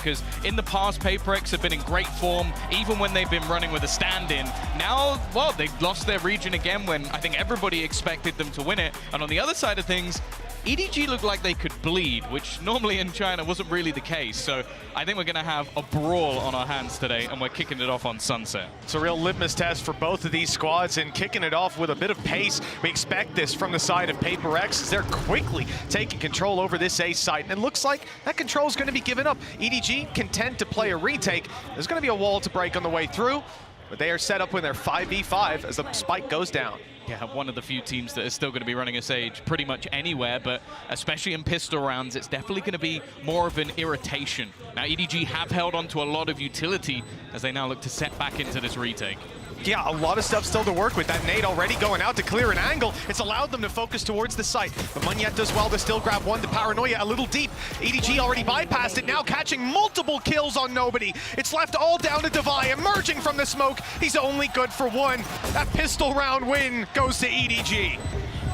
because in the past, PaperX have been in great form, even when they've been running with a stand-in. Now, well, they've lost their region again when I think everybody expected them to win it. And on the other side of things, EDG looked like they could bleed, which normally in China wasn't really the case. So I think we're going to have a brawl on our hands today, and we're kicking it off on Sunset. It's a real litmus test for both of these squads, and kicking it off with a bit of pace. We expect this from the side of PaperX as they're quickly taking control over this A site, and it looks like that control is going to be given up. EDG content to play a retake. There's going to be a wall to break on the way through, but they are set up with their 5v5 as the spike goes down. Yeah, one of the few teams that is still going to be running a Sage pretty much anywhere, but especially in pistol rounds, it's definitely going to be more of an irritation. Now, EDG have held on to a lot of utility as they now look to set back into this retake. Yeah, a lot of stuff still to work with. That nade already going out to clear an angle. It's allowed them to focus towards the site. But Munyet does well to still grab one. The Paranoia a little deep. EDG already bypassed it, now catching multiple kills on nobody. It's left all down to Devi, emerging from the smoke. He's only good for one. That pistol round win goes to EDG.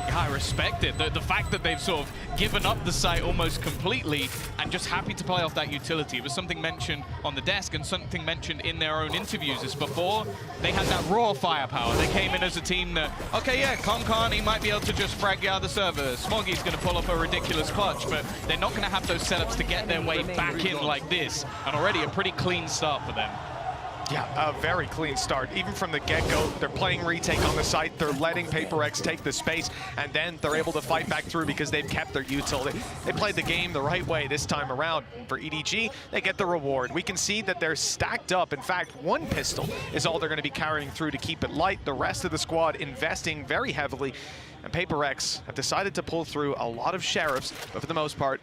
Yeah, I respect it. The fact that they've sort of given up the site almost completely and just happy to play off that utility. It was something mentioned on the desk and something mentioned in their own interviews. Is before they had that raw firepower. They came in as a team that, okay, yeah, Concon, he might be able to just frag you out of the server. Smoggy's going to pull off a ridiculous clutch, but they're not going to have those setups to get their way back in like this. And already a pretty clean start for them. Yeah, a very clean start. Even from the get-go, they're playing retake on the site. They're letting PaperX take the space, and then they're able to fight back through because they've kept their util. They played the game the right way this time around. For EDG, they get the reward. We can see that they're stacked up. In fact, one pistol is all they're going to be carrying through to keep it light. The rest of the squad investing very heavily, and PaperX have decided to pull through a lot of sheriffs, but for the most part,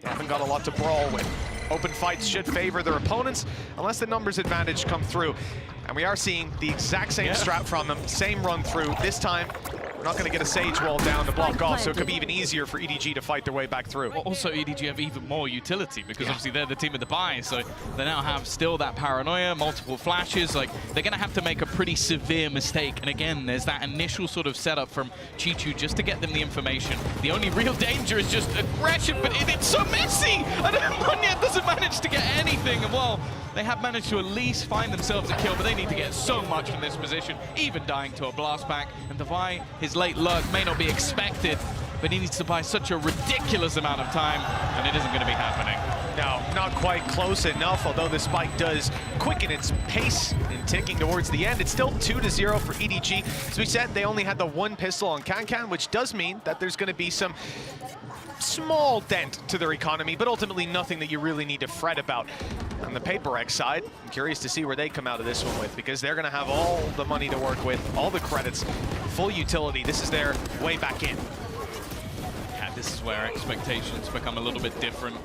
they haven't got a lot to brawl with. Open fights should favor their opponents unless the numbers advantage come through. And we are seeing the exact same strat from them, same run through. This time, we're not going to get a Sage wall down to block off, so it could be even easier for EDG to fight their way back through. Also, EDG have even more utility because obviously they're the team of the buy, so they now have still that Paranoia, multiple flashes. Like, they're going to have to make a pretty severe mistake. And again, there's that initial sort of setup from Chichu just to get them the information. The only real danger is just aggression, but it's so messy! And Munyet doesn't manage to get anything. And well, they have managed to at least find themselves a kill, but they need to get so much from this position, even dying to a blast back. And Devi, his late luck may not be expected, but he needs to buy such a ridiculous amount of time, and it isn't going to be happening. No, not quite close enough, although the spike does quicken its pace in ticking towards the end. It's still 2-0 for EDG. As we said, they only had the one pistol on Kankan, which does mean that there's going to be some small dent to their economy, but ultimately nothing that you really need to fret about. On the PaperX side, I'm curious to see where they come out of this one with, because they're going to have all the money to work with, all the credits, full utility. This is their way back in. Yeah, this is where expectations become a little bit different.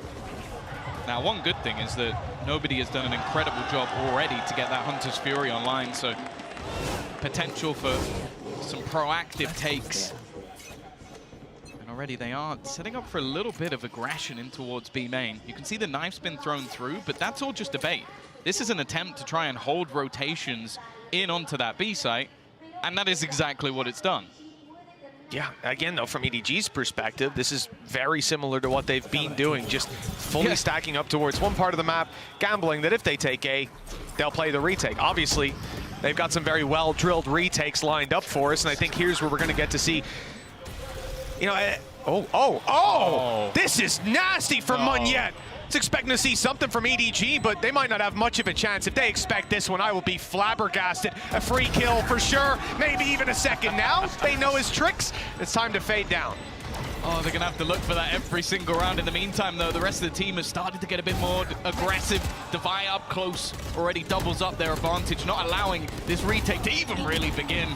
Now, one good thing is that nobody has done an incredible job already to get that Hunter's Fury online, so potential for some proactive takes. Already they are setting up for a little bit of aggression in towards B main. You can see the knife's been thrown through, but that's all just a bait. This is an attempt to try and hold rotations in onto that B site, and that is exactly what it's done. Yeah, again, though, from EDG's perspective, this is very similar to what they've been doing, just fully stacking up towards one part of the map, gambling that if they take A, they'll play the retake. Obviously, they've got some very well-drilled retakes lined up for us, and I think here's where we're going to get to see, you know, this is nasty for Munyet. It's expecting to see something from EDG, but they might not have much of a chance. If they expect this one, I will be flabbergasted. A free kill for sure, maybe even a second now. They know his tricks. It's time to fade down. Oh, they're going to have to look for that every single round. In the meantime, though, the rest of the team has started to get a bit more aggressive. Devi up close already doubles up their advantage, not allowing this retake to even really begin.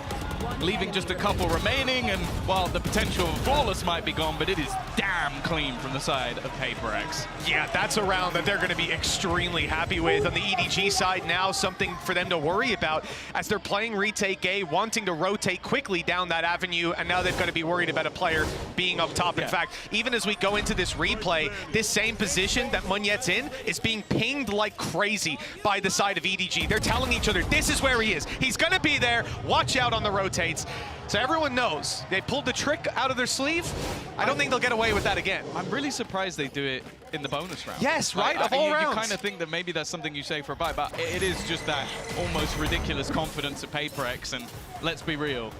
Leaving just a couple remaining, and while the potential of flawless might be gone, but it is damn clean from the side of PaperX. Yeah, that's a round that they're going to be extremely happy with. On the EDG side now, something for them to worry about as they're playing retake A, wanting to rotate quickly down that avenue, and now they've got to be worried about a player being up top. In fact, even as we go into this replay, this same position that Munyet's in is being pinged like crazy by the side of EDG. They're telling each other, this is where he is. He's going to be there. Watch out on the rotation. rotates. So everyone knows they pulled the trick out of their sleeve. I don't think they'll get away with that again. I'm really surprised they do it in the bonus round. Yes, right, of all rounds. You kind of think that maybe that's something you say for a bye, but it is just that almost ridiculous confidence of PaperX, and let's be real.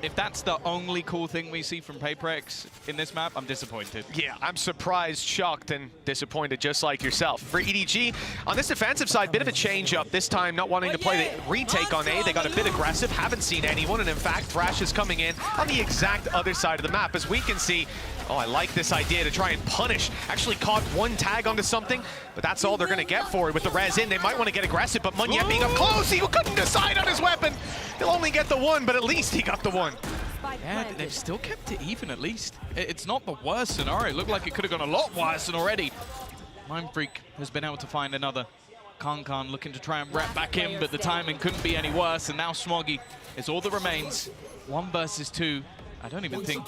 If that's the only cool thing we see from PaperX in this map, I'm disappointed. Yeah, I'm surprised, shocked, and disappointed, just like yourself. For EDG, on this defensive side, bit of a change-up. This time, not wanting to play the retake on A. They got a bit aggressive, haven't seen anyone, and in fact, Thrash is coming in on the exact other side of the map. As we can see, oh, I like this idea to try and punish. Actually caught one tag onto something, but that's all they're going to get for it. With the res in, they might want to get aggressive, but Munyet being up close, he couldn't decide on his weapon. He'll only get the one, but at least he got the one. Yeah, they've still kept it even at least. It's not the worst scenario. It looked like it could have gone a lot worse, and already Mindfreak has been able to find another. Kankan looking to try and wrap back in, but the timing couldn't be any worse, and now Smoggy is all that remains. 1 versus 2. I don't even think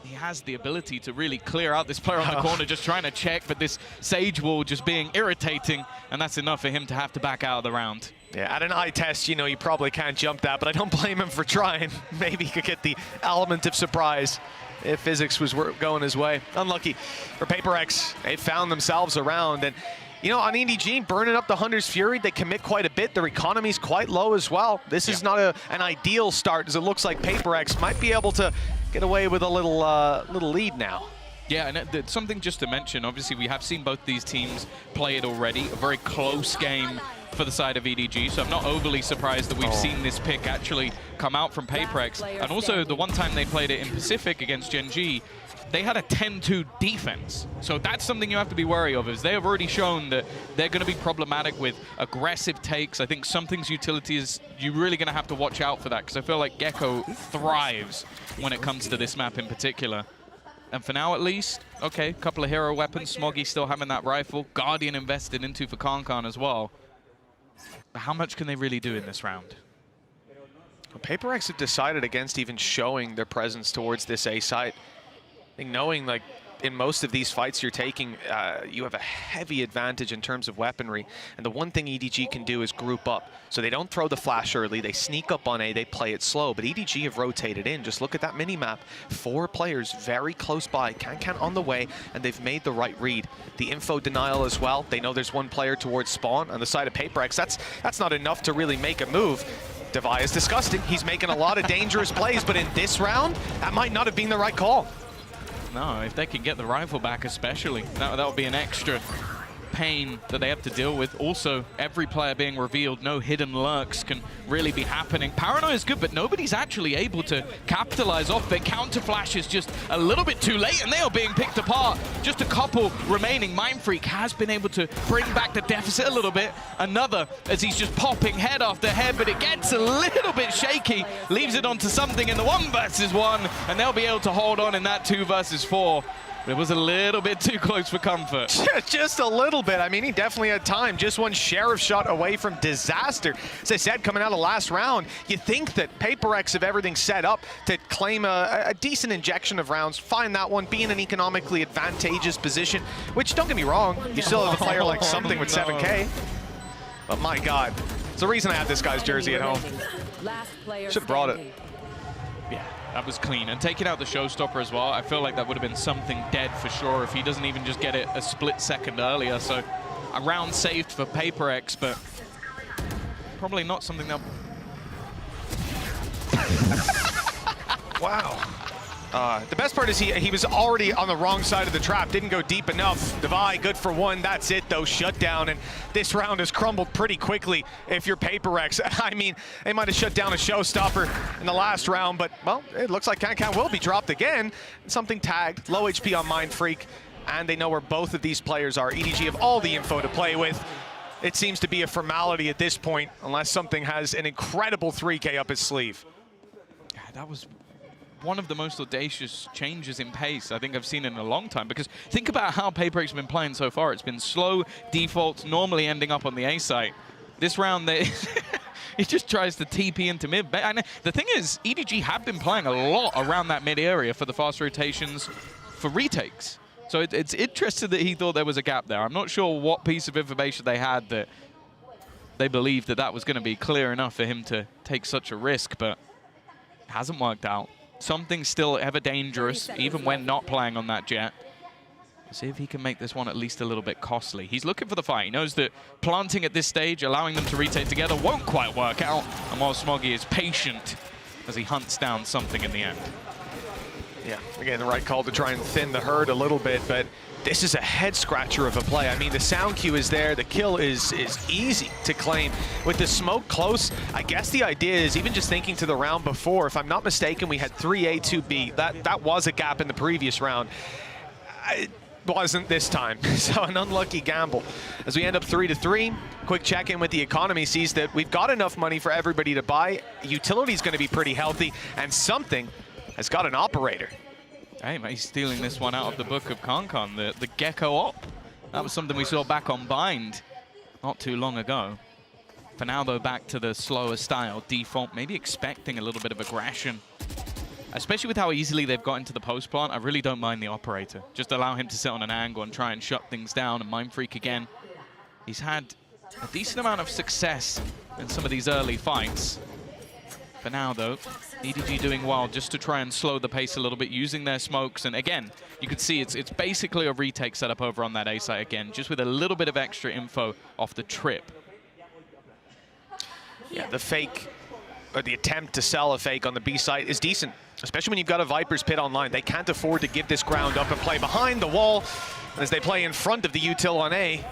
he has the ability to really clear out this player on the corner, just trying to check, but this Sage wall just being irritating, and that's enough for him to have to back out of the round. Yeah, at an eye test, you know, you probably can't jump that, but I don't blame him for trying. Maybe he could get the element of surprise if physics was going his way. Unlucky for PaperX. They found themselves around, and you know, on EDG, burning up the Hunter's Fury, they commit quite a bit. Their economy's quite low as well. This is not an ideal start, as it looks like PaperX might be able to get away with a little lead now. Yeah, and something just to mention, obviously we have seen both these teams play it already. A very close game for the side of EDG, so I'm not overly surprised that we've seen this pick actually come out from PaperX. And also, the one time they played it in Pacific against Gen G, they had a 10-2 defense. So that's something you have to be wary of, is they have already shown that they're going to be problematic with aggressive takes. I think something's utility is, you're really going to have to watch out for that, because I feel like Gecko thrives when it comes to this map in particular. And for now, at least, okay, a couple of hero weapons. Smoggy still having that rifle. Guardian invested into for Kankan as well. But how much can they really do in this round? Well, PaperX have decided against even showing their presence towards this A site. I think knowing, like, in most of these fights you're taking, you have a heavy advantage in terms of weaponry. And the one thing EDG can do is group up. So they don't throw the flash early, they sneak up on A, they play it slow. But EDG have rotated in. Just look at that mini-map. 4 players very close by, Kankan on the way, and they've made the right read. The info denial as well. They know there's 1 player towards spawn. On the side of PaperX, that's not enough to really make a move. Devi is disgusting. He's making a lot of dangerous plays, but in this round, that might not have been the right call. No, if they can get the rifle back especially, that would be an extra pain that they have to deal with. Also, every player being revealed, no hidden lurks can really be happening. Paranoia is good, but nobody's actually able to capitalize off it. Counter flash is just a little bit too late, and they are being picked apart. Just a couple remaining. Mindfreak has been able to bring back the deficit a little bit. Another, as he's just popping head after head, but it gets a little bit shaky. Leaves it onto something in the 1 versus 1, and they'll be able to hold on in that 2 versus 4. It was a little bit too close for comfort. Just a little bit. I mean, he definitely had time. Just 1 sheriff shot away from disaster. As I said, coming out of last round, you think that PaperX have everything set up to claim a decent injection of rounds, find that one, be in an economically advantageous position, which, don't get me wrong, you still have a player like something with 7K. But my God, it's the reason I have this guy's jersey at home. Should have brought it. Yeah, that was clean. And taking out the showstopper as well, I feel like that would have been something dead for sure if he doesn't even just get it a split second earlier. So a round saved for PaperX, but probably not something they'll... Wow. The best part is he was already on the wrong side of the trap, didn't go deep enough. Devi, good for 1, that's it though, shut down, and this round has crumbled pretty quickly if you're PaperX. I mean, they might have shut down a showstopper in the last round, but, well, it looks like Kankan will be dropped again. Something tagged, low HP on Mindfreak, and they know where both of these players are. EDG have all the info to play with. It seems to be a formality at this point, unless something has an incredible 3K up his sleeve. Yeah, that was one of the most audacious changes in pace I think I've seen in a long time, because think about how PaperX has been playing so far. It's been slow defaults, normally ending up on the A site. This round, he just tries to TP into mid. And the thing is, EDG have been playing a lot around that mid area for the fast rotations for retakes. So it's interesting that he thought there was a gap there. I'm not sure what piece of information they had that they believed that was going to be clear enough for him to take such a risk, but Hasn't worked out. Something's still ever dangerous, even when not playing on that jet. See if he can make this one at least a little bit costly. He's looking for the fight. He knows that planting at this stage, allowing them to retake together, won't quite work out. And while Smoggy is patient as he hunts down something in the end. Yeah, again, the right call to try and thin the herd a little bit, but this is a head-scratcher of a play. I mean, the sound cue is there. The kill is easy to claim. With the smoke close, I guess the idea is, even just thinking to the round before, if I'm not mistaken, we had 3A, 2B. That was a gap in the previous round. It wasn't this time, so an unlucky gamble. As we end up 3-3, quick check-in with the economy sees that we've got enough money for everybody to buy. Utility's going to be pretty healthy, and something has got an operator. Hey, mate, he's stealing this one out of the book of Concon, the Gecko op. That was something we saw back on Bind not too long ago. For now, though, back to the slower style default, maybe expecting a little bit of aggression. Especially with how easily they've got into the post plant, I really don't mind the operator. Just allow him to sit on an angle and try and shut things down. And Mind Freak again, he's had a decent amount of success in some of these early fights. For now, though, EDG doing well just to try and slow the pace a little bit, using their smokes. And again, you can see it's basically a retake setup over on that A site again, just with a little bit of extra info off the trip. Yeah, the fake, or the attempt to sell a fake on the B site is decent, especially when you've got a Viper's Pit online. They can't afford to give this ground up and play behind the wall. And as they play in front of the util on A,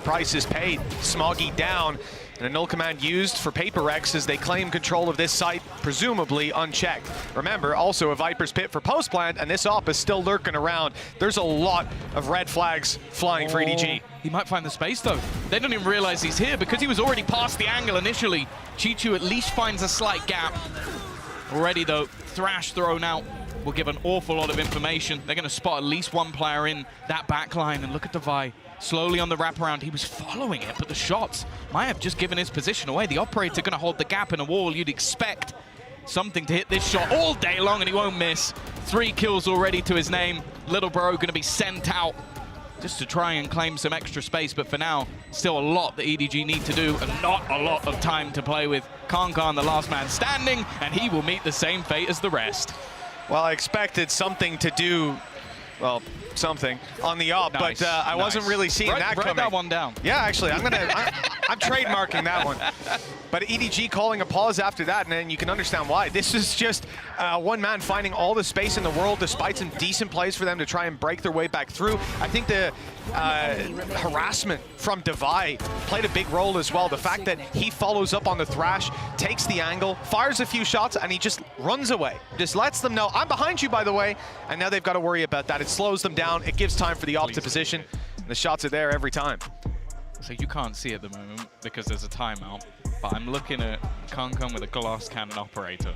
price is paid. Smoggy down. And a null command used for paperrex as they claim control of this site, presumably unchecked. Remember, also a Viper's Pit for post plant, and this op is still lurking around. There's a lot of red flags flying for EDG. He might find the space, though. They don't even realize he's here because he was already past the angle initially. Chichu at least finds a slight gap. Already, though, Thrash thrown out will give an awful lot of information. They're going to spot at least one player in that back line, and look at Devi. Slowly on the wraparound, he was following it, but the shots might have just given his position away. The operator going to hold the gap in a wall. You'd expect something to hit this shot all day long, and he won't miss. 3 kills already to his name. Little bro going to be sent out just to try and claim some extra space, but for now, still a lot that EDG need to do, and not a lot of time to play with. Kankan, the last man standing, and he will meet the same fate as the rest. Well, I expected something to do, well, something on the op, nice, but I wasn't really seeing that coming. Write that one down. Yeah, actually, I'm trademarking that one. But EDG calling a pause after that, and then you can understand why. This is just one man finding all the space in the world, despite some decent plays for them to try and break their way back through. I think the harassment from Devi played a big role as well. The fact that he follows up on the Thrash, takes the angle, fires a few shots, and he just runs away. Just lets them know, I'm behind you, by the way. And now they've got to worry about that. It slows them down. It gives time for the op to position. The shots are there every time. So you can't see at the moment because there's a timeout, but I'm looking at Kankan with a glass cannon operator.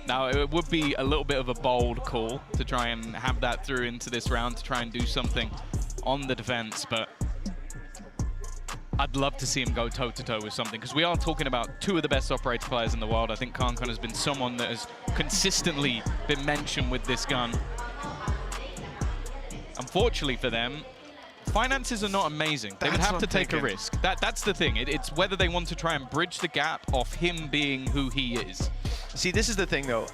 Now, it would be a little bit of a bold call to try and have that through into this round to try and do something on the defense, but I'd love to see him go toe-to-toe with something, because we are talking about 2 of the best operator players in the world. I think Kankan has been someone that has consistently been mentioned with this gun. Unfortunately for them, finances are not amazing. They would have to take a risk. That's the thing. It's whether they want to try and bridge the gap of him being who he is. See, this is the thing, though.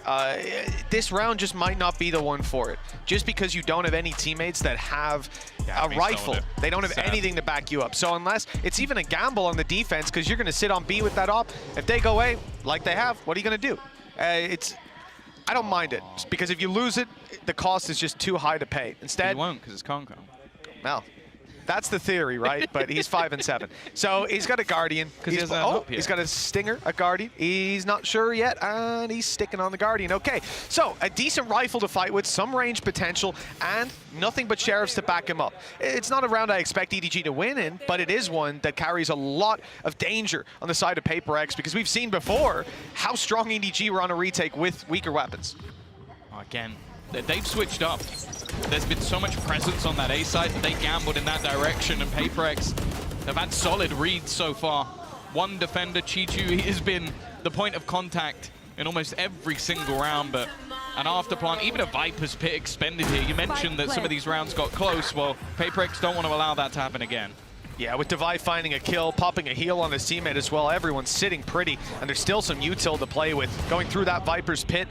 This round just might not be the one for it. Just because you don't have any teammates that have a rifle. They don't have anything to back you up. So unless it's even a gamble on the defense, because you're going to sit on B with that op, if they go A, like they have, what are you going to do? I don't mind it, because if you lose it, the cost is just too high to pay. Instead, you won't, because it's Kankan. Well, that's the theory, right? But he's 5 and 7. So he's got a Guardian. He's got a Stinger, a Guardian. He's not sure yet, and he's sticking on the Guardian. Okay, so a decent rifle to fight with, some range potential, and nothing but Sheriffs to back him up. It's not a round I expect EDG to win in, but it is one that carries a lot of danger on the side of PaperX, because we've seen before how strong EDG were on a retake with weaker weapons. Again, they've switched up. There's been so much presence on that A side that they gambled in that direction, and PaperX have had solid reads so far. One defender, Chichu, he has been the point of contact in almost every single round, but an afterplant, even a Viper's Pit expended here. You mentioned that some of these rounds got close. Well, PaperX don't want to allow that to happen again. Yeah, with Devi finding a kill, popping a heal on his teammate as well, everyone's sitting pretty, and there's still some util to play with. Going through that Viper's pit,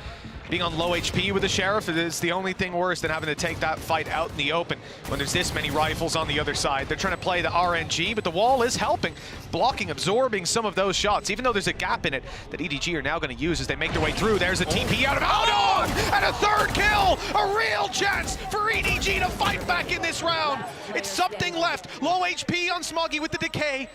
being on low HP with the Sheriff is the only thing worse than having to take that fight out in the open when there's this many rifles on the other side. They're trying to play the RNG, but the wall is helping, blocking, absorbing some of those shots, even though there's a gap in it that EDG are now going to use as they make their way through. There's a TP out of Aldon, and a third kill! A real chance for EDG to fight back in this round. It's something left. Low HP on Smoggy with the decay.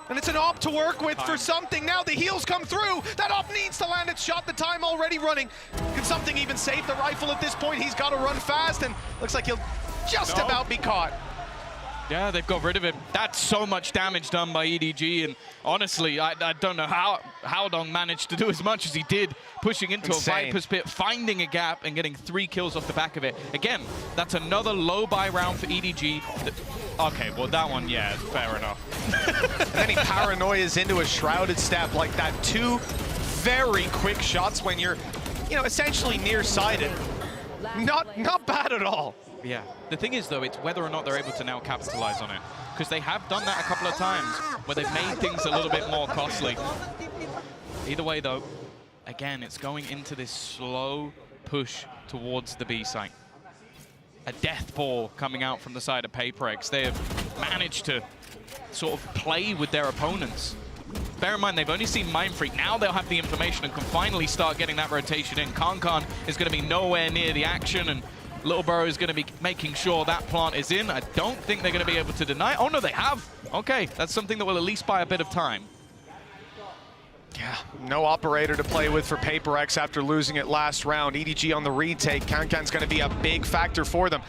And it's an op to work with for something. Now the heals come through. That op needs to land its shot. The time already running. Can something even save the rifle at this point? He's got to run fast, and looks like he'll just about be caught. Yeah, they've got rid of him. That's so much damage done by EDG, and honestly, I don't know how Howdong managed to do as much as he did, pushing into a Viper's pit, finding a gap, and getting 3 kills off the back of it. Again, that's another low buy round for EDG. Okay, well that one, yeah, fair enough. And then he paranoias into a shrouded step like that. 2 very quick shots when you're, essentially nearsighted. Not bad at all. Yeah. The thing is, though, it's whether or not they're able to now capitalize on it. Because they have done that a couple of times where they've made things a little bit more costly. Either way, though, again, it's going into this slow push towards the B site. A death ball coming out from the side of PaperX. They have managed to sort of play with their opponents. Bear in mind, they've only seen Mindfreak. Now they'll have the information and can finally start getting that rotation in. Kankan is going to be nowhere near the action, and Littleborough is going to be making sure that plant is in. I don't think they're going to be able to deny. Oh, no, they have. Okay, that's something that will at least buy a bit of time. Yeah, no operator to play with for PaperX after losing it last round. EDG on the retake. Kankan's going to be a big factor for them.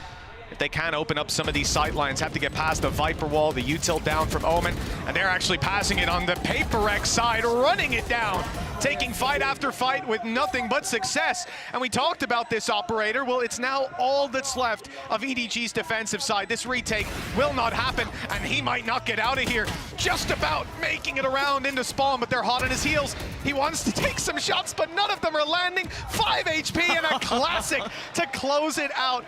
If they can open up some of these sight lines, have to get past the Viper wall, the util down from Omen, and they're actually passing it on the PaperX side, running it down, taking fight after fight with nothing but success. And we talked about this operator. Well, it's now all that's left of EDG's defensive side. This retake will not happen, and he might not get out of here. Just about making it around into spawn, but they're hot on his heels. He wants to take some shots, but none of them are landing. 5 HP and a classic to close it out.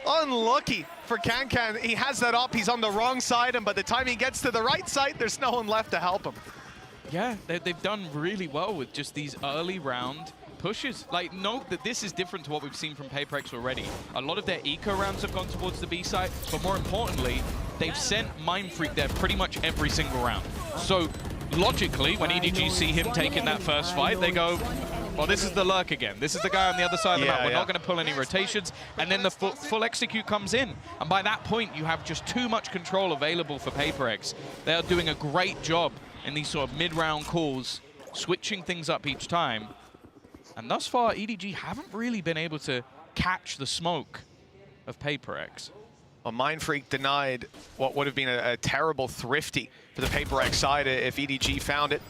Unlucky for Kankan. He has that up, he's on the wrong side, and by the time he gets to the right side, there's no one left to help him. Yeah, they've done really well with just these early round pushes. Like, note that this is different to what we've seen from PaperX already. A lot of their eco rounds have gone towards the B side, but more importantly, they've sent Mindfreak there pretty much every single round. So, logically, when EDG see him taking that first fight, they go, well, this is the lurk again. This is the guy on the other side of the map. We're not going to pull any rotations. And then the full execute comes in. And by that point, you have just too much control available for PaperX. They are doing a great job in these sort of mid-round calls, switching things up each time. And thus far, EDG haven't really been able to catch the smoke of PaperX. Well, Mindfreak denied what would have been a terrible thrifty for the PaperX side if EDG found it.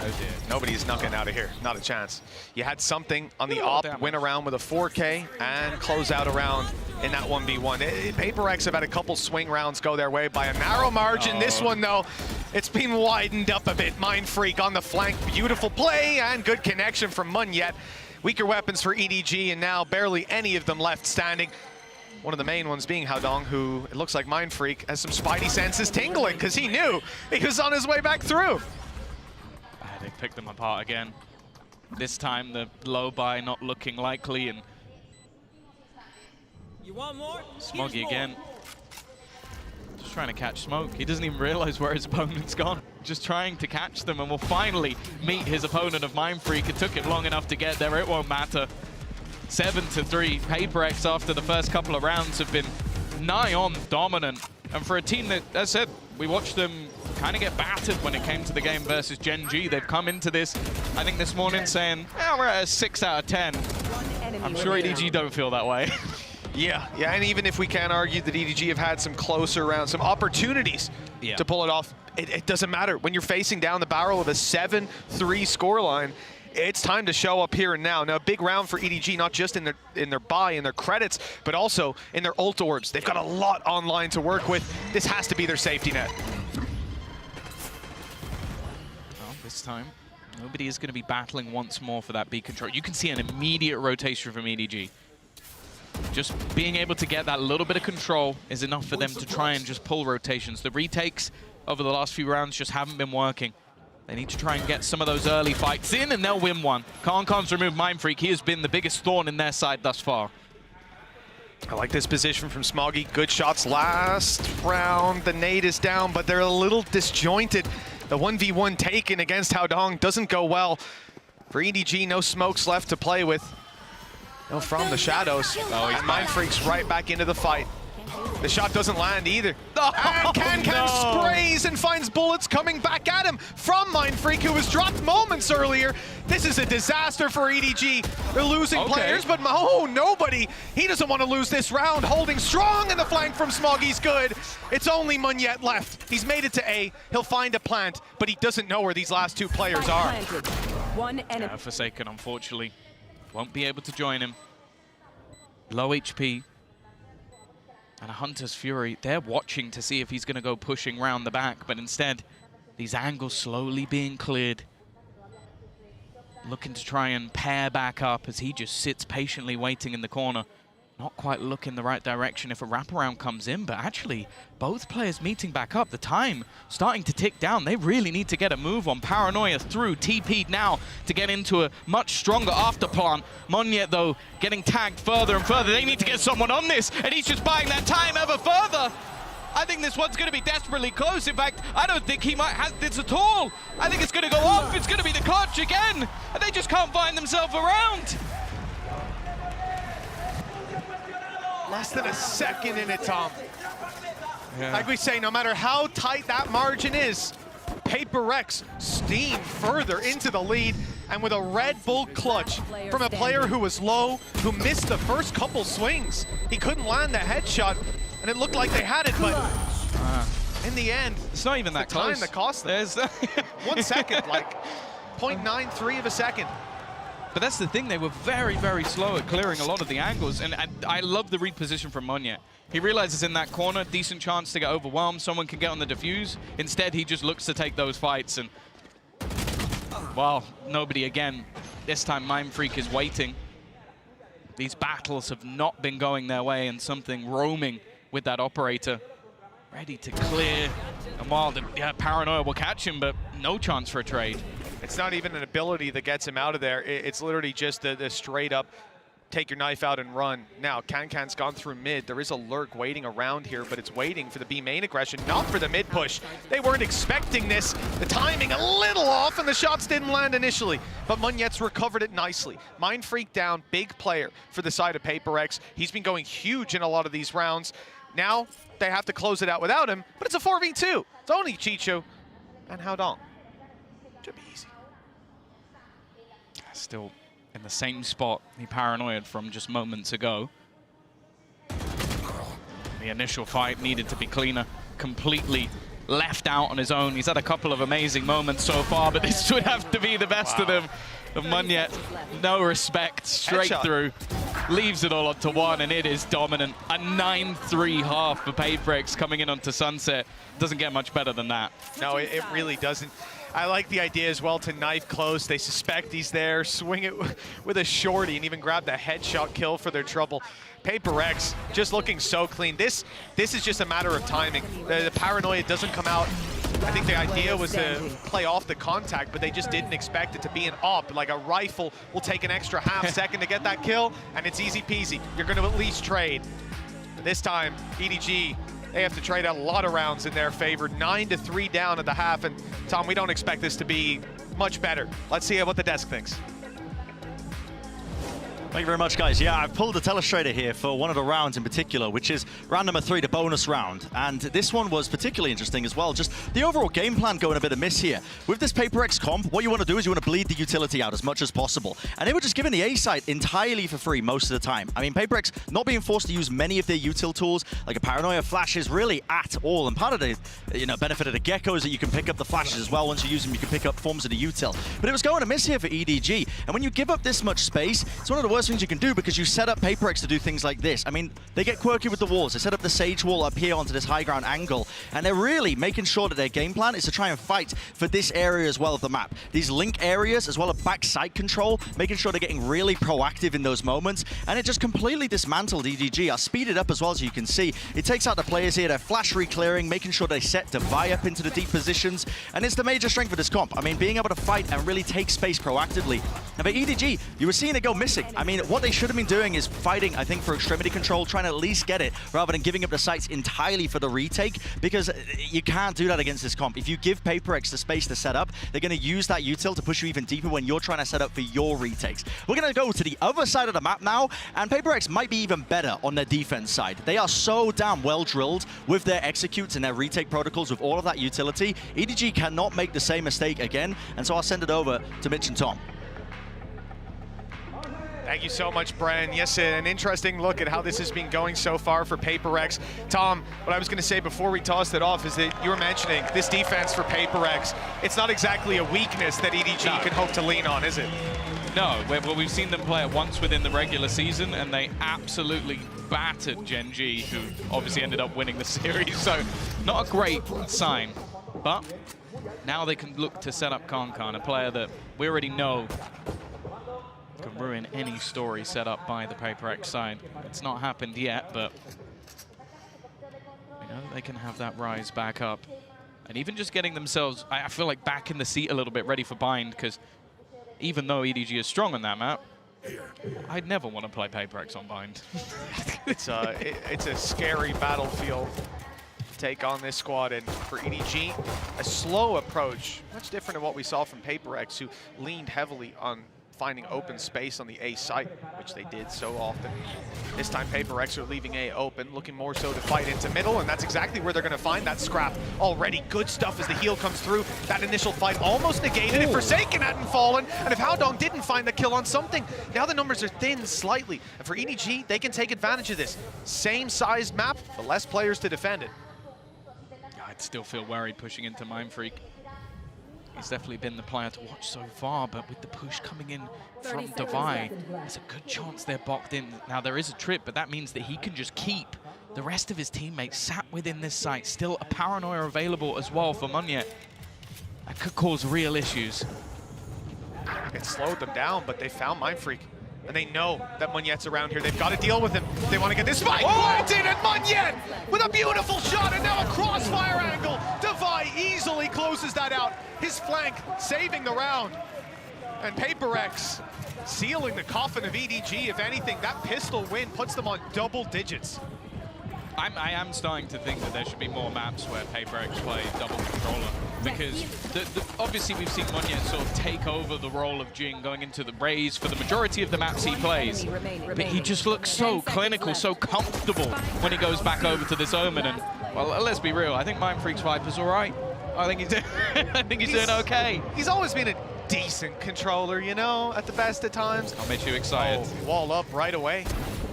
Oh dear. Nobody's not getting out of here. Not a chance. You had something on the op, win around with a 4K, and close out a round in that 1v1. PaperX have had a couple swing rounds go their way by a narrow margin. This one, though, it's been widened up a bit. Mindfreak on the flank. Beautiful play and good connection from Munyet. Weaker weapons for EDG, and now barely any of them left standing. One of the main ones being Howdong, who it looks like Mindfreak has some spidey senses tingling because he knew he was on his way back through. They picked them apart again. This time the low buy not looking likely, and you want more? Smoggy again. Just trying to catch Smoke. He doesn't even realize where his opponent's gone. Just trying to catch them, and will finally meet his opponent of Mindfreak. It took it long enough to get there. It won't matter. 7-3. PaperX after the first couple of rounds have been nigh on dominant. And for a team that, as I said, we watched them kind of get battered when it came to the game versus Gen G. They've come into this, I think this morning, saying, oh, we're at a 6 out of 10. I'm sure EDG don't feel that way. Yeah, and even if we can argue that EDG have had some closer rounds, some opportunities to pull it off, it doesn't matter. When you're facing down the barrel of a 7-3 scoreline, it's time to show up here and now. Now, a big round for EDG, not just in their buy, in their credits, but also in their ult orbs. They've got a lot online to work with. This has to be their safety net. Well, this time, nobody is going to be battling once more for that B control. You can see an immediate rotation from EDG. just being able to get that little bit of control is enough for them to try and just pull rotations. The retakes over the last few rounds just haven't been working. They need to try and get some of those early fights in, and they'll win one. Khan's removed Mindfreak. He has been the biggest thorn in their side thus far. I like this position from Smoggy. Good shots last round. The nade is down, but they're a little disjointed. The 1v1 taken against Haodong doesn't go well. For EDG, no smokes left to play with. No, from the shadows. Oh, he's Mindfreak's right back into the fight. The shot doesn't land either. And Can sprays and finds bullets coming back at him from Mindfreak, who was dropped moments earlier. This is a disaster for EDG. They're losing players, but nobody. He doesn't want to lose this round. Holding strong in the flank from Smoggy's good. It's only Munyet left. He's made it to A. He'll find a plant, but he doesn't know where these last two players are. Forsaken, unfortunately, won't be able to join him. Low HP. And a Hunter's Fury, they're watching to see if he's going to go pushing round the back, but instead, these angles slowly being cleared. Looking to try and pair back up as he just sits patiently waiting in the corner. Not quite looking the right direction if a wraparound comes in, but actually, both players meeting back up. The time starting to tick down. They really need to get a move on. Paranoia through, TP'd now to get into a much stronger after plan. Munyet, though, getting tagged further and further. They need to get someone on this, and he's just buying that time ever further. I think this one's going to be desperately close. In fact, I don't think he might have this at all. I think it's going to go off. It's going to be the clutch again, and they just can't find themselves around. Less than a second in it, Tom. Yeah. Like we say, no matter how tight that margin is, PRX steam further into the lead, and with a Red Bull clutch from a player who was low, who missed the first couple swings. He couldn't land the headshot, and it looked like they had it, but in the end, it's not even that close. Time that cost them. 1 second, like 0.93 of a second. But that's the thing, they were very, very slow at clearing a lot of the angles, and I love the reposition from Munyet. He realizes in that corner, decent chance to get overwhelmed, someone can get on the defuse. Instead, he just looks to take those fights, and, well, nobody again. This time, Mindfreak is waiting. These battles have not been going their way, and something roaming with that operator. Ready to clear, and while the Paranoia will catch him, but no chance for a trade. It's not even an ability that gets him out of there. It's literally just the straight up, take your knife out and run. Now, Can's gone through mid. There is a lurk waiting around here, but it's waiting for the B main aggression, not for the mid push. They weren't expecting this. The timing a little off, and the shots didn't land initially, but Munyet's recovered it nicely. Mindfreak down, big player for the side of PRX. He's been going huge in a lot of these rounds. Now, they have to close it out without him, but it's a 4v2. It's only Chicho and Haodong. Should be easy. Still in the same spot he paranoid from just moments ago. The initial fight needed to be cleaner. Completely left out on his own. He's had a couple of amazing moments so far, but this would have to be the best of them. Of Munyet, no respect, straight through. Leaves it all up to one, and it is dominant. A 9-3 half for PRX coming in onto Sunset. Doesn't get much better than that. No, it really doesn't. I like the idea as well to knife close. They suspect he's there, swing it with a shorty, and even grab the headshot kill for their trouble. PRX just looking so clean. This is just a matter of timing. The paranoia doesn't come out. I think the idea was to play off the contact, but they just didn't expect it to be an op. Like a rifle will take an extra half second to get that kill, and it's easy peasy. You're going to at least trade. But this time, EDG, they have to trade out a lot of rounds in their favor. 9-3 down at the half, and Tom, we don't expect this to be much better. Let's see what the desk thinks. Thank you very much, guys. Yeah, I've pulled the telestrator here for one of the rounds in particular, which is round number 3, the bonus round. And this one was particularly interesting as well. Just the overall game plan going a bit amiss here. With this PRX comp, what you want to do is you want to bleed the utility out as much as possible. And they were just given the A site entirely for free most of the time. I mean, PRX not being forced to use many of their util tools, like a Paranoia flashes really at all. And part of the benefit of the Gecko is that you can pick up the flashes as well. Once you use them, you can pick up forms of the util. But it was going amiss here for EDG. And when you give up this much space, it's one of the worst worst things you can do because you set up PaperX to do things like this. I mean, they get quirky with the walls. They set up the Sage wall up here onto this high ground angle, and they're really making sure that their game plan is to try and fight for this area as well of the map. These link areas, as well as backside control, making sure they're getting really proactive in those moments, and it just completely dismantled EDG. I'll speed it up as well, as you can see. It takes out the players here. They're flash re-clearing, making sure they set Devi up into the deep positions, and it's the major strength of this comp. I mean, being able to fight and really take space proactively. And for EDG, you were seeing it go missing. I mean, what they should have been doing is fighting, I think, for extremity control, trying to at least get it, rather than giving up the sites entirely for the retake, because you can't do that against this comp. If you give PaperX the space to set up, they're going to use that util to push you even deeper when you're trying to set up for your retakes. We're going to go to the other side of the map now, and PaperX might be even better on their defense side. They are so damn well drilled with their executes and their retake protocols with all of that utility. EDG cannot make the same mistake again, and so I'll send it over to Mitch and Tom. Thank you so much, Bren. Yes, an interesting look at how this has been going so far for PaperX. Tom, what I was going to say before we tossed it off is that you were mentioning this defense for PaperX. It's not exactly a weakness that EDG can hope to lean on, is it? No, well, we've seen them play it once within the regular season, and they absolutely battered Gen G, who obviously ended up winning the series, so not a great sign. But now they can look to set up Kankan, a player that we already know can ruin any story set up by the PaperX side. It's not happened yet, but you know, they can have that rise back up. And even just getting themselves, I feel like, back in the seat a little bit, ready for bind, because even though EDG is strong on that map, I'd never want to play PaperX on bind. It's a scary battlefield to take on this squad, and for EDG, a slow approach, much different than what we saw from PaperX, who leaned heavily on finding open space on the A site, which they did so often. This time PaperX are leaving A open, looking more so to fight into middle, and that's exactly where they're going to find that scrap already. Good stuff as the heal comes through. That initial fight almost negated if Forsaken hadn't fallen, and if Haodong didn't find the kill on something. Now the numbers are thin slightly, and for EDG, they can take advantage of this. Same sized map, but less players to defend it. I'd still feel worried pushing into Mindfreak. He's definitely been the player to watch so far, but with the push coming in from Devi, there's a good chance they're boxed in. Now, there is a trip, but that means that he can just keep the rest of his teammates sat within this site. Still a paranoia available as well for Munyet. That could cause real issues. It slowed them down, but they found Mindfreak. And they know that Munyet's around here. They've got to deal with him. They want to get this spike planted, and Munyet with a beautiful shot, and now a crossfire angle. Devi easily closes that out. His flank saving the round. And PaperX sealing the coffin of EDG. If anything, that pistol win puts them on double digits. I am starting to think that there should be more maps where PaperX play double controller, because obviously we've seen Munyet sort of take over the role of Jing going into the Raze for the majority of the maps he plays, but he just looks so clinical, so comfortable when he goes back over to this Omen. And well, let's be real, I think Mindfreak's Viper's all right. I think he's doing okay. He's always been a decent controller, you know, at the best at times. I'll make you excited. Oh, wall up right away.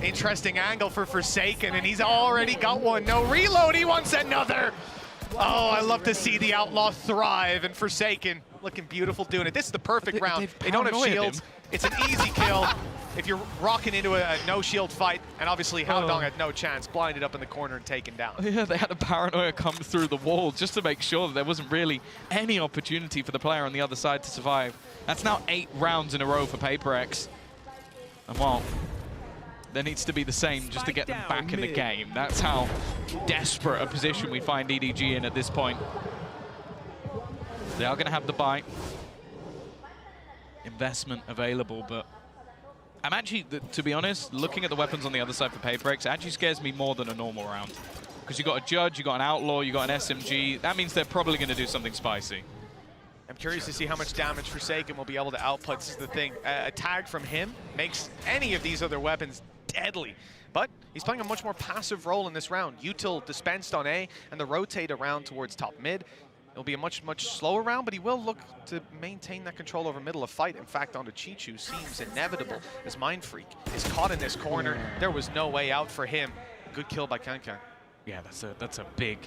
Interesting angle for Forsaken, and he's already got one. No reload, he wants another. Oh, I love to see the Outlaw thrive, and Forsaken looking beautiful doing it. This is the perfect round. They don't have shields. It's an easy kill if you're rocking into a no-shield fight, and obviously Haodong had no chance, blinded up in the corner and taken down. Yeah, they had a paranoia come through the wall just to make sure that there wasn't really any opportunity for the player on the other side to survive. That's now 8 rounds in a row for PaperX. And well, there needs to be the same just to get them back in the game. That's how desperate a position we find EDG in at this point. They are going to have the bite. Investment available, but I'm actually, to be honest, looking at the weapons on the other side for PaperX, it actually scares me more than a normal round. Because you got a Judge, you got an Outlaw, you got an SMG. That means they're probably going to do something spicy. I'm curious to see how much damage Forsaken will be able to output. This is the thing. A tag from him makes any of these other weapons deadly. But he's playing a much more passive role in this round. Util dispensed on A, and the rotate around towards top mid. It'll be a much slower round, but he will look to maintain that control over middle of fight. In fact, onto Chichu seems inevitable as Mindfreak is caught in this corner. There was no way out for him. Good kill by Kankan. Yeah, that's a big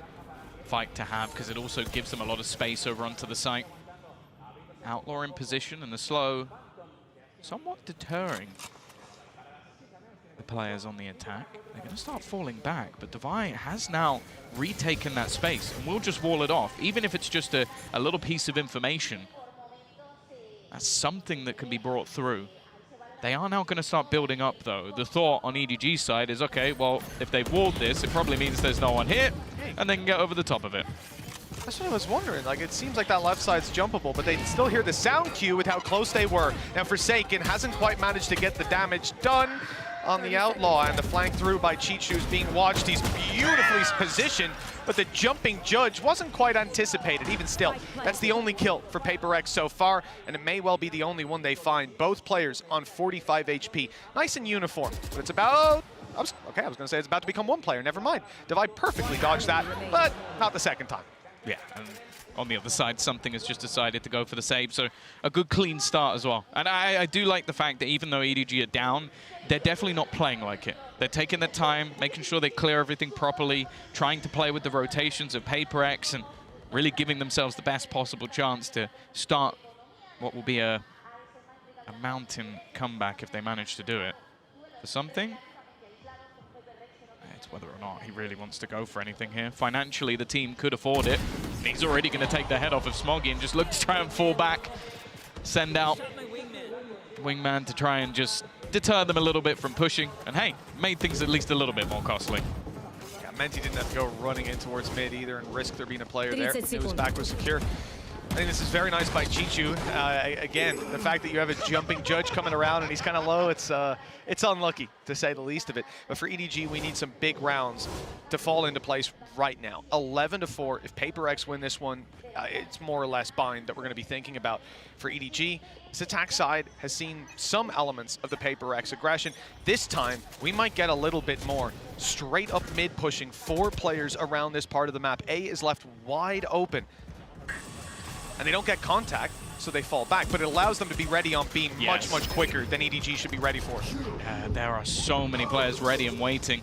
fight to have, because it also gives them a lot of space over onto the site. Outlaw in position, and the slow somewhat deterring. the players on the attack. They're going to start falling back, but Devi has now retaken that space, and we'll just wall it off, even if it's just a little piece of information. That's something that can be brought through. They are now going to start building up, though. The thought on EDG's side is, okay, well, if they've walled this, it probably means there's no one here, and they can get over the top of it. That's what I was wondering. Like, it seems like that left side's jumpable, but they still hear the sound cue with how close they were. Now, Forsaken hasn't quite managed to get the damage done on the Outlaw, and the flank through by Cheat Shoes being watched. He's beautifully positioned, but the jumping judge wasn't quite anticipated. Even still, that's the only kill for PaperX so far, and it may well be the only one they find. Both players on 45 HP. Nice and uniform, but it's about... I was going to say it's about to become one player. Never mind. Devi perfectly dodged that, but not the second time. Yeah, and on the other side, something has just decided to go for the save, so a good clean start as well. And I do like the fact that even though EDG are down, they're definitely not playing like it. They're taking their time, making sure they clear everything properly, trying to play with the rotations of PaperX, and really giving themselves the best possible chance to start what will be a mountain comeback if they manage to do it. For something, it's whether or not he really wants to go for anything here. Financially, the team could afford it. He's already going to take the head off of Smoggy and just look to try and fall back, send out Wingman to try and just deter them a little bit from pushing. And hey, made things at least a little bit more costly. Yeah, Menti didn't have to go running in towards mid either and risk there being a player there. It was back was secure. I think this is very nice by Chichu. Again, the fact that you have a jumping judge coming around and he's kind of low, it's unlucky, to say the least of it. But for EDG, we need some big rounds to fall into place right now. 11-4. If PaperX win this one, it's more or less bind that we're going to be thinking about. For EDG, this attack side has seen some elements of the PaperX aggression. This time, we might get a little bit more. Straight up mid pushing 4 players around this part of the map. A is left wide open. And they don't get contact, so they fall back. But it allows them to be ready on B much, much quicker than EDG should be ready for. There are so many players ready and waiting.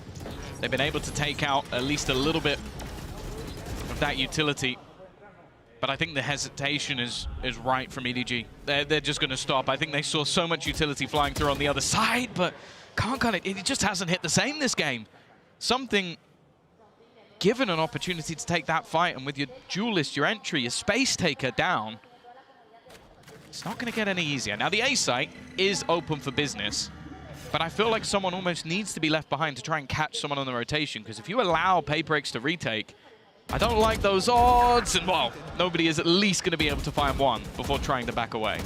They've been able to take out at least a little bit of that utility. But I think the hesitation is right from EDG. They're just going to stop. I think they saw so much utility flying through on the other side, but it just hasn't hit the same this game. Something... Given an opportunity to take that fight, and with your duelist, your entry, your space taker down, it's not going to get any easier. Now, the A site is open for business, but I feel like someone almost needs to be left behind to try and catch someone on the rotation, because if you allow PaperX to retake, I don't like those odds, and well, nobody is at least going to be able to find one before trying to back away.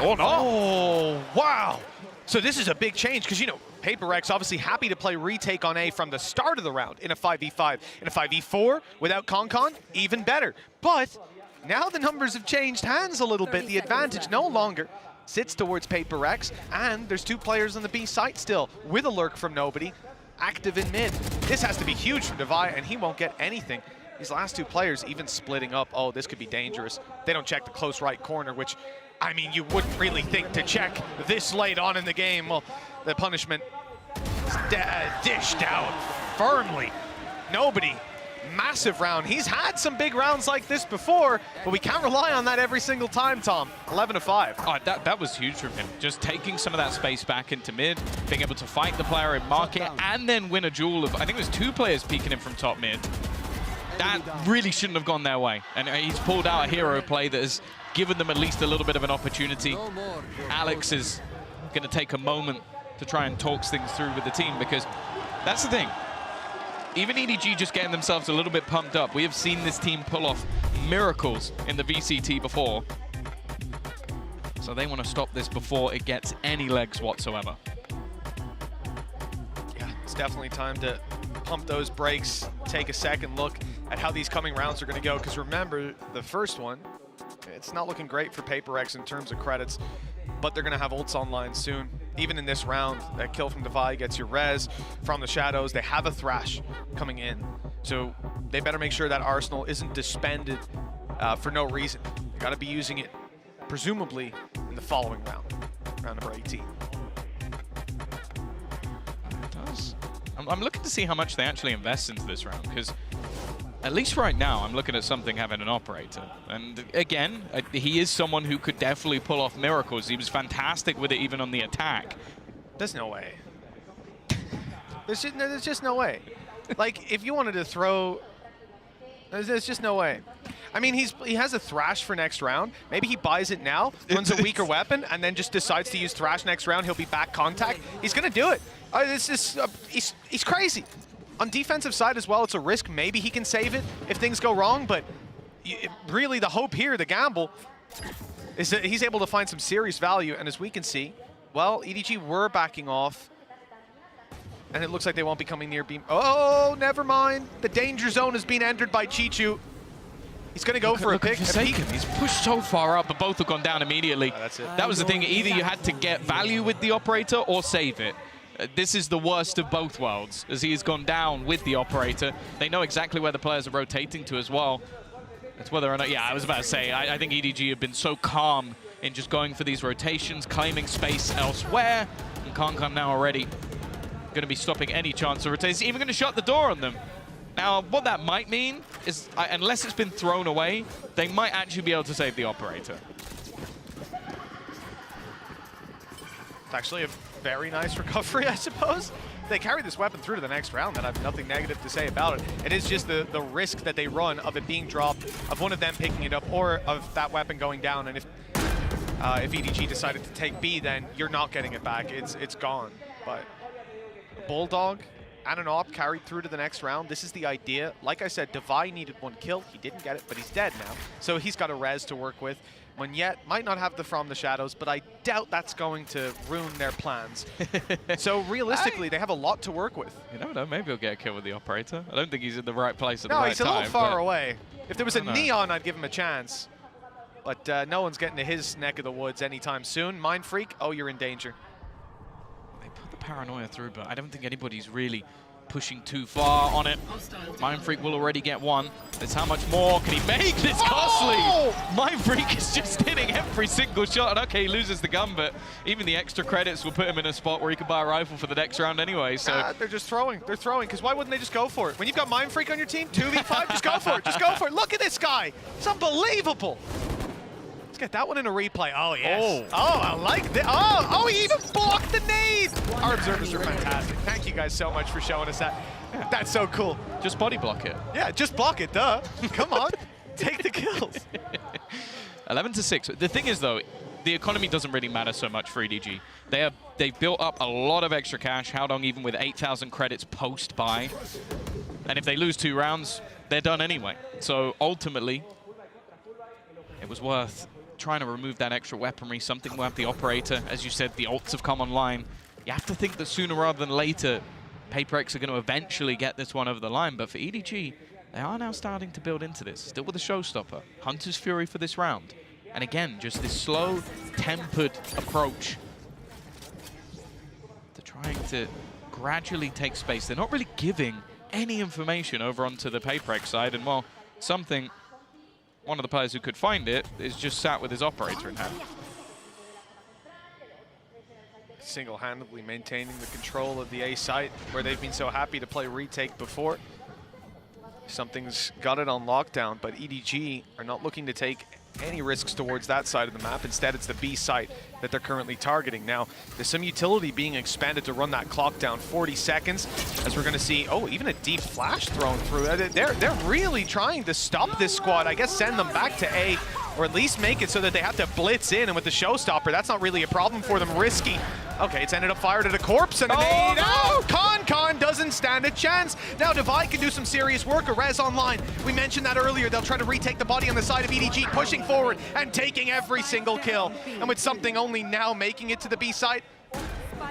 Or not. Oh, wow. So this is a big change, because, you know, PaperX obviously happy to play retake on A from the start of the round in a 5v5. In a 5v4 without Concon, even better. But now the numbers have changed hands a little bit. The advantage no longer sits towards PaperX, and there's 2 players on the B site still with a lurk from nobody, active in mid. This has to be huge for Devi, and he won't get anything. These last 2 players even splitting up. Oh, this could be dangerous. They don't check the close right corner, which, I mean, you wouldn't really think to check this late on in the game. Well, the punishment is dished out firmly. Nobody. Massive round. He's had some big rounds like this before, but we can't rely on that every single time, Tom. 11-5. Oh, that was huge from him. Just taking some of that space back into mid, being able to fight the player in market, and then win a duel of, I think it was 2 players peeking him from top mid. That really shouldn't have gone their way. And he's pulled out a hero play that has given them at least a little bit of an opportunity. Alex is going to take a moment to try and talk things through with the team, because that's the thing. Even EDG just getting themselves a little bit pumped up. We have seen this team pull off miracles in the VCT before. So they want to stop this before it gets any legs whatsoever. Yeah, it's definitely time to pump those brakes, take a second look at how these coming rounds are going to go, because remember, the first one, it's not looking great for PaperX in terms of credits, but they're going to have ults online soon. Even in this round, that kill from Devi gets your res from the shadows. They have a Thrash coming in, so they better make sure that arsenal isn't disbanded for no reason. They got to be using it, presumably, in the following round, round number 18. It does. I'm looking to see how much they actually invest into this round, because at least right now, I'm looking at something having an operator. And again, he is someone who could definitely pull off miracles. He was fantastic with it even on the attack. There's no way. There's just no way. Like, if you wanted to throw, there's just no way. I mean, he has a Thrash for next round. Maybe he buys it now, runs a weaker weapon, and then just decides to use Thrash next round. He'll be back contact. He's going to do it. He's crazy. On defensive side as well, it's a risk. Maybe he can save it if things go wrong, but really the hope here, the gamble, is that he's able to find some serious value. And as we can see, well, EDG were backing off. And it looks like they won't be coming near beam. Oh, never mind. The danger zone has been entered by Chichu. He's going to go for a pick. He's pushed so far up, but both have gone down immediately. That's it. That was the thing. Either you had to get value with the operator or save it. This is the worst of both worlds, as he's gone down with the operator. They know exactly where the players are rotating to as well. It's whether or not, yeah, I was about to say, I think EDG have been so calm in just going for these rotations, claiming space elsewhere, and Kankan now already going to be stopping any chance of rotation. He's even going to shut the door on them. Now, what that might mean is, unless it's been thrown away, they might actually be able to save the operator. It's actually a very nice recovery, I suppose. They carry this weapon through to the next round, and I have nothing negative to say about it. It is just the risk that they run of it being dropped, of one of them picking it up, or of that weapon going down. And if EDG decided to take B, then you're not getting it back. It's gone. But Bulldog and an op carried through to the next round. This is the idea. Like I said, Devi needed one kill. He didn't get it, but he's dead now. So he's got a res to work with. Monyet might not have the From the Shadows, but I doubt that's going to ruin their plans. So realistically, they have a lot to work with. You never know, maybe he'll get a kill with the operator. I don't think he's in the right place at the right time. No, he's a little far away. If there was a Neon, I'd give him a chance. But no one's getting to his neck of the woods anytime soon. Mind Freak, oh, you're in danger. They put the Paranoia through, but I don't think anybody's really pushing too far on it. Mind Freak will already get one. It's how much more can he make? It's costly! Oh! Mind Freak is just hitting every single shot. And okay, he loses the gun, but even the extra credits will put him in a spot where he can buy a rifle for the next round anyway. So they're just throwing. They're throwing, because why wouldn't they just go for it? When you've got Mind Freak on your team, 2v5, just go for it. Just go for it. Look at this guy. It's unbelievable. Let's get that one in a replay. Oh, yes. Oh, I like that. Oh, he even blocked the nade. Our observers are fantastic. Thank you guys so much for showing us that. Yeah. That's so cool. just body block it. Yeah, just block it, duh. Come on. Take the kills. 11-6. The thing is, though, the economy doesn't really matter so much for EDG. They've built up a lot of extra cash. Howdong even with 8,000 credits post-buy. And if they lose 2 rounds, they're done anyway. So ultimately, it was worth trying to remove that extra weaponry, something worth the operator. As you said, the ults have come online. You have to think that sooner rather than later, PaperX are going to eventually get this one over the line. But for EDG, they are now starting to build into this. Still with a showstopper. Hunter's Fury for this round. And again, just this slow, tempered approach to trying to gradually take space. They're not really giving any information over onto the PaperX side. And well, one of the players who could find it is just sat with his operator in hand. Single-handedly maintaining the control of the A site, where they've been so happy to play retake before. Something's got it on lockdown, but EDG are not looking to take any risks towards that side of the map. Instead, it's the B site that they're currently targeting. Now, there's some utility being expanded to run that clock down 40 seconds, as we're going to see, oh, even a deep flash thrown through. They're really trying to stop this squad. I guess send them back to A, or at least make it so that they have to blitz in. And with the showstopper, that's not really a problem for them. Risky. Okay, it's ended up fired at a corpse and a nade. Oh, Con doesn't stand a chance. Now Devi can do some serious work. A res online. We mentioned that earlier. They'll try to retake the body on the side of EDG, pushing forward and taking every single kill. And with something only now making it to the B site.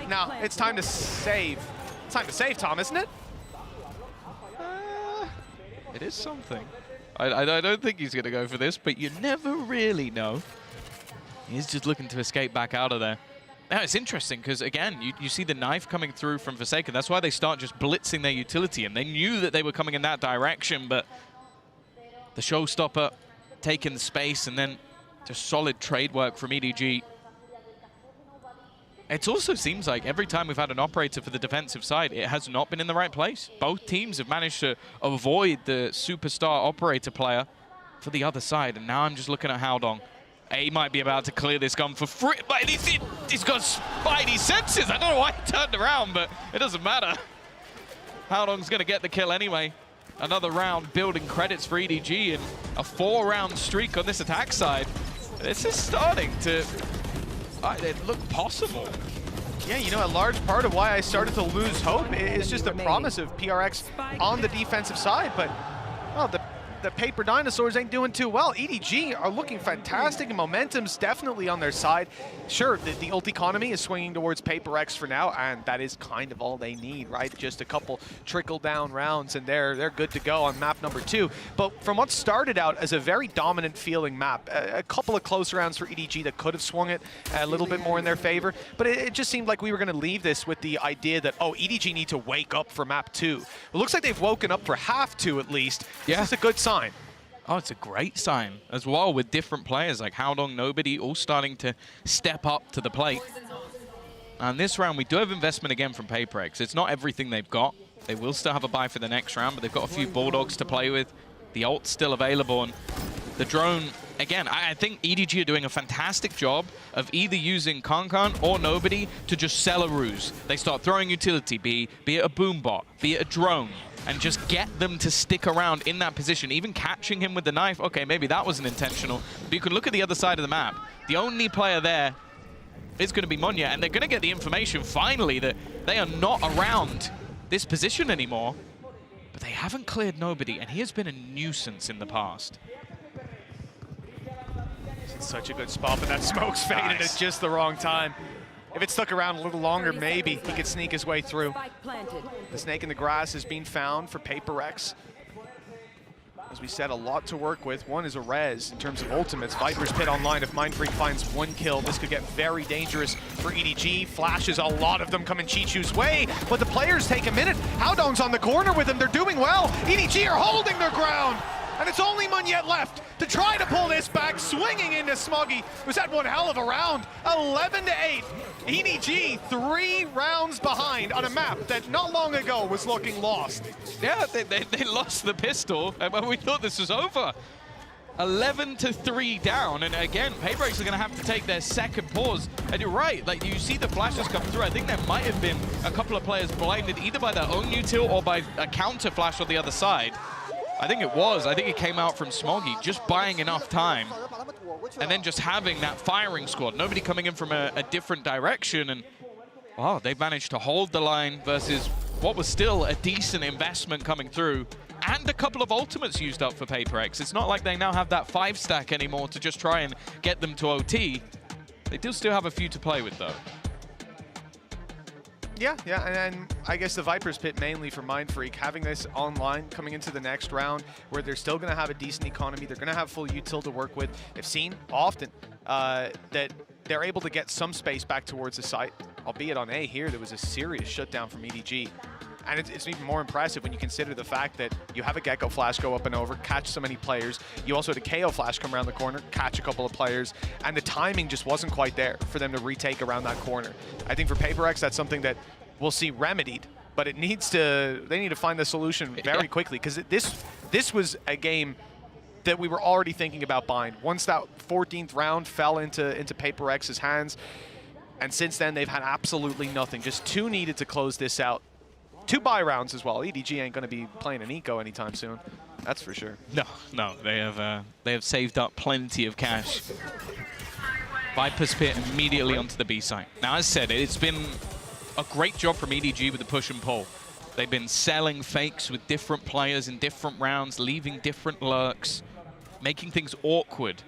Now, it's time to save. It's time to save, Tom, isn't it? It is something. I don't think he's going to go for this, but you never really know. He's just looking to escape back out of there. Now, it's interesting because, again, you see the knife coming through from Forsaken. That's why they start just blitzing their utility, and they knew that they were coming in that direction, but the showstopper taking the space and then just solid trade work from EDG. It also seems like every time we've had an operator for the defensive side, it has not been in the right place. Both teams have managed to avoid the superstar operator player for the other side, and now I'm just looking at Howdong. A might be about to clear this gun for free, but he's got spidey senses. I don't know why he turned around, but it doesn't matter. Howdong's going to get the kill anyway. Another round building credits for EDG and a 4-round streak on this attack side. This is starting to look possible. Yeah, you know, a large part of why I started to lose hope is just the promise of PRX on the defensive side, but, well, the Paper Dinosaurs ain't doing too well. EDG are looking fantastic, and momentum's definitely on their side. Sure, the ult economy is swinging towards PaperX for now, and that is kind of all they need, right? Just a couple trickle-down rounds, and they're good to go on map number 2. But from what started out as a very dominant-feeling map, a couple of close rounds for EDG that could have swung it a little bit more in their favor, but it just seemed like we were going to leave this with the idea that, oh, EDG need to wake up for map 2. It looks like they've woken up for half 2 at least. Yeah. This is a good sign. Oh, it's a great sign as well with different players like Howdong, Nobody, all starting to step up to the plate. And this round, we do have investment again from PaperX. It's not everything they've got. They will still have a buy for the next round, but they've got a few Bulldogs to play with. The ult's still available, and the drone, again, I think EDG are doing a fantastic job of either using Kankan or Nobody to just sell a ruse. They start throwing utility, be it a boom bot, be it a drone, and just get them to stick around in that position. Even catching him with the knife, okay, maybe that wasn't intentional. But you can look at the other side of the map. The only player there is going to be Munya, and they're going to get the information finally that they are not around this position anymore. But they haven't cleared Nobody, and he has been a nuisance in the past. It's such a good spot, but that smoke's faded at just the wrong time. If it stuck around a little longer, maybe he could sneak his way through. The snake in the grass is being found for PaperX. As we said, a lot to work with. One is a res in terms of ultimates. Viper's Pit online. If Mindfreak finds 1 kill, this could get very dangerous for EDG. Flashes, a lot of them coming Chichu's way, but the players take a minute. Howdong's on the corner with them. They're doing well. EDG are holding their ground. And it's only Munyet left to try to pull this back, swinging into Smuggy. Was that one hell of a round? 11-8. EDG 3 rounds behind on a map that not long ago was looking lost. Yeah, they lost the pistol, and we thought this was over. 11-3 down, and again, PaperX are going to have to take their second pause. And you're right, like you see the flashes come through. I think there might have been a couple of players blinded either by their own util or by a counter flash on the other side. I think it was. I think it came out from Smoggy, just buying enough time. And then just having that firing squad. Nobody coming in from a different direction. And, wow, they've managed to hold the line versus what was still a decent investment coming through. And a couple of ultimates used up for PaperX. It's not like they now have that 5-stack anymore to just try and get them to OT. They do still have a few to play with, though. Yeah, and then I guess the Viper's Pit mainly for Mindfreak, having this online coming into the next round where they're still going to have a decent economy, they're going to have full util to work with. They've seen often that they're able to get some space back towards the site, albeit on A here, there was a serious shutdown from EDG. And it's even more impressive when you consider the fact that you have a Gecko Flash go up and over, catch so many players. You also had a KO Flash come around the corner, catch a couple of players, and the timing just wasn't quite there for them to retake around that corner. I think for PaperX, that's something that we'll see remedied, but they need to find the solution very quickly, because this was a game that we were already thinking about buying. Once that 14th round fell into PaperX's hands, and since then they've had absolutely nothing. Just 2 needed to close this out. 2 buy rounds as well. EDG ain't going to be playing an eco anytime soon. That's for sure. No, they have saved up plenty of cash. Viper's Pit immediately onto the B site. Now, as said, it's been a great job from EDG with the push and pull. They've been selling fakes with different players in different rounds, leaving different lurks, making things awkward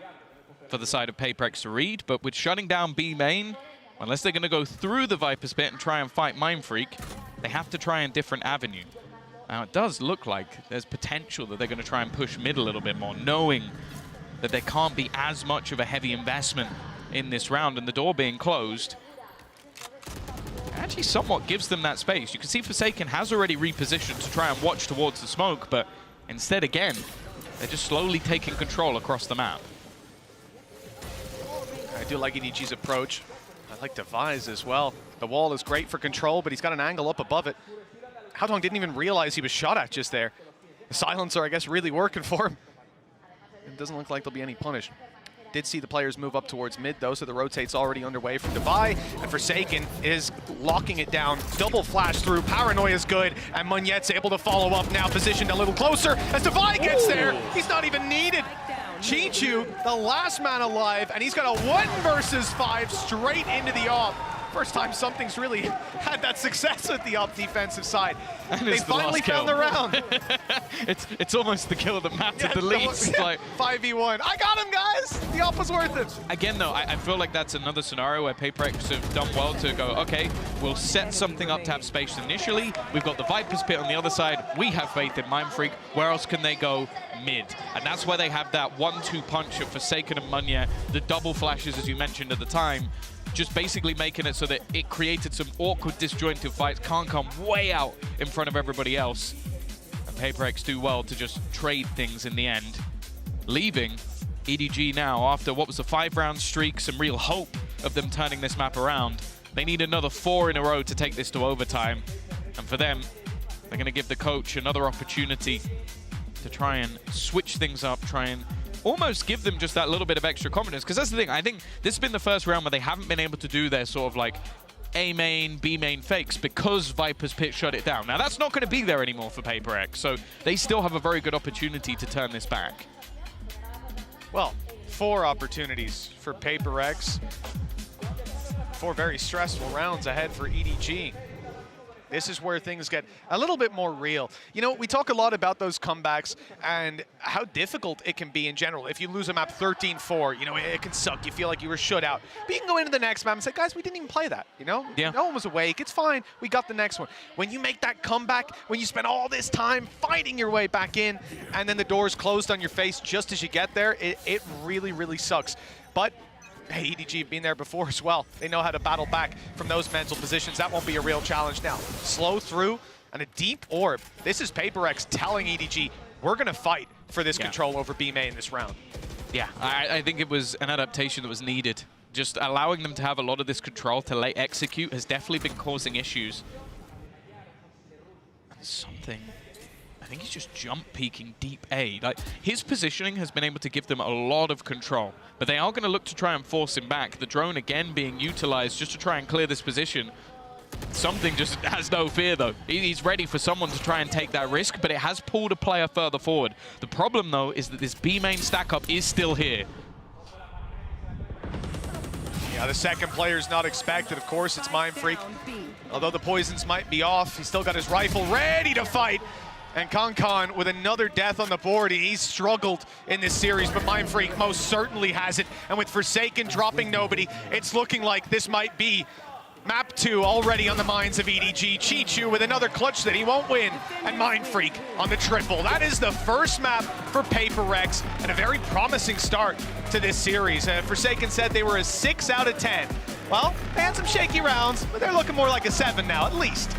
for the side of PaperX to read. But with shutting down B main, unless they're going to go through the Viper's Pit and try and fight Mindfreak, they have to try a different avenue. Now, it does look like there's potential that they're going to try and push mid a little bit more, knowing that there can't be as much of a heavy investment in this round, and the door being closed actually somewhat gives them that space. You can see Forsaken has already repositioned to try and watch towards the smoke, but instead, again, they're just slowly taking control across the map. I do like EDG's approach. I like Devise as well. The wall is great for control, but he's got an angle up above it. Howdong didn't even realize he was shot at just there. The silencer, I guess, really working for him. It doesn't look like there'll be any punish. did see the players move up towards mid, though, so the rotate's already underway from Devi, and Forsaken is locking it down. Double flash through, Paranoia's good, and Munyet's able to follow up now, positioned a little closer as Devi gets there. He's not even needed. Chichu, the last man alive, and he's got a 1 versus 5 straight into the op. First time something's really had that success with the op defensive side. And they finally found the round. it's almost the kill that mattered the least. Yeah, like 5v1. I got him, guys! The op was worth it. Again, though, I feel like that's another scenario where paperrex have done well to go, okay, we'll set something up to have space initially. We've got the Viper's Pit on the other side. We have faith in Mindfreak. Where else can they go? Mid. And that's where they have that 1-2 punch of Forsaken and Munya, the double flashes, as you mentioned at the time, just basically making it so that it created some awkward, disjointed fights. Can't come way out in front of everybody else. And paperrex do well to just trade things in the end, leaving EDG now, after what was a 5-round streak, some real hope of them turning this map around. They need another 4 in a row to take this to overtime. And for them, they're going to give the coach another opportunity to try and switch things up, try and almost give them just that little bit of extra confidence. Because that's the thing, I think this has been the first round where they haven't been able to do their sort of like A main, B main fakes because Viper's Pit shut it down. Now that's not going to be there anymore for paperrex, so they still have a very good opportunity to turn this back. Well, 4 opportunities for paperrex. 4 very stressful rounds ahead for EDG. This is where things get a little bit more real. You know, we talk a lot about those comebacks and how difficult it can be in general. If you lose a map 13-4, you know, it can suck. You feel like you were shut out. But you can go into the next map and say, guys, we didn't even play that, you know? Yeah. No one was awake. It's fine. We got the next one. When you make that comeback, when you spend all this time fighting your way back in, and then the door's closed on your face just as you get there, it really, really sucks. But hey, EDG have been there before as well. They know how to battle back from those mental positions. That won't be a real challenge now. Slow through and a deep orb. This is paperrex telling EDG, we're going to fight for this control over B main this round. Yeah, I think it was an adaptation that was needed. Just allowing them to have a lot of this control to late execute has definitely been causing issues. And something... I think he's just jump peeking deep A. Like, his positioning has been able to give them a lot of control, but they are going to look to try and force him back. The drone again being utilized just to try and clear this position. Something just has no fear, though. He's ready for someone to try and take that risk, but it has pulled a player further forward. The problem, though, is that this B main stack up is still here. Yeah, the second player's not expected. Of course, it's Mindfreak. Although the poisons might be off, he's still got his rifle ready to fight. And Concon with another death on the board. He's struggled in this series, but Mindfreak most certainly has it. And with Forsaken dropping nobody, it's looking like this might be map 2 already on the minds of EDG. Chichu with another clutch that he won't win, and Mindfreak on the triple. That is the first map for paperrex, and a very promising start to this series. Forsaken said they were a 6 out of 10. Well, they had some shaky rounds, but they're looking more like a 7 now, at least.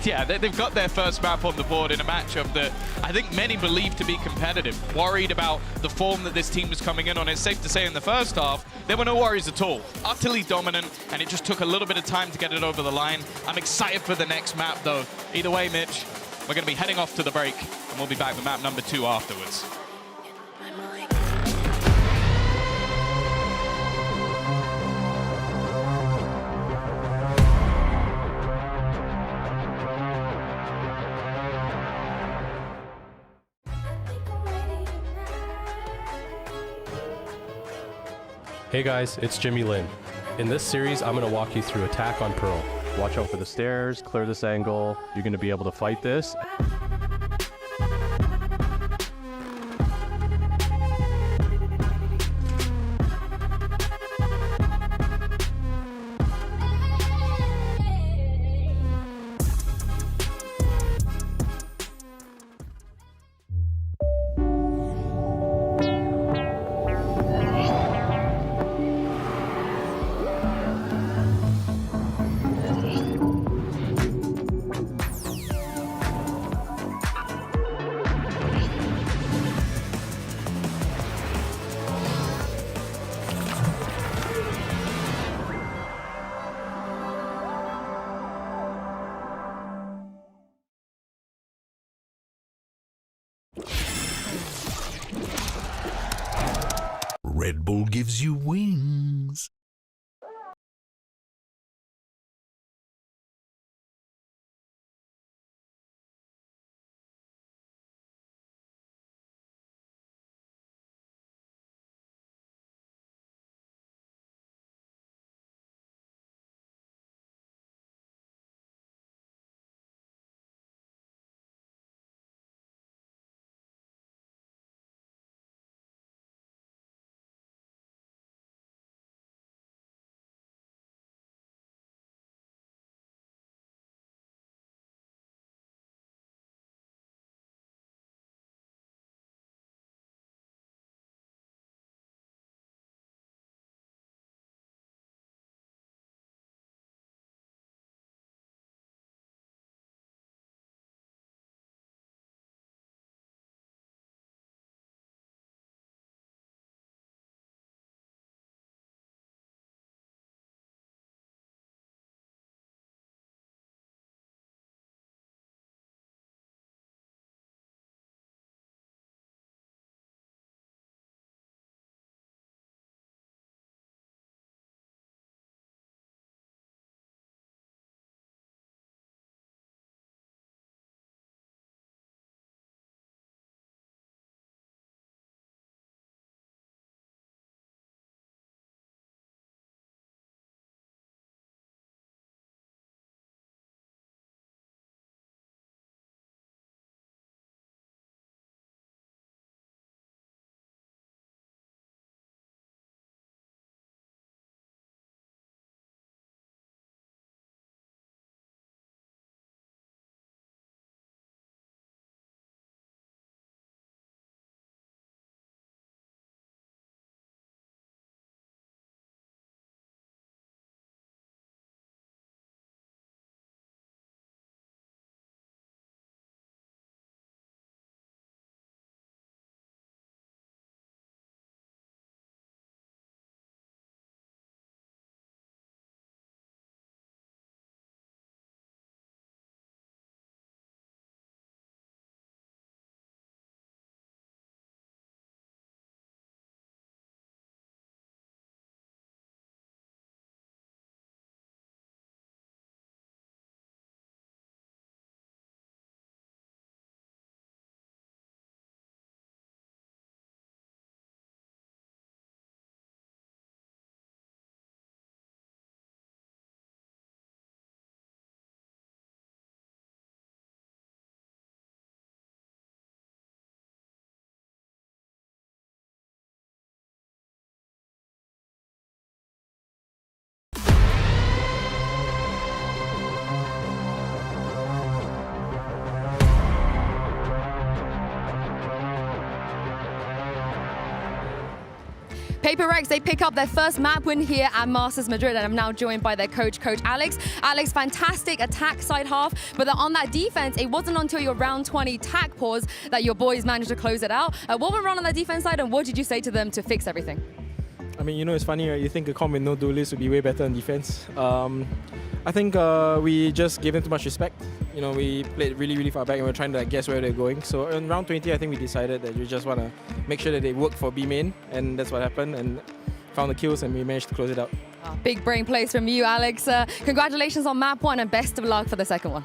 Yeah, they've got their first map on the board in a matchup that I think many believe to be competitive. Worried about the form that this team was coming in on. It's safe to say in the first half, there were no worries at all. Utterly dominant, and it just took a little bit of time to get it over the line. I'm excited for the next map, though. Either way, Mitch, we're going to be heading off to the break, and we'll be back with map number 2 afterwards. Hey guys, it's Jimmy Lin. In this series, I'm going to walk you through attack on Pearl. Watch out for the stairs, clear this angle. You're going to be able to fight this. you wings. PRX, they pick up their first map win here at Masters Madrid, and I'm now joined by their coach, Coach Alex. Alex, fantastic attack side half, but on that defense, it wasn't until your round 20 tack pause that your boys managed to close it out. What went wrong on that defense side, and what did you say to them to fix everything? I mean, you know, it's funny, right? You think a comp with no duelist would be way better in defense. I think we just gave them too much respect. You know, we played really, really far back and we were trying to guess where they're going. So in round 20, I think we decided that we just want to make sure that they work for B main, and that's what happened. And found the kills and we managed to close it out. Big brain plays from you, Alex. Congratulations on map 1 and best of luck for the second one.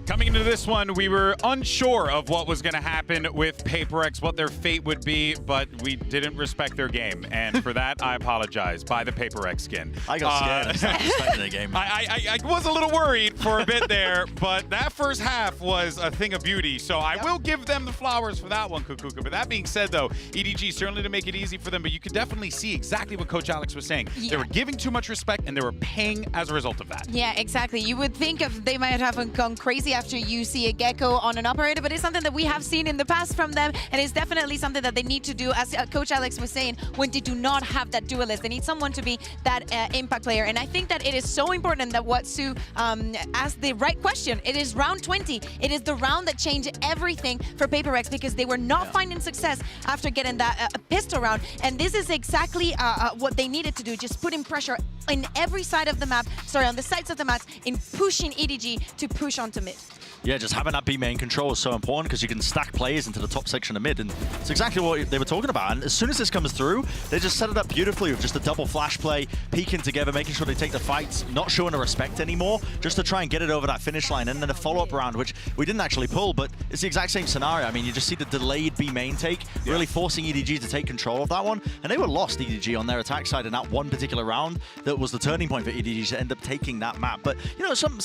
Coming into this one, we were unsure of what was going to happen with PaperX, what their fate would be, but we didn't respect their game. And for that, I apologize. Buy the PaperX skin. I got scared and started respecting the game. I was a little worried for a bit there, but that first half was a thing of beauty. So I will give them the flowers for that one, Kukuka. But that being said, though, EDG certainly to make it easy for them, but you could definitely see exactly what Coach Alex was saying. Yeah. They were giving too much respect, and they were paying as a result of that. Yeah, exactly. You would think of they might have gone crazy after you see a Gecko on an operator, but it's something that we have seen in the past from them, and it's definitely something that they need to do, as Coach Alex was saying, when they do not have that duelist. They need someone to be that impact player, and I think that it is so important that what Sue asked the right question. It is round 20. It is the round that changed everything for PaperX, because they were not finding success after getting that pistol round, and this is exactly what they needed to do, just putting pressure in every side of the map, sorry, on the sides of the maps, in pushing EDG to push onto mid. Yeah, just having that B main control is so important because you can stack players into the top section of mid, and it's exactly what they were talking about. And as soon as this comes through, they just set it up beautifully with just a double flash play, peeking together, making sure they take the fights, not showing the respect anymore, just to try and get it over that finish line. And then a follow-up round, which we didn't actually pull, but it's the exact same scenario. I mean, you just see the delayed B main take, really forcing EDG to take control of that one. And they were lost, EDG, on their attack side in that one particular round. That was the turning point for EDG to end up taking that map. But, you know, some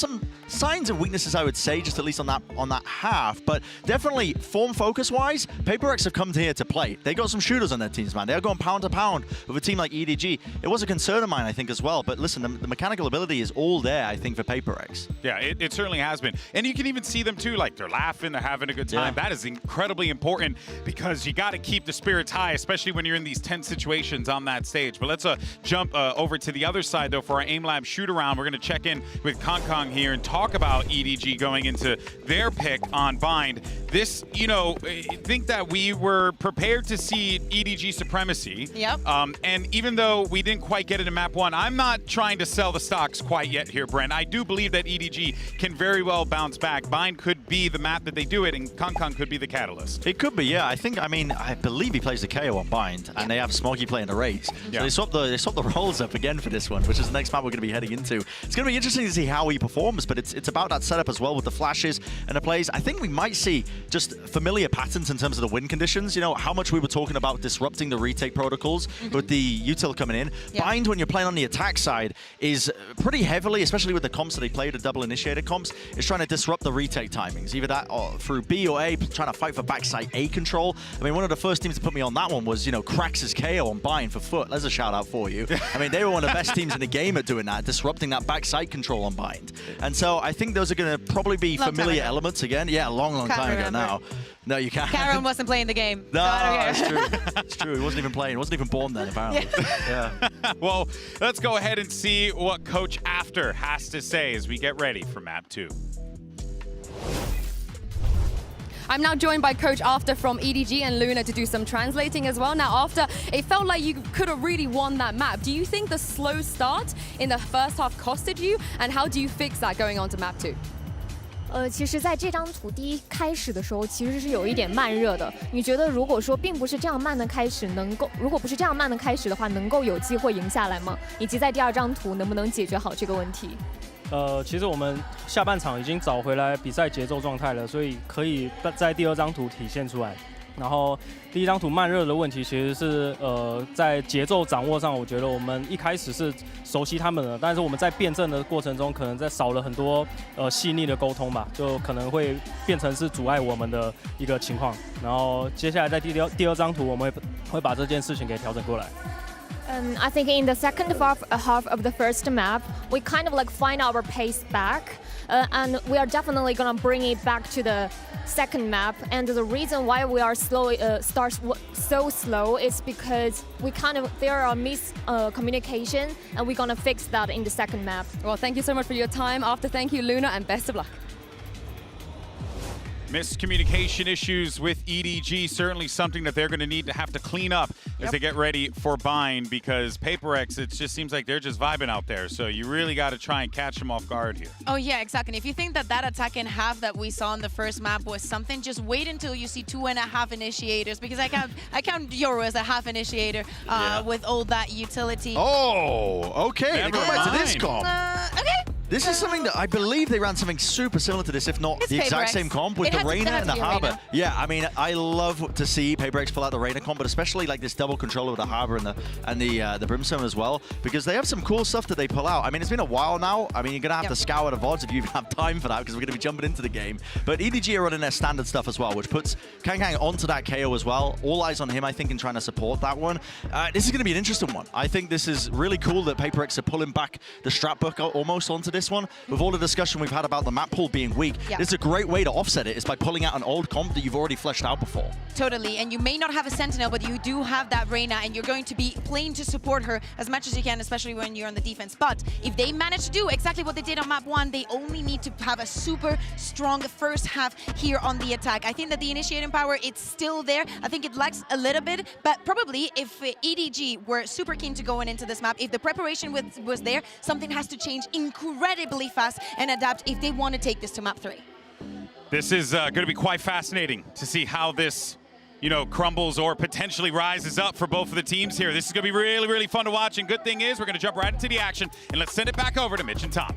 signs of weaknesses, I would say, just at least on that half. But definitely, form focus-wise, PaperX have come here to play. They got some shooters on their teams, man. They're going pound to pound with a team like EDG. It was a concern of mine, I think, as well. But listen, the mechanical ability is all there, I think, for PaperX. Yeah, it certainly has been. And you can even see them, too. Like, they're laughing, they're having a good time. That is incredibly important because you got to keep the spirits high, especially when you're in these tense situations on that stage. But let's jump over to the other side, though, for our Aim Lab shoot-around. We're going to check in with Kong here and talk about EDG going into their pick on Bind. This, you know, I think that we were prepared to see EDG supremacy. Yep. And even though we didn't quite get it in map 1, I'm not trying to sell the stocks quite yet here, Brent. I do believe that EDG can very well bounce back. Bind could be the map that they do it, and Kong could be the catalyst. It could be, yeah. I believe he plays the KO on Bind, and they have Smoggy playing the Raze. So they swapped the roles up again for this one, which is the next map we're going to be heading into. It's going to be interesting to see how he performs, but it's about that setup as well with the flashes and the plays. I think we might see just familiar patterns in terms of the win conditions. You know, how much we were talking about disrupting the retake protocols with the util coming in. Bind, when you're playing on the attack side, is pretty heavily, especially with the comps that they played, the double initiator comps, is trying to disrupt the retake timings. Either that or through B or A, trying to fight for backside A control. I mean, one of the first teams to put me on that one was, you know, Krax's KO on Bind for Foot. There's a shout out for you. I mean, they were one of the best teams in the game at doing that, disrupting that backside control on Bind. And so I think those are going to probably be familiar elements again. Yeah, a long time ago now. No, you can't. Karen wasn't playing the game. No, it's true. It's true. He wasn't even playing. He wasn't even born then, apparently. Yeah. Well, let's go ahead and see what Coach After has to say as we get ready for map 2. I'm now joined by Coach After from EDG and Luna to do some translating as well. Now, After, it felt like you could have really won that map. Do you think the slow start in the first half costed you? And how do you fix that going on to map 2? 其实在这张图第一开始的时候，其实是有一点慢热的。你觉得如果说并不是这样慢的开始，如果不是这样慢的开始的话，能够有机会赢下来吗？以及在第二张图能不能解决好这个问题？其实我们下半场已经找回来比赛节奏状态了，所以可以在第二张图体现出来。然后第一张图慢热的问题其实是在节奏掌握上，我觉得我们一开始是熟悉他们的，但是我们在辩证的过程中，可能在少了很多细腻的沟通吧，就可能会变成是阻碍我们的一个情况。然后接下来在第二张图，我们会把这件事情给调整过来。I think in the second half of the first map, we kind of like find our pace back, and we are definitely gonna bring it back to the second map. And the reason why we are starts so slow is because there are miscommunication, and we're gonna fix that in the second map. Well, thank you so much for your time. After, thank you, Luna, and best of luck. Miscommunication issues with EDG, certainly something that they're going to have to clean up as they get ready for Bind, because PaperX, it just seems like they're just vibing out there. So you really got to try and catch them off guard here. Oh, yeah, exactly. And if you think that attack in half that we saw in the first map was something, just wait until you see 2.5 initiators, because I count Yoru as a half initiator with all that utility. Oh, okay. They go back to this comp. Okay. This is something that I believe they ran something super similar to this, if not the exact same comp with the Reyna and the Harbor. Yeah, I mean, I love to see PaperX pull out the Reyna comp, but especially like this double controller with the Harbor and the Brimstone as well, because they have some cool stuff that they pull out. I mean, it's been a while now. I mean, you're gonna have to scour the VODs if you even have time for that, because we're gonna be jumping into the game. But EDG are running their standard stuff as well, which puts Kang onto that KO as well. All eyes on him, I think, in trying to support that one. This is gonna be an interesting one. I think this is really cool that PaperX are pulling back the strap book almost onto this one. With all the discussion we've had about the map pool being weak, this is a great way to offset it, is by pulling out an old comp that you've already fleshed out before. Totally, and you may not have a Sentinel, but you do have that Reyna, and you're going to be playing to support her as much as you can, especially when you're on the defense. But if they manage to do exactly what they did on map 1, they only need to have a super strong first half here on the attack. I think that the initiating power, it's still there. I think it lacks a little bit, but probably if EDG were super keen to going into this map, if the preparation was there, something has to change incredibly fast and adapt if they want to take this to map 3. This is going to be quite fascinating to see how this, you know, crumbles or potentially rises up for both of the teams here. This is going to be really, really fun to watch. And good thing is we're going to jump right into the action. And let's send it back over to Mitch and Tom.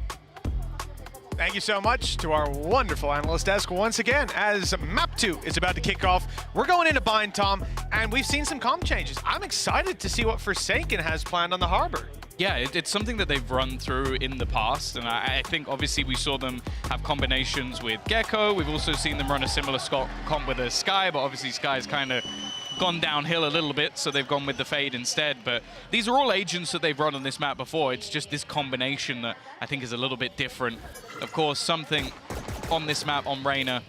Thank you so much to our wonderful analyst desk once again. As Map 2 is about to kick off, we're going into bind, Tom, and we've seen some comp changes. I'm excited to see what Forsaken has planned on the Harbor. Yeah, it's something that they've run through in the past, and I think obviously we saw them have combinations with Gecko. We've also seen them run a similar comp with a Sky, but obviously Sky's kind of gone downhill a little bit, so they've gone with the Fade instead. But these are all agents that they've run on this map before. It's just this combination that I think is a little bit different. Of course, something on this map on Reyna,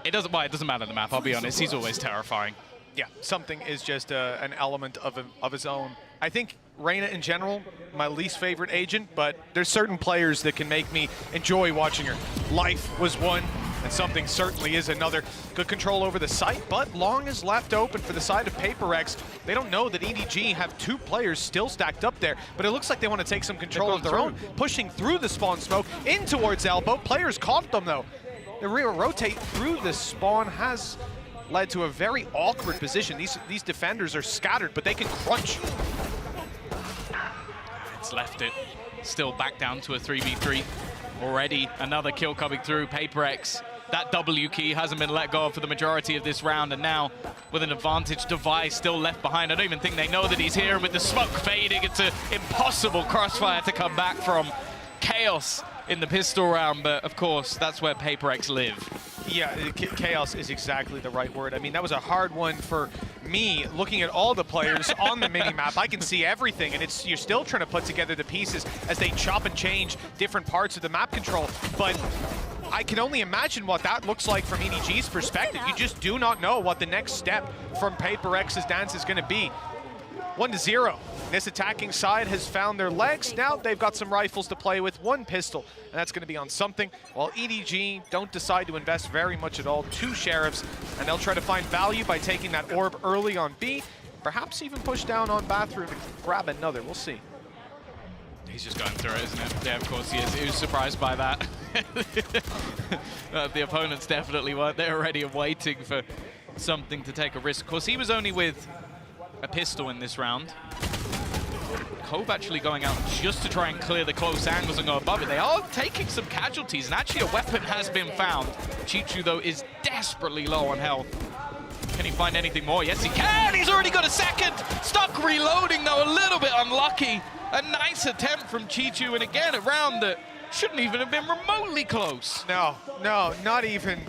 it doesn't matter the map, I'll be honest. He's always terrifying. Yeah, something is just an element of his own. I think Reyna in general, my least favorite agent, but there's certain players that can make me enjoy watching her. Life was one, and something certainly is another. Good control over the site, but long is left open for the side of PaperX. They don't know that EDG have 2 players still stacked up there, but it looks like they want to take some control of their own, pushing through the spawn smoke in towards Elbow. Players caught them though. The rear rotate through the spawn has led to a very awkward position. These defenders are scattered, but they can crunch. It's left it still back down to a 3v3. Already another kill coming through. PaperX, that W key hasn't been let go of for the majority of this round, and now with an advantage device still left behind. I don't even think they know that he's here, and with the smoke fading, it's an impossible crossfire to come back from. Chaos in the pistol round, but of course, that's where PaperX live. Yeah, chaos is exactly the right word. I mean, that was a hard one for me, looking at all the players on the mini-map. I can see everything, and you're still trying to put together the pieces as they chop and change different parts of the map control. But I can only imagine what that looks like from EDG's perspective. You just do not know what the next step from PaperX's dance is going to be. 1-0. This attacking side has found their legs. Now they've got some rifles to play with, 1 pistol, and that's going to be on something. While EDG don't decide to invest very much at all, 2 sheriffs, and they'll try to find value by taking that orb early on B, perhaps even push down on bathroom to grab another. We'll see. He's just going through it, isn't it? Yeah, of course he is. He was surprised by that. The opponents definitely weren't there already and waiting for something to take a risk. Of course, he was only with a pistol in this round. Cove actually going out just to try and clear the close angles and go above it. They are taking some casualties, and actually a weapon has been found. Chichu, though, is desperately low on health. Can he find anything more? Yes, he can! He's already got a second! Stuck reloading, though, a little bit unlucky. A nice attempt from Chichu, and again, a round that shouldn't even have been remotely close. No, not even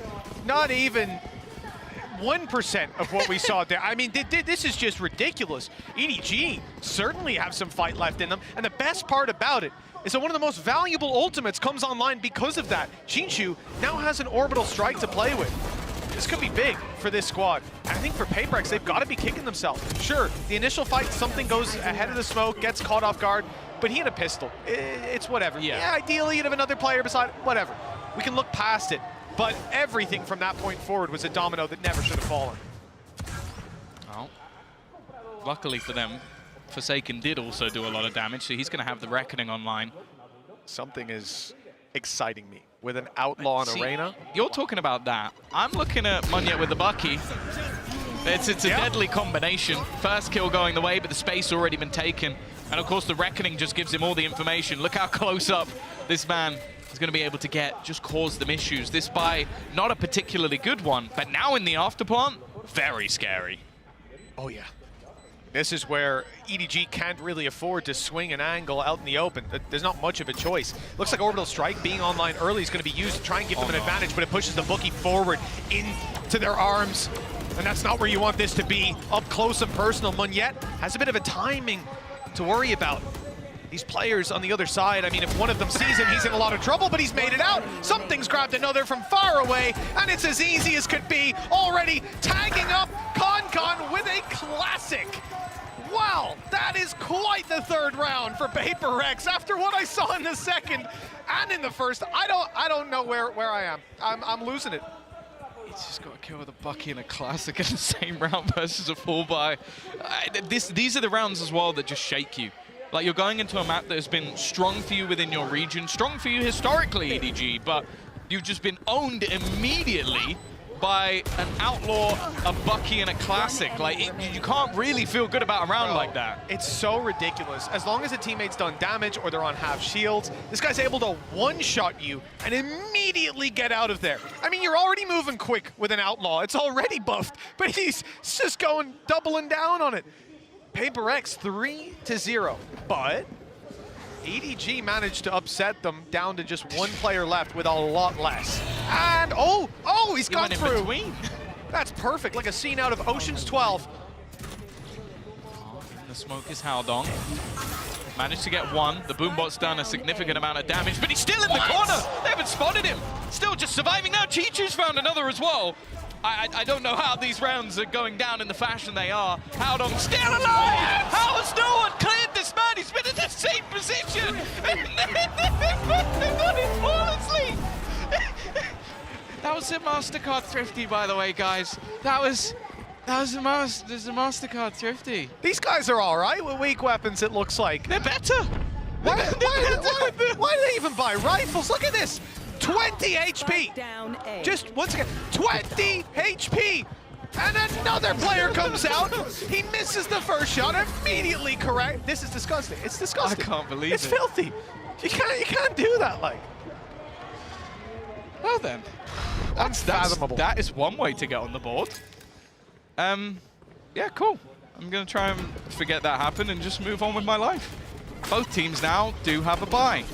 1% of what we saw there. I mean, this is just ridiculous. EDG certainly have some fight left in them, and the best part about it is that one of the most valuable ultimates comes online because of that. Chichu now has an orbital strike to play with. This could be big for this squad. And I think for PaperX, they've got to be kicking themselves. Sure, the initial fight, something goes ahead of the smoke, gets caught off guard, but he had a pistol. It's whatever. Yeah, ideally, you'd have another player beside, whatever. We can look past it. But everything from that point forward was a domino that never should have fallen. Oh. Luckily for them, Forsaken did also do a lot of damage, so he's going to have the Reckoning online. Something is exciting me with an outlaw on Arena. You're talking about that. I'm looking at Munyet with the Bucky. It's a deadly combination. First kill going the way, but the space already been taken. And of course, the Reckoning just gives him all the information. Look how close up this man is going to be able to get, just cause them issues. This buy, not a particularly good one, but now in the afterplant, very scary. Oh yeah. This is where EDG can't really afford to swing an angle out in the open. There's not much of a choice. Looks like Orbital Strike being online early is going to be used to try and give them an advantage, but it pushes the Bookie forward into their arms. And that's not where you want this to be. Up close and personal. Munyet has a bit of a timing to worry about. These players on the other side, I mean, if one of them sees him, he's in a lot of trouble, but he's made it out. Something's grabbed another from far away, and it's as easy as could be. Already tagging up Con with a classic. Wow, that is quite the third round for PaperX. After what I saw in the second and in the first, I don't know where I am. I'm losing it. He's just got to kill with a Bucky in a classic in the same round versus a full buy. These are the rounds as well that just shake you. Like, you're going into a map that has been strong for you within your region, strong for you historically, EDG, but you've just been owned immediately by an Outlaw, a Bucky, and a Classic. Like, you can't really feel good about a round like that. It's so ridiculous. As long as a teammate's done damage or they're on half shields, this guy's able to one-shot you and immediately get out of there. I mean, you're already moving quick with an Outlaw. It's already buffed, but he's just doubling down on it. PaperX 3-0, but EDG managed to upset them down to just one player left with a lot less. And, oh, he's gone through. In between. That's perfect, like a scene out of Ocean's 12. The smoke is Haldong. Managed to get one. The Boombot's done a significant amount of damage, but he's still in the corner. They haven't spotted him. Still just surviving now. Chichu's found another as well. I don't know how these rounds are going down in the fashion they are. Haldong still alive! How has no one cleared this man? He's been in the same position! And they've done it flawlessly! That was a MasterCard Thrifty, by the way, guys. That was a MasterCard Thrifty. These guys are all right with weak weapons, it looks like. They're better! Why do they even buy rifles? Look at this! 20 HP! Just once again, 20 HP! And another player comes out. He misses the first shot, immediately correct. This is disgusting. It's disgusting. I can't believe it's it. filthy. You can't do that, like. Well then, Unfathomable. that is one way to get on the board. Yeah, cool. I'm gonna try and forget that happened and just move on with my life. Both teams now do have a bye.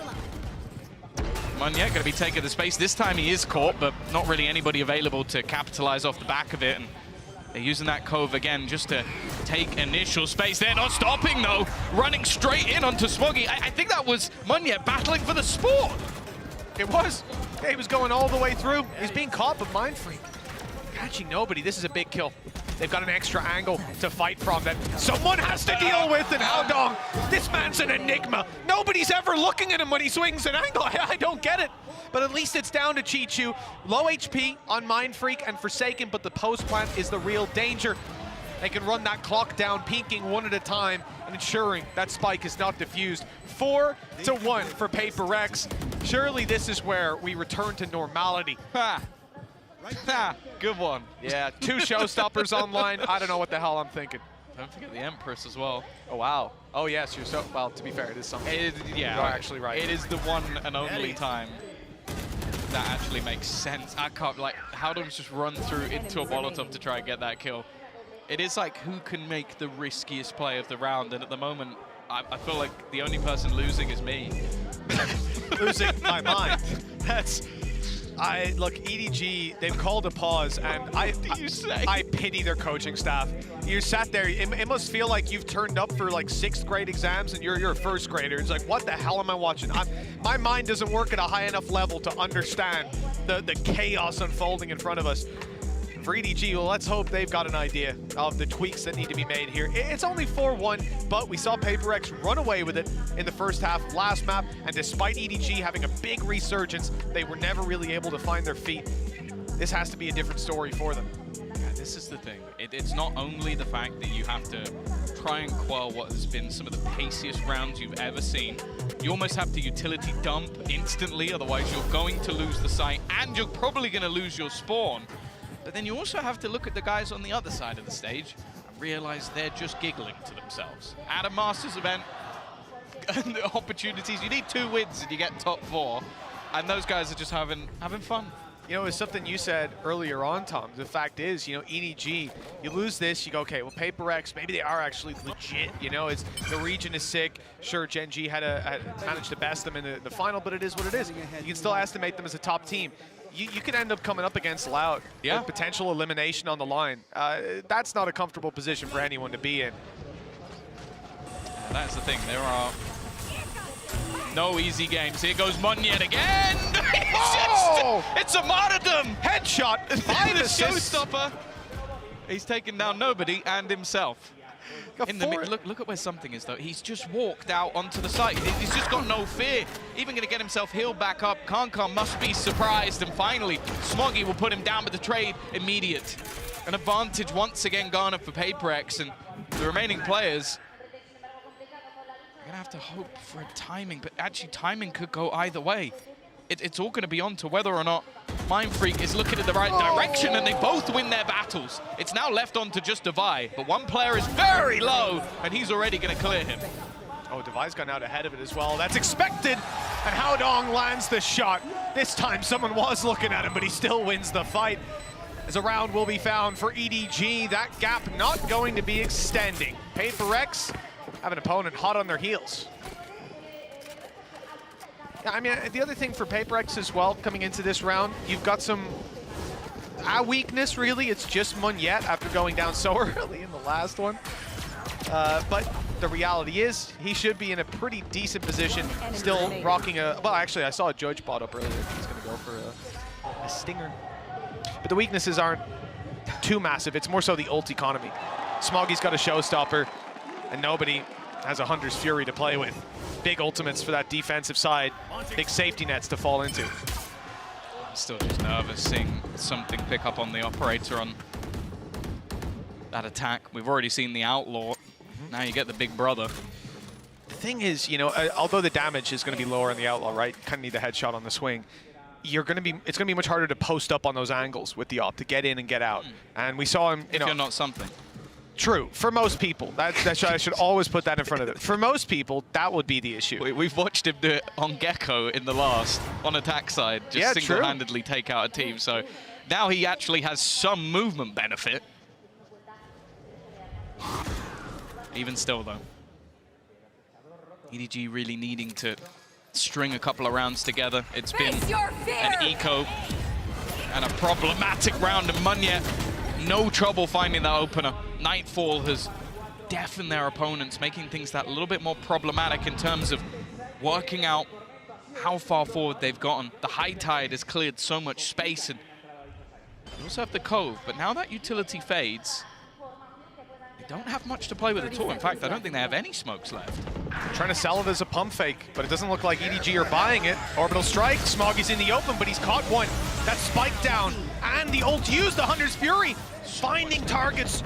Munyet gonna be taking the space. This time he is caught, but not really anybody available to capitalize off the back of it. And they're using that cove again just to take initial space. They're not stopping though. Running straight in onto Smoggy. I think that was Munyet battling for the sport. It was. He was going all the way through. He's being caught, but Mind Freak catching nobody. This is a big kill. They've got an extra angle to fight from that someone has to deal with. And Haldong, this man's an enigma. Nobody's ever looking at him when he swings an angle. I don't get it. But at least it's down to Chichu. Low HP on Mind Freak and Forsaken, but the post plant is the real danger. They can run that clock down, peeking one at a time and ensuring that spike is not diffused. 4-1 for PaperX. Surely this is where we return to normality. Ha! Ha! Good one. Yeah, 2 showstoppers online. I don't know what the hell I'm thinking. Don't forget the Empress as well. Oh, wow. Oh, yes, you're so... Well, to be fair, it is something. Yeah, you're actually right. It is the one and only time that actually makes sense. I can't, like, Haldong's just run through into a Molotov to try and get that kill. It is like, who can make the riskiest play of the round? And at the moment, I feel like the only person losing is me. Losing my mind. Look, EDG, they've called a pause, and I pity their coaching staff. You sat there, it must feel like you've turned up for like 6th grade exams and you're a 1st grader. It's like, what the hell am I watching? My mind doesn't work at a high enough level to understand the chaos unfolding in front of us. For EDG, well, let's hope they've got an idea of the tweaks that need to be made here. It's only 4-1, but we saw PaperX run away with it in the first half of last map, and despite EDG having a big resurgence, they were never really able to find their feet. This has to be a different story for them. Yeah, this is the thing. It's not only the fact that you have to try and quell what has been some of the paciest rounds you've ever seen. You almost have to utility dump instantly, otherwise you're going to lose the site, and you're probably going to lose your spawn. But then you also have to look at the guys on the other side of the stage and realize they're just giggling to themselves. At a Masters event, the opportunities, you need 2 wins and you get top 4. And those guys are just having fun. You know, it's something you said earlier on, Tom. The fact is, you know, EDG, you lose this, you go, okay, well, PaperX, maybe they are actually legit. You know, the region is sick. Sure, Gen G had managed to best them in the final, but it is what it is. You can still estimate them as a top team. You could end up coming up against Loud with potential elimination on the line. That's not a comfortable position for anyone to be in. That's the thing. There are no easy games. Here goes Munyet again. It's a martyrdom. Headshot. The showstopper. He's taken down nobody and himself. Look at where something is, though. He's just walked out onto the site. He's just got no fear. Even going to get himself healed back up. Kankan must be surprised. And finally, Smoggy will put him down with the trade immediate. An advantage once again garnered for PaperX. And the remaining players are going to have to hope for a timing. But actually, timing could go either way. it's all going to be on to whether or not Mind Freak is looking in the right direction, and they both win their battles. It's now left on to just Devi, but one player is very low, and he's already going to clear him. Oh, Devi's gone out ahead of it as well. That's expected, and Haodong lands the shot. This time someone was looking at him, but he still wins the fight. As a round will be found for EDG, that gap not going to be extending. PRX have an opponent hot on their heels. Yeah, I mean, the other thing for PRX as well, coming into this round, you've got some weakness, really. It's just Munyet after going down so early in the last one. But the reality is, he should be in a pretty decent position, still rocking a... Well, actually, I saw a Judge bot up earlier. He's going to go for a stinger. But the weaknesses aren't too massive. It's more so the ult economy. Smoggy's got a showstopper, and nobody has a Hunter's Fury to play with. Big ultimates for that defensive side. Big safety nets to fall into. I'm still just nervous seeing something pick up on the operator on that attack. We've already seen the Outlaw. Now you get the big brother. The thing is, you know, although the damage is going to be lower on the Outlaw, right? Kind of need the headshot on the swing. It's going to be much harder to post up on those angles with the op to get in and get out. And we saw him, if you're not something. True, for most people. I should always put that in front of it. For most people, that would be the issue. We've watched him do it on Gecko in the last, on attack side, just single-handedly take out a team. So now he actually has some movement benefit. Even still, though. EDG really needing to string a couple of rounds together. It's been an eco and a problematic round of Munyet. No trouble finding that opener. Nightfall has deafened their opponents, making things that a little bit more problematic in terms of working out how far forward they've gotten. The High Tide has cleared so much space, and they also have the Cove. But now that utility fades, they don't have much to play with at all. In fact, I don't think they have any smokes left. They're trying to sell it as a pump fake, but it doesn't look like EDG are buying it. Orbital Strike, Smoggy's in the open, but he's caught one. That spike down, and the ult used, the Hunter's Fury, finding targets.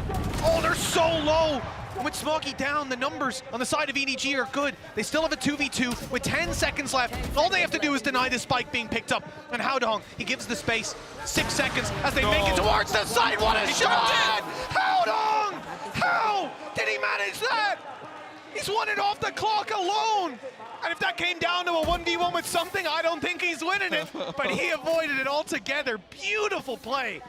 Oh, they're so low. With Smoggy down, the numbers on the side of EDG are good. They still have a 2v2 with 10 seconds left. All they have to do is deny the spike being picked up. And Haodong, he gives the space. 6 seconds as they make it towards the side. What a shot! Haodong! How did he manage that? He's won it off the clock alone. And if that came down to a 1v1 with something, I don't think he's winning it. But he avoided it altogether. Beautiful play.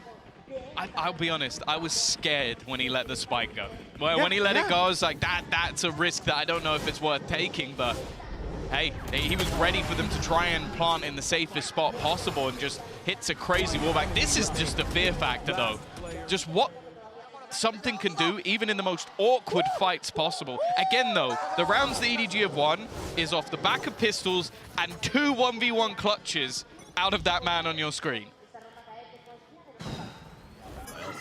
I'll be honest, I was scared when he let the spike go. When he let it go, I was like, that's a risk that I don't know if it's worth taking, but hey, he was ready for them to try and plant in the safest spot possible and just hits a crazy wallback. This is just a fear factor, though. Just what something can do, even in the most awkward fights possible. Again, though, the rounds the EDG have won is off the back of pistols and 2 1v1 clutches out of that man on your screen.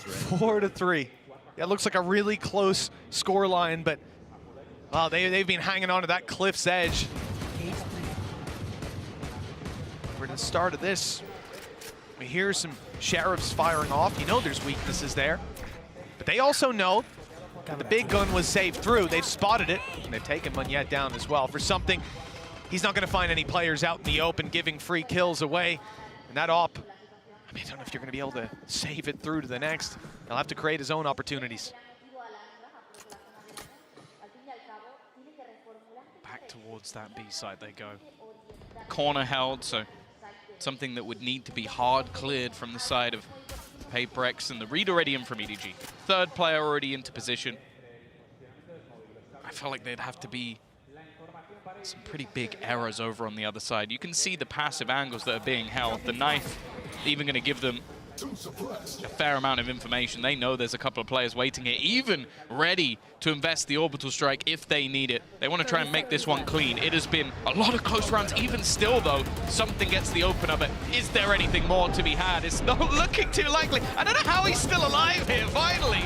4-3. Yeah, it looks like a really close scoreline, but wow, they've been hanging on to that cliff's edge. We're at the start of this. We hear some sheriffs firing off. You know there's weaknesses there. But they also know that the big gun was saved through. They've spotted it, and they've taken Munyet down as well. For something, he's not going to find any players out in the open giving free kills away. And that op, I don't know if you're going to be able to save it through to the next. He'll have to create his own opportunities. Back towards that B side they go. Corner held, so something that would need to be hard cleared from the side of PRX, and the read already in from EDG. Third player already into position. I felt like they'd have to be some pretty big errors over on the other side. You can see the passive angles that are being held. The knife even going to give them a fair amount of information. They know there's a couple of players waiting here, even ready to invest the orbital strike if they need it. They want to try and make this one clean. It has been a lot of close rounds. Even still, though, something gets the opener, but is there anything more to be had? It's not looking too likely. I don't know how he's still alive here, finally.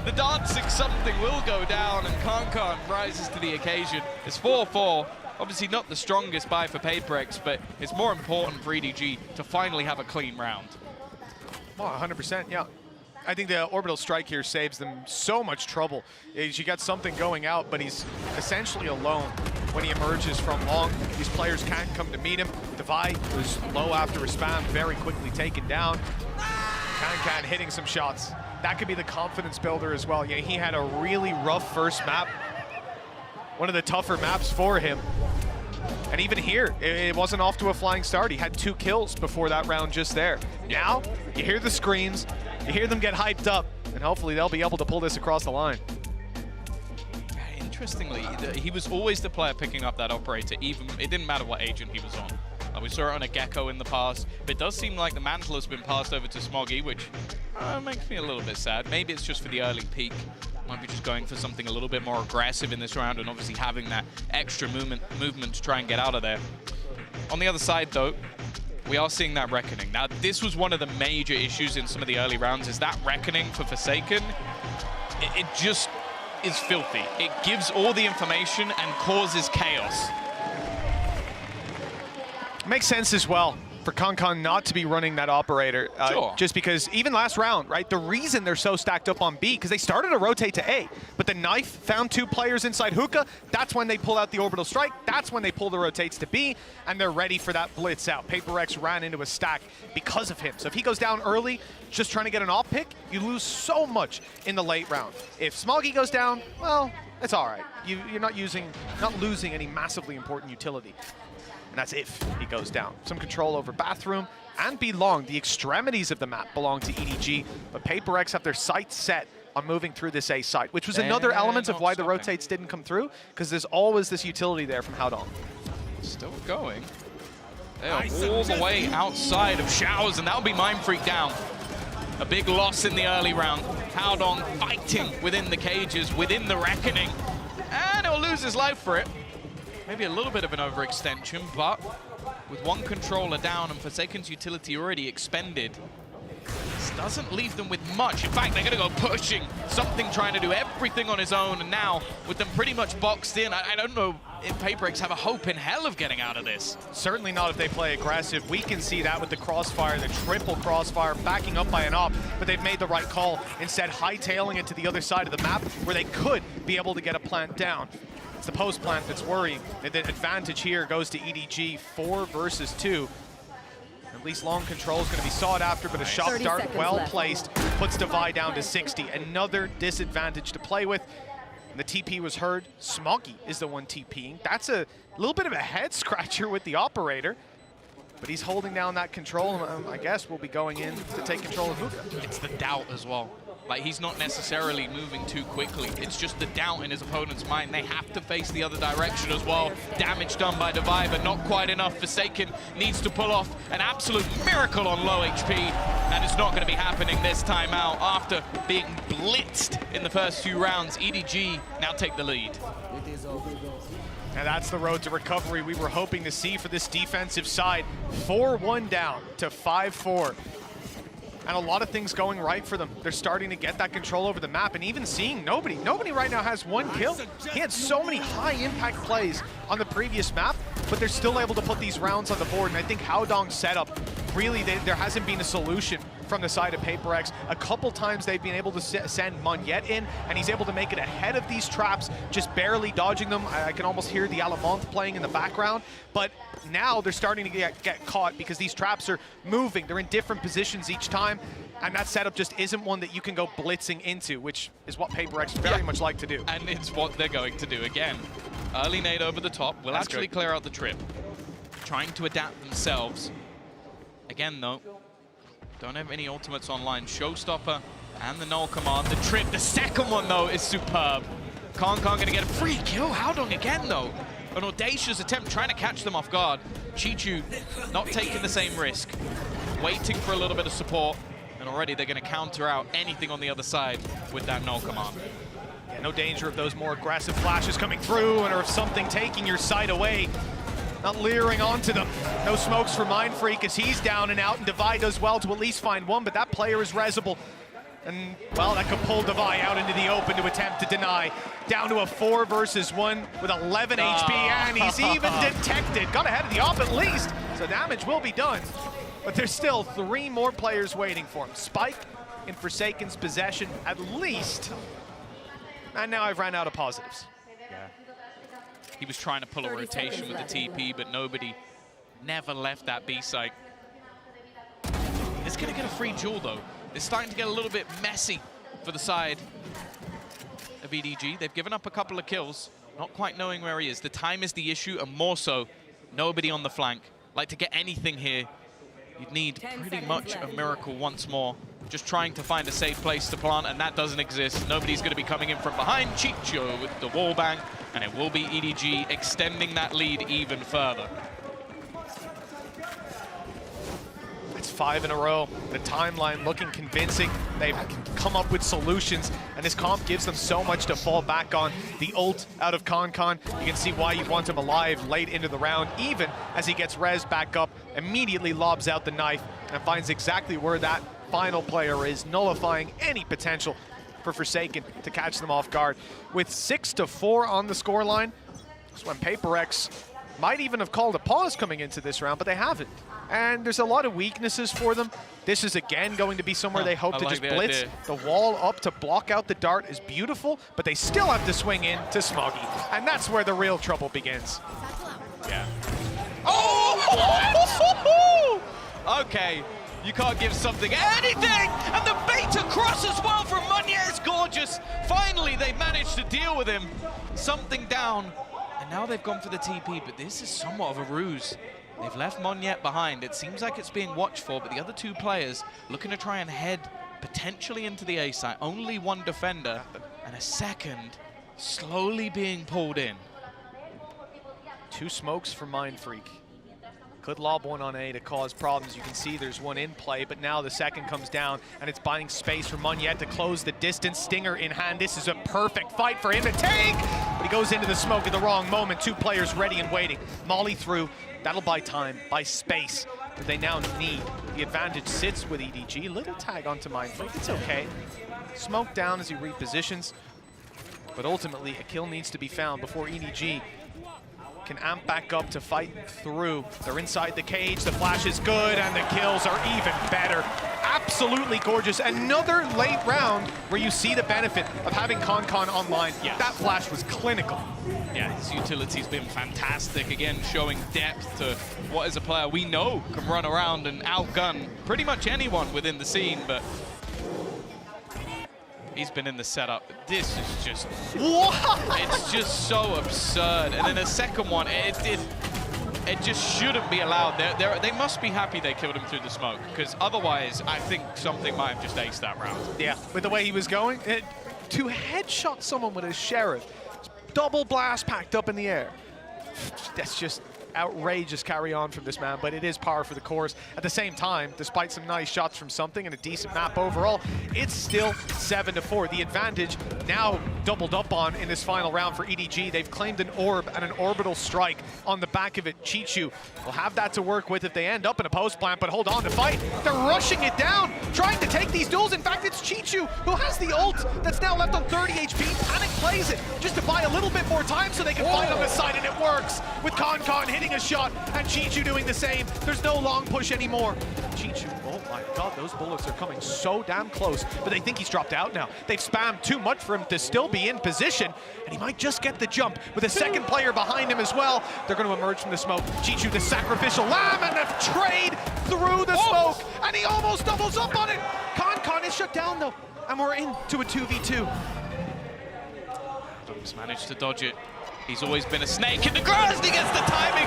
The dancing something will go down, and Kankan rises to the occasion. It's 4-4. Obviously not the strongest buy for PRX, but it's more important for EDG to finally have a clean round. Well, 100%, yeah. I think the orbital strike here saves them so much trouble. Is you got something going out, but he's essentially alone when he emerges from long. These players can't come to meet him. Divide was low after a spam, very quickly taken down. Can hitting some shots. That could be the confidence builder as well. Yeah, he had a really rough first map. One of the tougher maps for him. And even here, it wasn't off to a flying start. He had 2 kills before that round just there. Now, you hear the screams, you hear them get hyped up, and hopefully they'll be able to pull this across the line. Interestingly, he was always the player picking up that operator, even it didn't matter what agent he was on. We saw it on a Gecko in the past, but it does seem like the mantle has been passed over to Smoggy, which makes me a little bit sad. Maybe it's just for the early peak. Might be just going for something a little bit more aggressive in this round and obviously having that extra movement to try and get out of there. On the other side, though, we are seeing that Reckoning. Now, this was one of the major issues in some of the early rounds, is that Reckoning for Forsaken. It just is filthy. It gives all the information and causes chaos. Makes sense as well for Concon not to be running that operator. Sure. Just because even last round, right, the reason they're so stacked up on B, because they started to rotate to A, but the Knife found 2 players inside Hookah. That's when they pull out the orbital strike. That's when they pull the rotates to B, and they're ready for that blitz out. PaperreX ran into a stack because of him. So if he goes down early, just trying to get an off pick, you lose so much in the late round. If Smoggy goes down, well, it's all right. You're not losing any massively important utility. And that's if he goes down. Some control over Bathroom and B long. The extremities of the map belong to EDG, but PaperreX have their sights set on moving through this A site, which was another element of why the rotates didn't come through, because there's always this utility there from Haodong. Still going. They are all the way outside of Showers, and that'll be Mind Freak down. A big loss in the early round. Haodong fighting within the cages, within the Reckoning, and he'll lose his life for it. Maybe a little bit of an overextension, but with 1 controller down and Forsaken's utility already expended, this doesn't leave them with much. In fact, they're going to go pushing, something trying to do everything on his own, and now with them pretty much boxed in, I don't know if PaperreX have a hope in hell of getting out of this. Certainly not if they play aggressive. We can see that with the crossfire, the triple crossfire, backing up by an op, but they've made the right call. Instead, hightailing it to the other side of the map where they could be able to get a plant down. It's the post plant that's worrying. The advantage here goes to EDG, 4 versus 2. At least long control is going to be sought after, but a shock dart well placed puts Divide down to 60. Another disadvantage to play with. And the TP was heard. Smoggy is the one TPing. That's a little bit of a head scratcher with the operator. But he's holding down that control. I guess we'll be going in to take control of Hookah. It's the doubt as well. Like, he's not necessarily moving too quickly. It's just the doubt in his opponent's mind. They have to face the other direction as well. Damage done by Divide, but not quite enough. Forsaken needs to pull off an absolute miracle on low HP, and it's not going to be happening this time out. After being blitzed in the first few rounds, EDG now take the lead. And that's the road to recovery we were hoping to see for this defensive side. 4-1 down to 5-4. And a lot of things going right for them. They're starting to get that control over the map, and even seeing nobody right now has 1 kill. He had so many high impact plays on the previous map, but they're still able to put these rounds on the board. And I think Haodong's setup, really, there hasn't been a solution from the side of PaperreX. A couple times they've been able to send Monyet in, and he's able to make it ahead of these traps, just barely dodging them. I can almost hear the Alamont playing in the background, but now they're starting to get caught because these traps are moving. They're in different positions each time, and that setup just isn't one that you can go blitzing into, which is what PaperreX very much like to do. And it's what they're going to do again. Early nade over the top will actually clear out the trip. Trying to adapt themselves. Again, though, don't have any ultimates online. Showstopper and the null command. The trip, the second one, though, is superb. Concon going to get a free kill. Haodong again, though. An audacious attempt, trying to catch them off guard. Chichu not taking the same risk. Waiting for a little bit of support. And already they're going to counter out anything on the other side with that null command. Yeah, no danger of those more aggressive flashes coming through, or of something taking your sight away. Not leering onto them. No smokes for Mind Freak as he's down and out, and Divide does well to at least find 1, but that player is resable. And, well, that could pull Divide out into the open to attempt to deny. Down to a 4 versus 1 with 11 HP, and he's even detected. Got ahead of the op at least, so damage will be done. But there's still 3 more players waiting for him. Spike, in Forsaken's possession, at least. And now I've ran out of positives. He was trying to pull a rotation with the TP, but nobody never left that B site. It's going to get a free duel, though. It's starting to get a little bit messy for the side of EDG. They've given up a couple of kills, not quite knowing where he is. The time is the issue, and more so, nobody on the flank. Like, to get anything here, you'd need pretty much a miracle once more. Just trying to find a safe place to plant, and that doesn't exist. Nobody's going to be coming in from behind. Chicho with the wall bang, and it will be EDG extending that lead even further. That's 5 in a row. The timeline looking convincing. They've come up with solutions, and this comp gives them so much to fall back on. The ult out of Concon, you can see why you want him alive late into the round, even as he gets res back up, immediately lobs out the knife and finds exactly where that final player is, nullifying any potential for Forsaken to catch them off guard. With 6-4 on the scoreline, that's when PaperreX might even have called a pause coming into this round, but they haven't. And there's a lot of weaknesses for them. This is again going to be somewhere they hope to just blitz. The wall up to block out the dart is beautiful, but they still have to swing in to Smoggy. And that's where the real trouble begins. Yeah. Oh! Okay. You can't give something anything! And the bait across as well from Monye is gorgeous. Finally, they managed to deal with him. Something down. And now they've gone for the TP, but this is somewhat of a ruse. They've left Monye behind. It seems like it's being watched for, but the other two players looking to try and head potentially into the A site. Only one defender and a second slowly being pulled in. 2 smokes for Mind Freak. Could lob one on A to cause problems. You can see there's one in play, but now the second comes down, and it's buying space for Monye to close the distance. Stinger in hand. This is a perfect fight for him to take, but he goes into the smoke at the wrong moment. 2 players ready and waiting. Molly through. That'll buy time, buy space that they now need. The advantage sits with EDG. Little tag onto Mind Freak. It's okay. Smoke down as he repositions, but ultimately a kill needs to be found before EDG can amp back up to fight through. They're inside the cage, the flash is good, and the kills are even better. Absolutely gorgeous. Another late round where you see the benefit of having Concon online. Yes. That flash was clinical. Yeah, his utility's been fantastic. Again, showing depth to what is a player we know can run around and outgun pretty much anyone within the scene, but he's been in the setup. This is just, it's just so absurd. And then the second one, it just shouldn't be allowed. They must be happy they killed him through the smoke, because otherwise I think something might have just aced that round. Yeah, with the way he was going, to headshot someone with a Sheriff, double blast packed up in the air. That's just outrageous carry on from this man, but it is par for the course. At the same time, despite some nice shots from something and a decent map overall, it's still 7-4. The advantage now doubled up on in this final round for EDG. They've claimed an orb and an orbital strike on the back of it. Chichu will have that to work with if they end up in a post plant, but hold on to fight. They're rushing it down, trying to take these duels. In fact, it's Chichu who has the ult that's now left on 30 HP. Panic plays it just to buy a little bit more time so they can fight on the side, and it works with Concon hitting a shot and Chichu doing the same. There's no long push anymore. Chichu, oh my god, those bullets are coming so damn close, but they think he's dropped out now. They've spammed too much for him to still be in position, and he might just get the jump with a second player behind him as well. They're going to emerge from the smoke. Chichu, the sacrificial lamb, and a trade through the smoke, and he almost doubles up on it. Concon is shut down though, and we're into a 2v2. Adams managed to dodge it. He's always been a snake in the grass. He gets the timing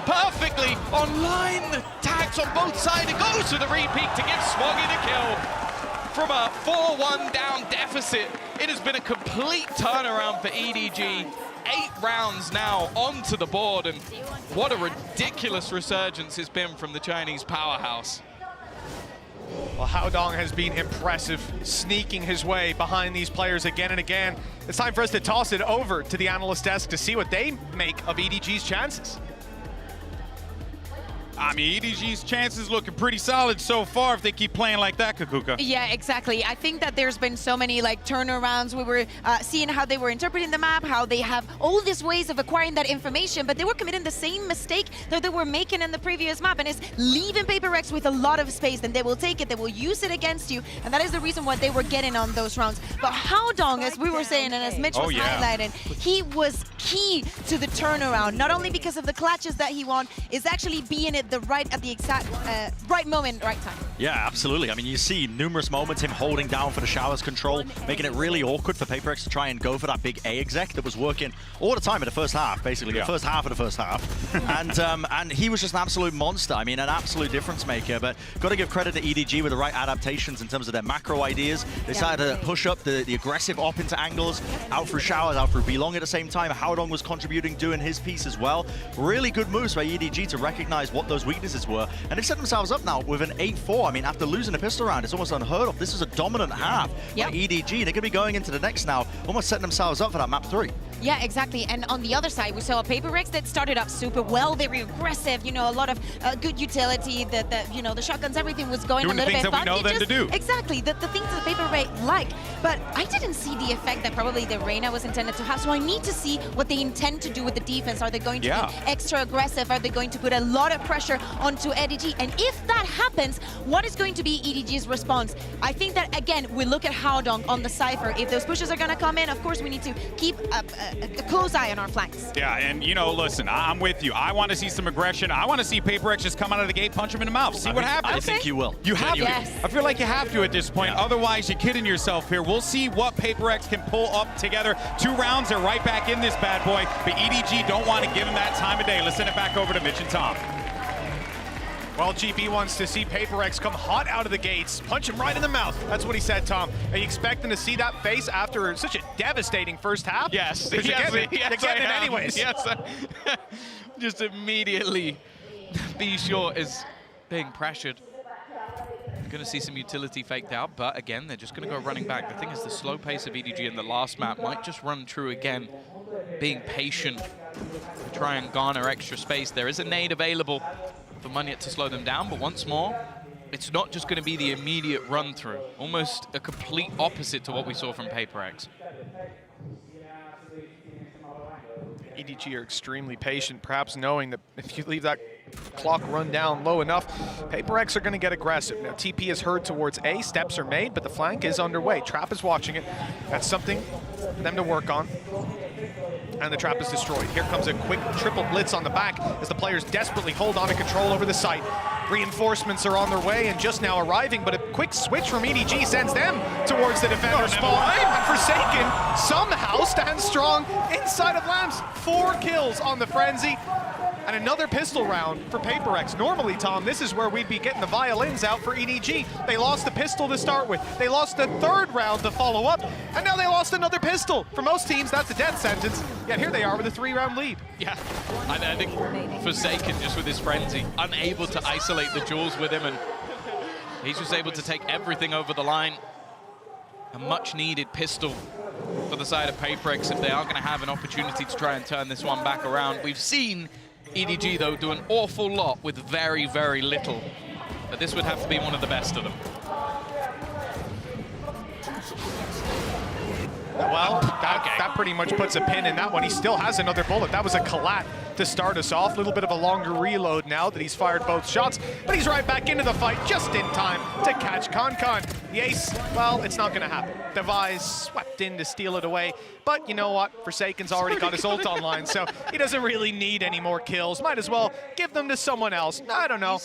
perfectly online. The tags on both sides. It goes to the repeat to give Smoggy the kill. From a 4-1 down deficit, it has been a complete turnaround for EDG. 8 rounds now onto the board, and what a ridiculous resurgence it's been from the Chinese powerhouse. Well, Haodong has been impressive, sneaking his way behind these players again and again. It's time for us to toss it over to the analyst desk to see what they make of EDG's chances. I mean, EDG's chances looking pretty solid so far if they keep playing like that, Kakuka. Yeah, exactly. I think that there's been so many like turnarounds. We were seeing how they were interpreting the map, how they have all these ways of acquiring that information, but they were committing the same mistake that they were making in the previous map, and it's leaving PaperRX with a lot of space. Then they will take it, they will use it against you, and that is the reason why they were getting on those rounds. But Howdong, as we were saying, and as Mitch was highlighting, he was key to the turnaround, not only because of the clutches that he won, is actually being at the exact right moment, right time. Yeah, absolutely. I mean, you see numerous moments him holding down for the showers control, making it really awkward for PaperX to try and go for that big A exec that was working all the time in the first half, basically, the first half of the first half. And he was just an absolute monster. I mean, an absolute difference maker. But got to give credit to EDG with the right adaptations in terms of their macro ideas. They started to push up the aggressive op into angles, out through showers, out through B-long at the same time. Howdong was contributing, doing his piece as well. Really good moves by EDG to recognize what those weaknesses were. And they've set themselves up now with an 8-4. I mean, after losing a pistol round, it's almost unheard of. This is a dominant half by EDG. They're going to be going into the next now, almost setting themselves up for that map 3. Yeah, exactly. And on the other side, we saw a PaperRX that started up super well, very aggressive, you know, a lot of good utility, you know, the shotguns, everything was going doing a little bit the things that we know them to do. Exactly, the things that PaperRX like. But I didn't see the effect that probably the Reina was intended to have, so I need to see what they intend to do with the defense. Are they going to be extra aggressive? Are they going to put a lot of pressure onto EDG? And if that happens, what is going to be EDG's response? I think that, again, we look at Howdong on the Cypher. If those pushes are going to come in, of course, we need to keep a close eye on our flanks. Yeah, and you know, listen, I'm with you. I want to see some aggression. I want to see PaperX just come out of the gate, punch him in the mouth, see what happens. I think you will. You have to. Yes. I feel like you have to at this point. Otherwise, you're kidding yourself here. We'll see what PaperX can pull up together. 2 rounds, they're right back in this bad boy. But EDG don't want to give him that time of day. Let's send it back over to Mitch and Tom. Well, GB wants to see PaperX come hot out of the gates, punch him right in the mouth. That's what he said, Tom. Are you expecting to see that face after such a devastating first half? Yes. You're getting it anyways. Yes. Just immediately, B Short is being pressured. Going to see some utility faked out, but again, they're just going to go running back. The thing is, the slow pace of EDG in the last map might just run true again, being patient to try and garner extra space. There is a nade available for Munyet to slow them down, but once more, it's not just going to be the immediate run-through. Almost a complete opposite to what we saw from PaperX. EDG are extremely patient, perhaps knowing that if you leave that clock run down low enough, PaperX are going to get aggressive. Now, TP is heard towards A, steps are made, but the flank is underway. Trap is watching it. That's something for them to work on. And the trap is destroyed. Here comes a quick triple blitz on the back as the players desperately hold on to control over the site. Reinforcements are on their way and just now arriving, but a quick switch from EDG sends them towards the defender spawn. And Forsaken somehow stands strong inside of Lamps. 4 kills on the Frenzy. And another pistol round for PaperX. Normally, Tom, this is where we'd be getting the violins out for EDG. They lost the pistol to start with. They lost the 3rd round to follow up. And now they lost another pistol. For most teams, that's a death sentence. Yet here they are with a 3-round lead. Yeah, I think Forsaken, just with his frenzy, unable to isolate the jewels with him, and he's just able to take everything over the line. A much-needed pistol for the side of PaperX if they are going to have an opportunity to try and turn this one back around. We've seen EDG, though, do an awful lot with very, very little. But this would have to be one of the best of them. Well, that pretty much puts a pin in that one. He still has another bullet. That was a collat to start us off. A little bit of a longer reload now that he's fired both shots, but he's right back into the fight just in time to catch Concon. The ace, well, it's not going to happen. Device swept in to steal it away, but you know what? Forsaken's already got his ult online, so he doesn't really need any more kills. Might as well give them to someone else. I don't know.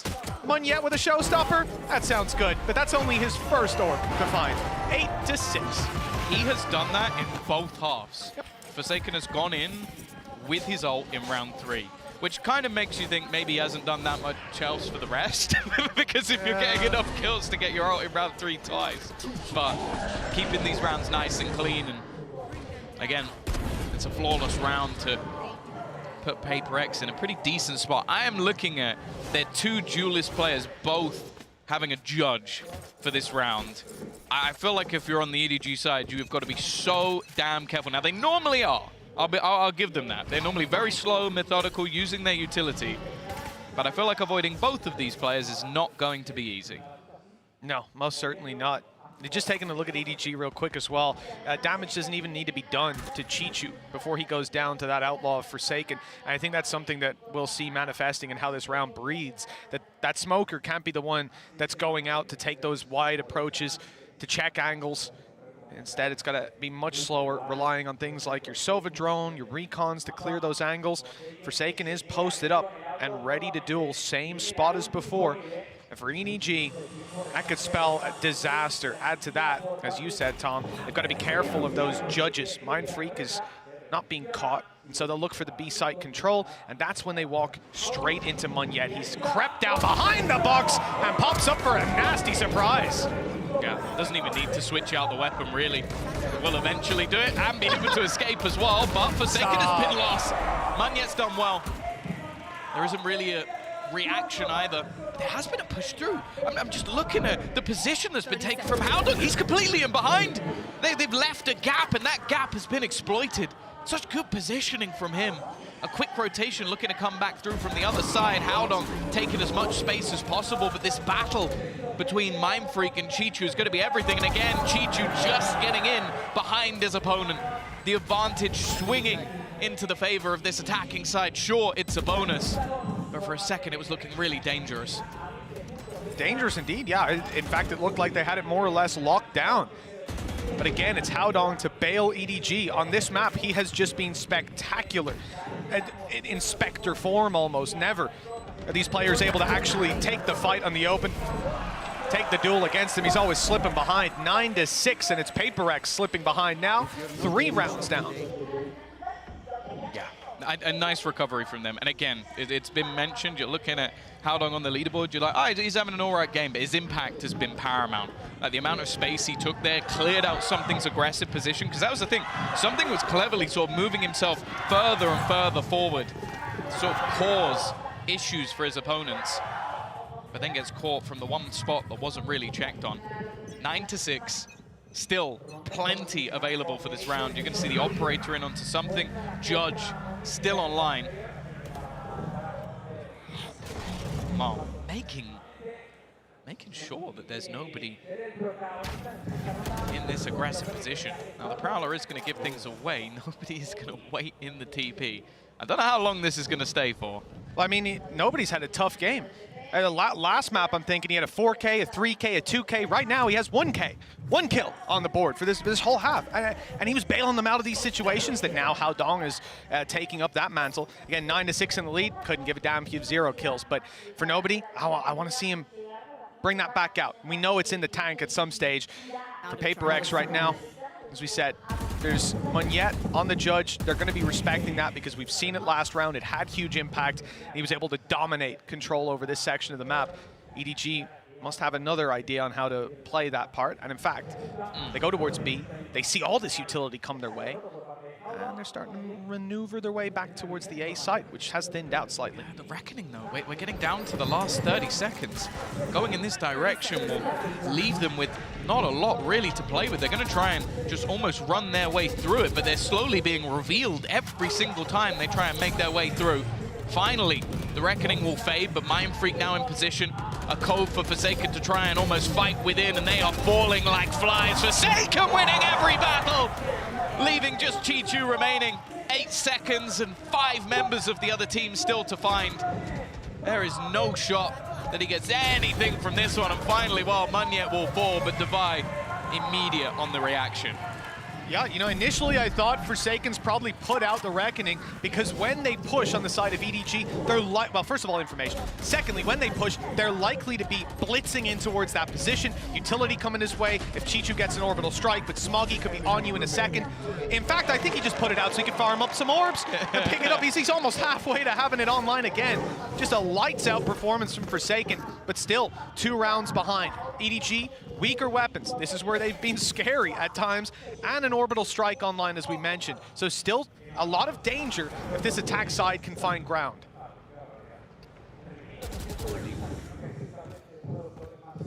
Munyet with a showstopper? That sounds good, but that's only his first orb to find. 8-6. He has done that in both halves. Forsaken has gone in with his ult in round 3, which kind of makes you think maybe he hasn't done that much else for the rest. Because if you're getting enough kills to get your ult in round 3 twice. But keeping these rounds nice and clean, and again, it's a flawless round to put PaperX in a pretty decent spot. I am looking at their 2 duelist players both having a judge for this round. I feel like if you're on the EDG side, you've got to be so damn careful. Now, they normally are. I'll give them that. They're normally very slow, methodical, using their utility. But I feel like avoiding both of these players is not going to be easy. No, most certainly not. Just taking a look at EDG real quick as well. Damage doesn't even need to be done to Chichu before he goes down to that Outlaw of Forsaken. And I think that's something that we'll see manifesting in how this round breeds. That Smoker can't be the one that's going out to take those wide approaches, to check angles. Instead, it's got to be much slower, relying on things like your Sova drone, your recons to clear those angles. Forsaken is posted up and ready to duel, same spot as before. And for EDG, that could spell a disaster. Add to that, as you said, Tom, they've got to be careful of those judges. Mind Freak is not being caught, and so they'll look for the B site control, and that's when they walk straight into Munyet. He's crept down behind the box and pops up for a nasty surprise. Yeah, doesn't even need to switch out the weapon, really. Will eventually do it and be able to escape as well, but Forsaken has been lost. Munyet's done well. There isn't really a reaction either. There has been a push through. I'm just looking at the position that's been taken from Howdong. He's completely in behind. They've left a gap, and that gap has been exploited. Such good positioning from him. A quick rotation looking to come back through from the other side. Howdong taking as much space as possible, but this battle between Mind Freak and Chichu is going to be everything. And again, Chichu just getting in behind his opponent. The advantage swinging into the favor of this attacking side. Sure, it's a bonus, but for a second it was looking really dangerous. Dangerous indeed, yeah. In fact, it looked like they had it more or less locked down. But again, it's Howdong to bail EDG. On this map, he has just been spectacular. In Spectre form almost. Never are these players able to actually take the fight on the open, take the duel against him. He's always slipping behind. 9-6, and it's PaperreX slipping behind now. 3 rounds down. Yeah, a nice recovery from them. And again, it's been mentioned, you're looking at Howdong on the leaderboard, you're like, oh, he's having an all right game, but his impact has been paramount. Like the amount of space he took there, cleared out Something's aggressive position, because that was the thing. Something was cleverly sort of moving himself further and further forward, sort of cause issues for his opponents, but then gets caught from the one spot that wasn't really checked on. 9-6. Still plenty available for this round. You can see the operator in onto Something. Judge still online. Mal making sure that there's nobody in this aggressive position. Now the Prowler is going to give things away. Nobody is going to wait in the TP. I don't know how long this is going to stay for. Well, I mean, nobody's had a tough game. Last map, I'm thinking he had a 4K, a 3K, a 2K. Right now, he has 1K. 1 kill on the board for this whole half. And he was bailing them out of these situations that now Howdong is taking up that mantle. Again, 9-6 in the lead. Couldn't give a damn if you have 0 kills. But for nobody, I want to see him bring that back out. We know it's in the tank at some stage. For PaperreX right now, as we said, there's Munyet on the Judge. They're going to be respecting that because we've seen it last round. It had huge impact. He was able to dominate control over this section of the map. EDG must have another idea on how to play that part. And in fact, they go towards B. They see all this utility come their way. And they're starting to maneuver their way back towards the A site, which has thinned out slightly. Yeah, the Reckoning, though, we're getting down to the last 30 seconds. Going in this direction will leave them with not a lot really to play with. They're going to try and just almost run their way through it, but they're slowly being revealed every single time they try and make their way through. Finally, the Reckoning will fade, but Mind Freak now in position. A cove for Forsaken to try and almost fight within, and they are falling like flies. Forsaken winning every battle, leaving just Chichu remaining. 8 seconds and 5 members of the other team still to find. There is no shot that he gets anything from this one, and finally, well, Munyet will fall, but Divide immediate on the reaction. Yeah, you know, initially I thought Forsaken's probably put out the Reckoning because when they push on the side of EDG, they're well, first of all, information. Secondly, when they push, they're likely to be blitzing in towards that position. Utility coming his way if Chichu gets an orbital strike, but Smoggy could be on you in a second. In fact, I think he just put it out so he could farm up some orbs and pick it up. He's almost halfway to having it online again. Just a lights out performance from Forsaken, but still 2 rounds behind. EDG, weaker weapons. This is where they've been scary at times, and an orbital strike online, as we mentioned. So still a lot of danger if this attack side can find ground.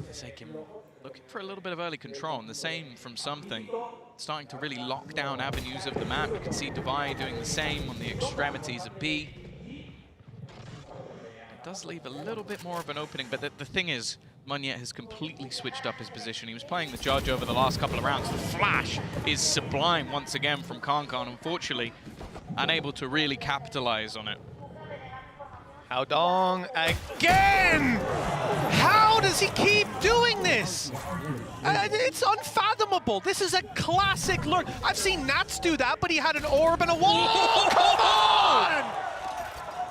Forsaken looking for a little bit of early control, and the same from Something. Starting to really lock down avenues of the map. You can see Divide doing the same on the extremities of B. does leave a little bit more of an opening, but the thing is, Munyet has completely switched up his position. He was playing the Judge over the last couple of rounds. The flash is sublime once again from Kankan, unfortunately, unable to really capitalize on it. Haodong again! How does he keep doing this? It's unfathomable. This is a classic lure. I've seen Nats do that, but he had an orb and a wall. Oh, come on!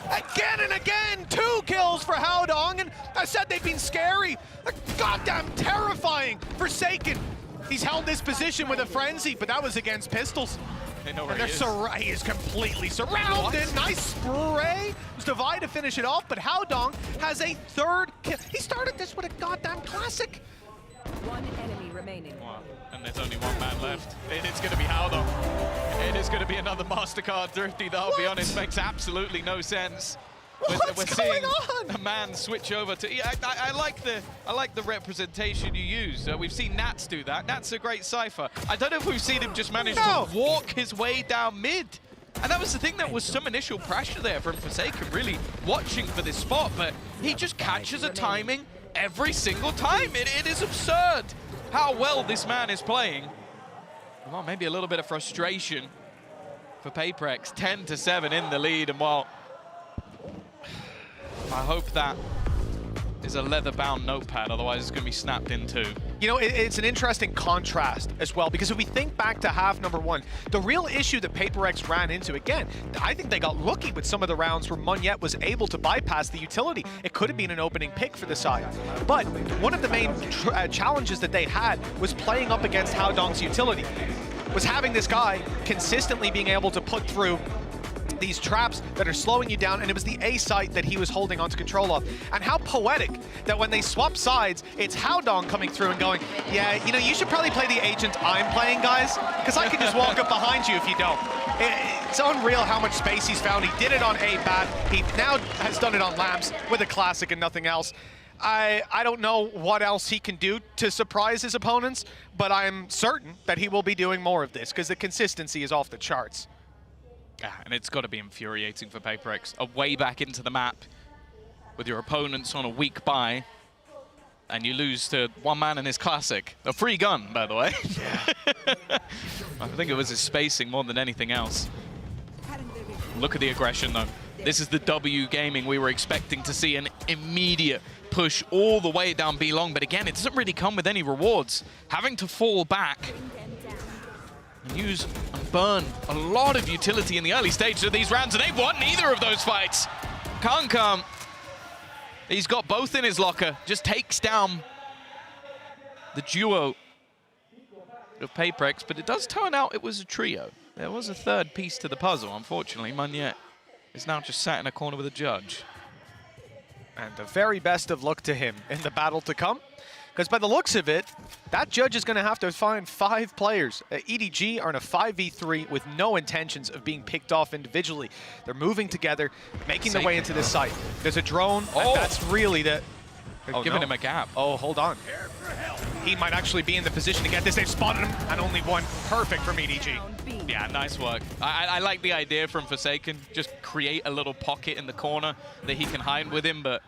Again and again, 2 kills for Haodong, and I said they've been scary. They're goddamn terrifying. Forsaken, he's held this position with a frenzy, but that was against pistols. They know where And he is completely surrounded. Nice spray. It was Divide to finish it off, but Haodong has a 3rd kill. He started this with a goddamn classic. One enemy remaining. Wow. And there's only 1 man left. It's going to be Haodong. It is going to be another MasterCard Thrifty, that I'll be honest, makes absolutely no sense. What's going on? A man switch over to. Yeah, I like the representation you use. We've seen Nats do that. Nats a great cipher. I don't know if we've seen him just manage to walk his way down mid. And that was the thing, that was some initial pressure there from Forsaken, really watching for this spot, but he just catches a timing every single time. It is absurd how well this man is playing. Well, maybe a little bit of frustration for PaperreX. 10-7 in the lead, and while I hope that is a leather-bound notepad, otherwise it's going to be snapped in two. You know, it's an interesting contrast as well, because if we think back to half number 1, the real issue that PaperreX ran into, again, I think they got lucky with some of the rounds where Munyet was able to bypass the utility. It could have been an opening pick for the side. But one of the main challenges that they had was playing up against Haodong's utility, was having this guy consistently being able to put through these traps that are slowing you down, and it was the A site that he was holding onto control of. And how poetic that when they swap sides, it's Haodong coming through and going, yeah, you know, you should probably play the agent I'm playing, guys, because I can just walk up behind you if you don't. It's unreal how much space he's found. He did it on A bat. He now has done it on Lamps with a classic and nothing else. I don't know what else he can do to surprise his opponents, but I'm certain that he will be doing more of this, because the consistency is off the charts. And it's got to be infuriating for PaperreX. A way back into the map with your opponents on a weak buy, and you lose to 1 man in his classic. A free gun, by the way. Yeah. I think it was his spacing more than anything else. Look at the aggression, though. This is the W gaming we were expecting to see, an immediate push all the way down B long, but again, it doesn't really come with any rewards. Having to fall back and use and burn a lot of utility in the early stages of these rounds, and they've won neither of those fights. Kankan, he's got both in his locker, just takes down the duo of PaperreX, but it does turn out it was a trio. There was a 3rd piece to the puzzle, unfortunately. Munyet is now just sat in a corner with a judge. And the very best of luck to him in the battle to come. Because by the looks of it, that judge is going to have to find 5 players. EDG are in a 5v3 with no intentions of being picked off individually. They're moving together, making their way into this site. There's a drone, and that's really the... Giving him a gap. Oh, hold on. He might actually be in the position to get this. They've spotted him, and only 1. Perfect from EDG. Yeah, nice work. I like the idea from Forsaken. Just create a little pocket in the corner that he can hide with him, but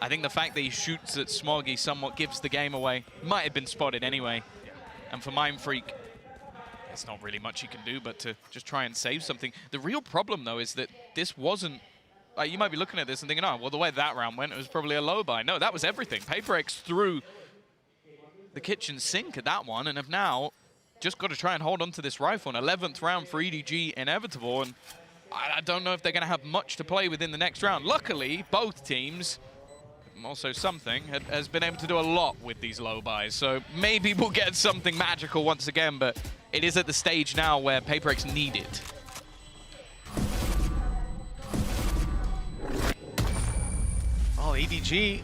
I think the fact that he shoots at Smoggy somewhat gives the game away. Might have been spotted anyway. And for Mindfreak, there's not really much he can do but to just try and save something. The real problem, though, is that this wasn't... you might be looking at this and thinking, oh, well, the way that round went, it was probably a low buy. No, that was everything. PaperreX threw the kitchen sink at that one and have now just got to try and hold on to this rifle. An 11th round for EDG inevitable, and I don't know if they're going to have much to play with in the next round. Luckily, both teams... also something, has been able to do a lot with these low buys. So maybe we'll get something magical once again, but it is at the stage now where PaperreX need it. Oh, EDG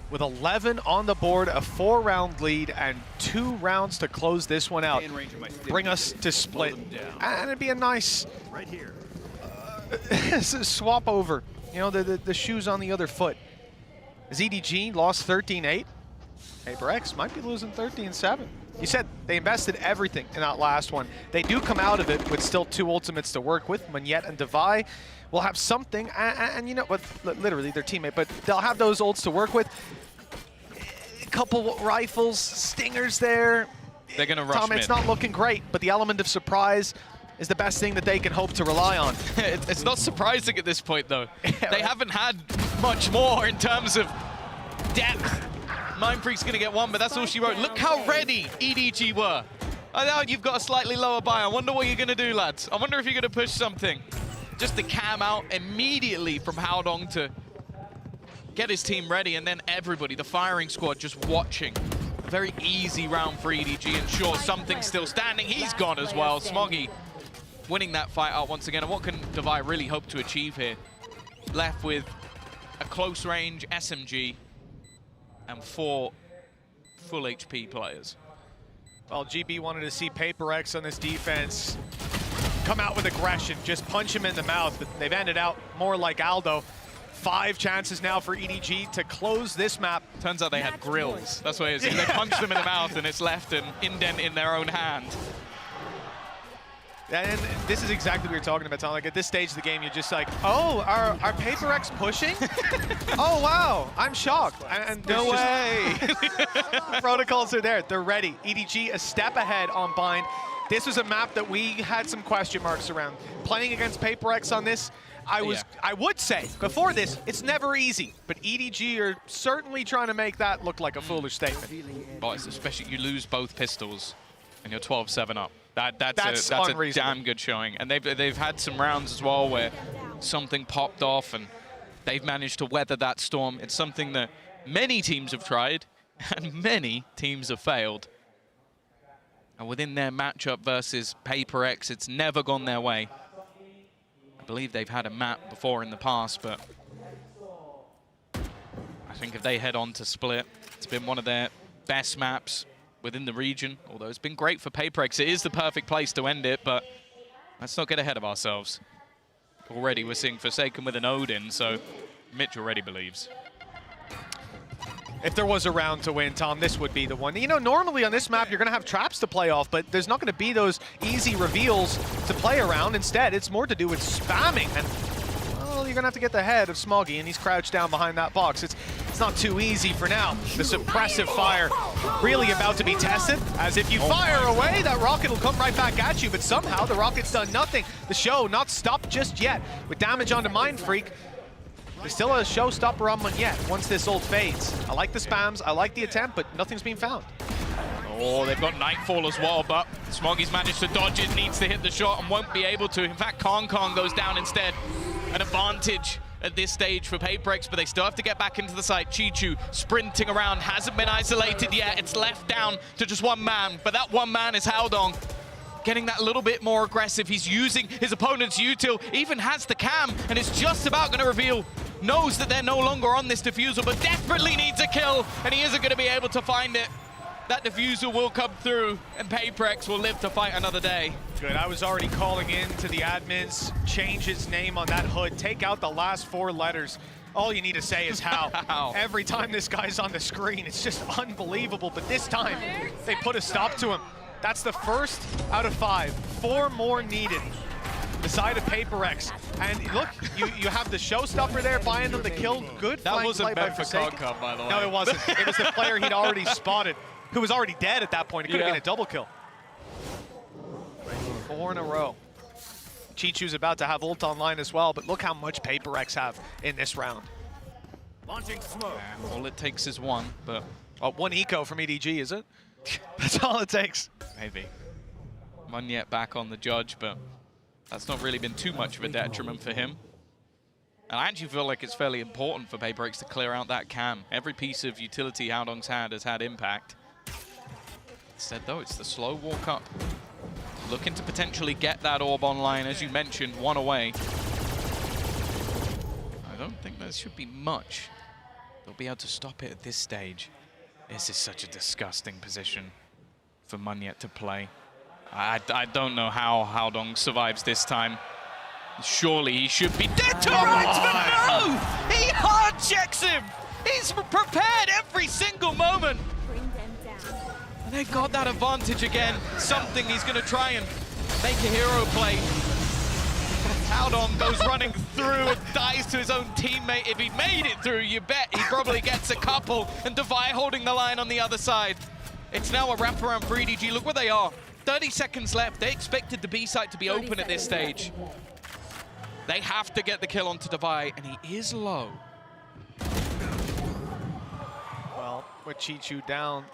with 11 on the board, a 4-round lead, and 2 rounds to close this one out. Bring us to split. And it'd be a nice swap over. You know, the shoes on the other foot. As EDG lost 13-8, PaperreX might be losing 13-7. You said they invested everything in that last one. They do come out of it with still 2 ultimates to work with, Munyet and Divide. will have something, and you know what, literally their teammate, but they'll have those ults to work with. A couple rifles, stingers there. They're going to rush Tom, mid. it's not looking great, but the element of surprise is the best thing that they can hope to rely on. It's not surprising at this point, though. They haven't had much more in terms of depth. Mindfreak's going to get one, but that's all she wrote. Look how ready EDG were. I know you've got a slightly lower buy. I wonder what you're going to do, lads. I wonder if you're going to push something. Just the cam out immediately from Haodong to get his team ready, and then everybody, the firing squad, just watching. A very easy round for EDG, and sure, something's still standing. He's gone as well. Smoggy winning that fight out once again. And what can Devi really hope to achieve here? Left with a close range SMG and 4 full HP players. Well, GB wanted to see PaperX on this defense come out with aggression, just punch him in the mouth, but they've ended out more like Aldo. 5 chances now for EDG to close this map. Turns out they had grills. That's what it is. They punched them in the mouth and it's left an indent in their own hand. And this is exactly what you're talking about, Tom. Like at this stage of the game, you're just like, oh, are PaperX pushing? Oh, wow, I'm shocked. And no way. Protocols are there, they're ready. EDG a step ahead on Bind. This was a map that we had some question marks around. Playing against PaperX on this, I would say, before this, it's never easy. But EDG are certainly trying to make that look like a foolish statement. But especially you lose both pistols and you're 12-7 up. That's a damn good showing. And they've had some rounds as well where something popped off and they've managed to weather that storm. It's something that many teams have tried and many teams have failed. And within their matchup versus PaperX, it's never gone their way. I believe they've had a map before in the past, but I think if they head on to Split, it's been one of their best maps within the region, although it's been great for PaperX. It is the perfect place to end it, but let's not get ahead of ourselves. Already we're seeing Forsaken with an Odin, so Mitch already believes. If there was a round to win, Tom, this would be the one. You know, normally on this map, you're going to have traps to play off, but there's not going to be those easy reveals to play around. Instead, it's more to do with spamming. And, well, you're going to have to get the head of Smoggy, and he's crouched down behind that box. It's not too easy for now. The suppressive fire really about to be tested, as if you fire away, that rocket will come right back at you, but somehow the rocket's done nothing. The show not stopped just yet. With damage onto Mindfreak, there's still a showstopper on Munyet once this ult fades. I like the spams, I like the attempt, but nothing's been found. Oh, they've got Nightfall as well, but Smoggy's managed to dodge it, needs to hit the shot and won't be able to. In fact, Kong goes down instead. An advantage at this stage for PaperX, but they still have to get back into the site. Chichu sprinting around, hasn't been isolated yet. It's left down to just one man, but that one man is Haodong. Getting that little bit more aggressive. He's using his opponent's util, even has the cam, and it's just about going to reveal. Knows that they're no longer on this diffuser, but desperately needs a kill, and he isn't going to be able to find it. That diffuser will come through, and PaperX will live to fight another day. Good, I was already calling in to the admins, change his name on that hood, take out the last 4 letters. All you need to say is how. Every time this guy's on the screen, it's just unbelievable, but this time, they put a stop to him. That's the first out of 5. 4 more needed. The side of PaperX. And look, you have the showstopper there buying them the kill. Good that wasn't play meant for Kong, by the way. No, it wasn't. It was the player he'd already spotted, who was already dead at that point. It could have been a double kill. 4 in a row. Chichu's about to have ult online as well, but look how much PaperX have in this round. Launching smoke. All it takes is one, but... Oh, 1 eco from EDG, is it? That's all it takes. Maybe. Munyet back on the judge, but that's not really been too much of a detriment for him. And I actually feel like it's fairly important for PaperX to clear out that cam. Every piece of utility Haodong's had has had impact. Instead, though, it's the slow walk up. Looking to potentially get that orb online, as you mentioned, 1 away. I don't think there should be much. They'll be able to stop it at this stage. This is such a disgusting position for Munyet to play. I don't know how Haodong survives this time. Surely he should be dead to rights, but no! He hard checks him! He's prepared every single moment! And they got that advantage again. Something he's going to try and make a hero play. Haodong goes running through and dies to his own teammate. If he made it through, you bet he probably gets a couple. And Devi holding the line on the other side. It's now a wraparound for EDG. Look where they are. 30 seconds left. They expected the B site to be open at this stage. They have to get the kill onto Devi, and he is low. Well, with Chichu down,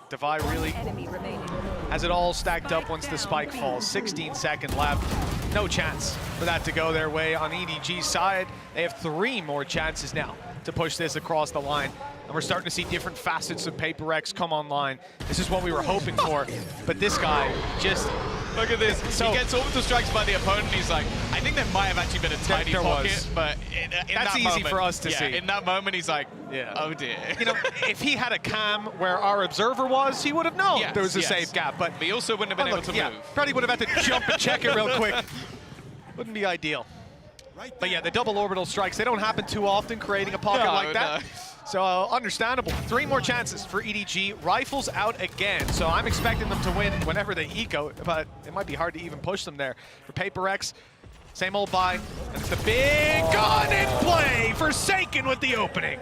Devi really Enemy remaining. has it all stacked up once the spike falls. 16-second left. No chance for that to go their way on EDG's side. They have 3 more chances now to push this across the line. And we're starting to see different facets of PaperX come online. This is what we were hoping for. But this guy just... Look at this. So, he gets orbital strikes by the opponent. He's like, I think there might have actually been a tiny pocket, but in That's that easy moment, for us to see. In that moment, he's like, oh dear. You know, if he had a cam where our observer was, he would have known there was a safe gap. But he also wouldn't have been able to move. Probably would have had to jump and check it real quick. Wouldn't be ideal. But yeah, the double orbital strikes, they don't happen too often, creating a pocket like that. No. So understandable. 3 more chances for EDG. Rifles out again. So I'm expecting them to win whenever they eco, but it might be hard to even push them there. For PaperX, same old buy. And it's the big gun in play. Forsaken with the opening.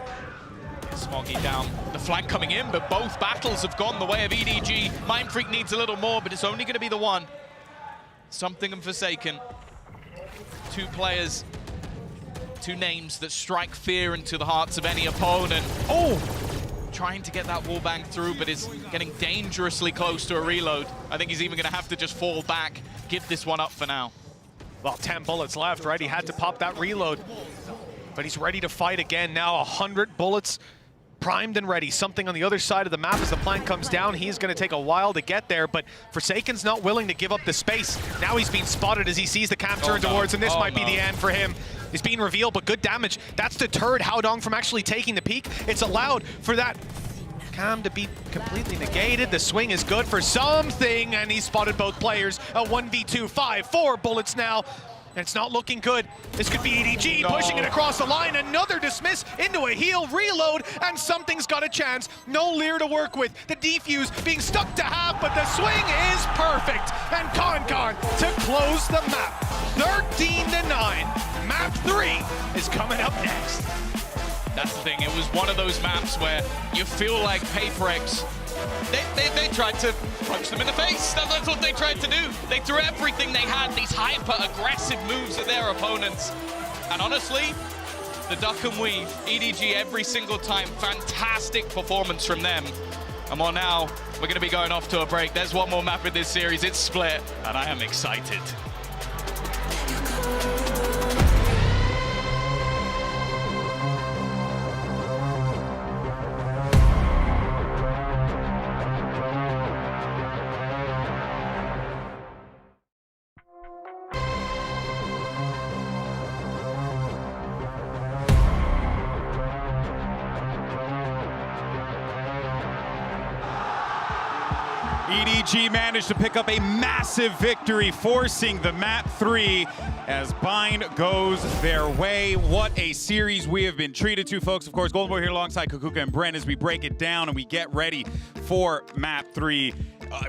Smoggy down, the flank coming in, but both battles have gone the way of EDG. Mind Freak needs a little more, but it's only going to be the one. Something and Forsaken. 2 players. 2 names that strike fear into the hearts of any opponent. Oh! Trying to get that wall bang through, but is getting dangerously close to a reload. I think he's even going to have to just fall back, give this one up for now. Well, 10 bullets left, right? He had to pop that reload. But he's ready to fight again now. 100 bullets primed and ready. Something on the other side of the map as the flank comes down. He's going to take a while to get there, but Forsaken's not willing to give up the space. Now he's being spotted as he sees the cam turn towards, and this might be the end for him. He's being revealed, but good damage. That's deterred Haodong from actually taking the peak. It's allowed for that cam to be completely negated. The swing is good for something, and he's spotted both players. A 1v2, 4 bullets now. And it's not looking good. This could be EDG pushing it across the line. Another dismiss into a heal, reload, and something's got a chance. No Lear to work with. The defuse being stuck to half, but the swing is perfect. And Concon to close the map. 13-9. Map 3 is coming up next. That's the thing. It was one of those maps where you feel like PaperX, they tried to punch them in the face. That's what they tried to do. They threw everything they had, these hyper-aggressive moves at their opponents. And honestly, the duck and weave, EDG every single time, fantastic performance from them. And well, now we're going to be going off to a break. There's one more map in this series. It's Split, and I am excited. EDG managed to pick up a massive victory, forcing the map 3 as Bind goes their way. What a series we have been treated to, folks. Of course, Golden Boy here alongside Kukuka and Bren as we break it down and we get ready for map 3.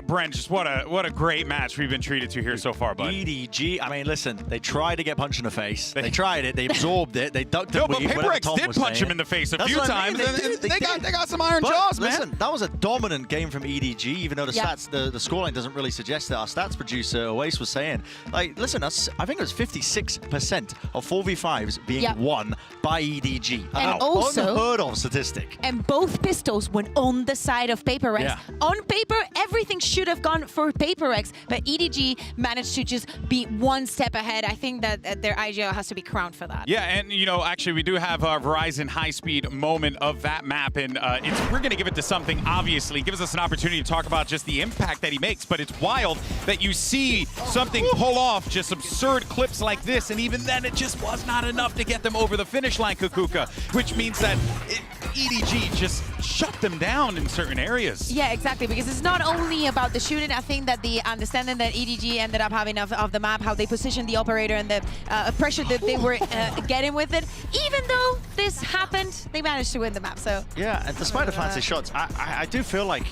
Bren, just what a great match we've been treated to here so far, bud. EDG, I mean, listen, they tried to get punched in the face. They tried it, they absorbed it, they ducked it. No, but PaperX did punch him in the face a few times. They got some iron jaws, man. Listen, that was a dominant game from EDG, even though the stats, the scoreline doesn't really suggest that. Our stats producer, Oace, was saying, like, listen, I think it was 56% of 4v5s being won by EDG. And also, unheard of statistic. And both pistols went on the side of PaperX. Yeah. On paper, everything should have gone for PaperX, but EDG managed to just be one step ahead. I think that their IGL has to be crowned for that. Yeah, and you know, actually, we do have a Verizon high-speed moment of that map, and we're going to give it to something, obviously. Gives us an opportunity to talk about just the impact that he makes, but it's wild that you see something pull off just absurd clips like this, and even then, it just was not enough to get them over the finish line, Kukuka, which means that EDG just shut them down in certain areas. Yeah, exactly, because it's not only about the shooting. I think that the understanding that EDG ended up having of the map, how they positioned the operator, and the pressure that they were getting with it, even though this happened, they managed to win the map. So yeah, and despite the fancy shots, I do feel like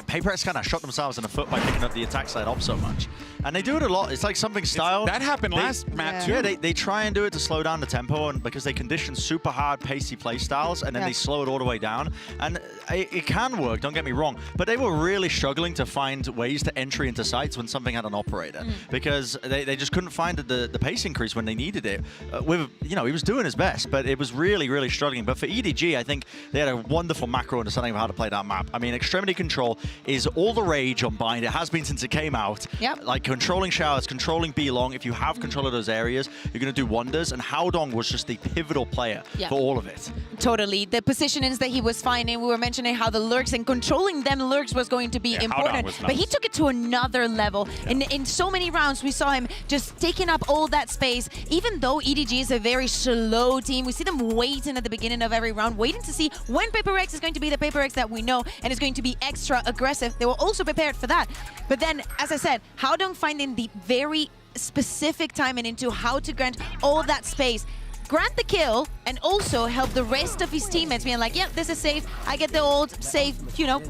PaperX kind of shot themselves in the foot by picking up the attack side op so much. And they do it a lot. It's like something style. That happened last map too. Yeah, they try and do it to slow down the tempo, and because they condition super hard, pacey play styles, and then they slow it all the way down. And it can work, don't get me wrong, but they were really struggling to find ways to entry into sites when something had an operator, because they just couldn't find the pace increase when they needed it. He was doing his best, but it was really, really struggling. But for EDG, I think they had a wonderful macro understanding of how to play that map. I mean, extremity control is all the rage on Bind. It has been since it came out. Yep. Like controlling showers, controlling B long. If you have control of those areas, you're going to do wonders. And Howdong was just the pivotal player for all of it. Totally. The positionings that he was finding, we were mentioning how the lurks and controlling them lurks was going to be important. But he took it to another level. In so many rounds, we saw him just taking up all that space. Even though EDG is a very slow team, we see them waiting at the beginning of every round, waiting to see when PaperX is going to be the PaperX that we know and is going to be extra aggressive. They were also prepared for that. But then, as I said, Howdong finding the very specific timing into how to grant all that space, grant the kill, and also help the rest of his teammates being like, yeah, this is safe, I get the ult, safe,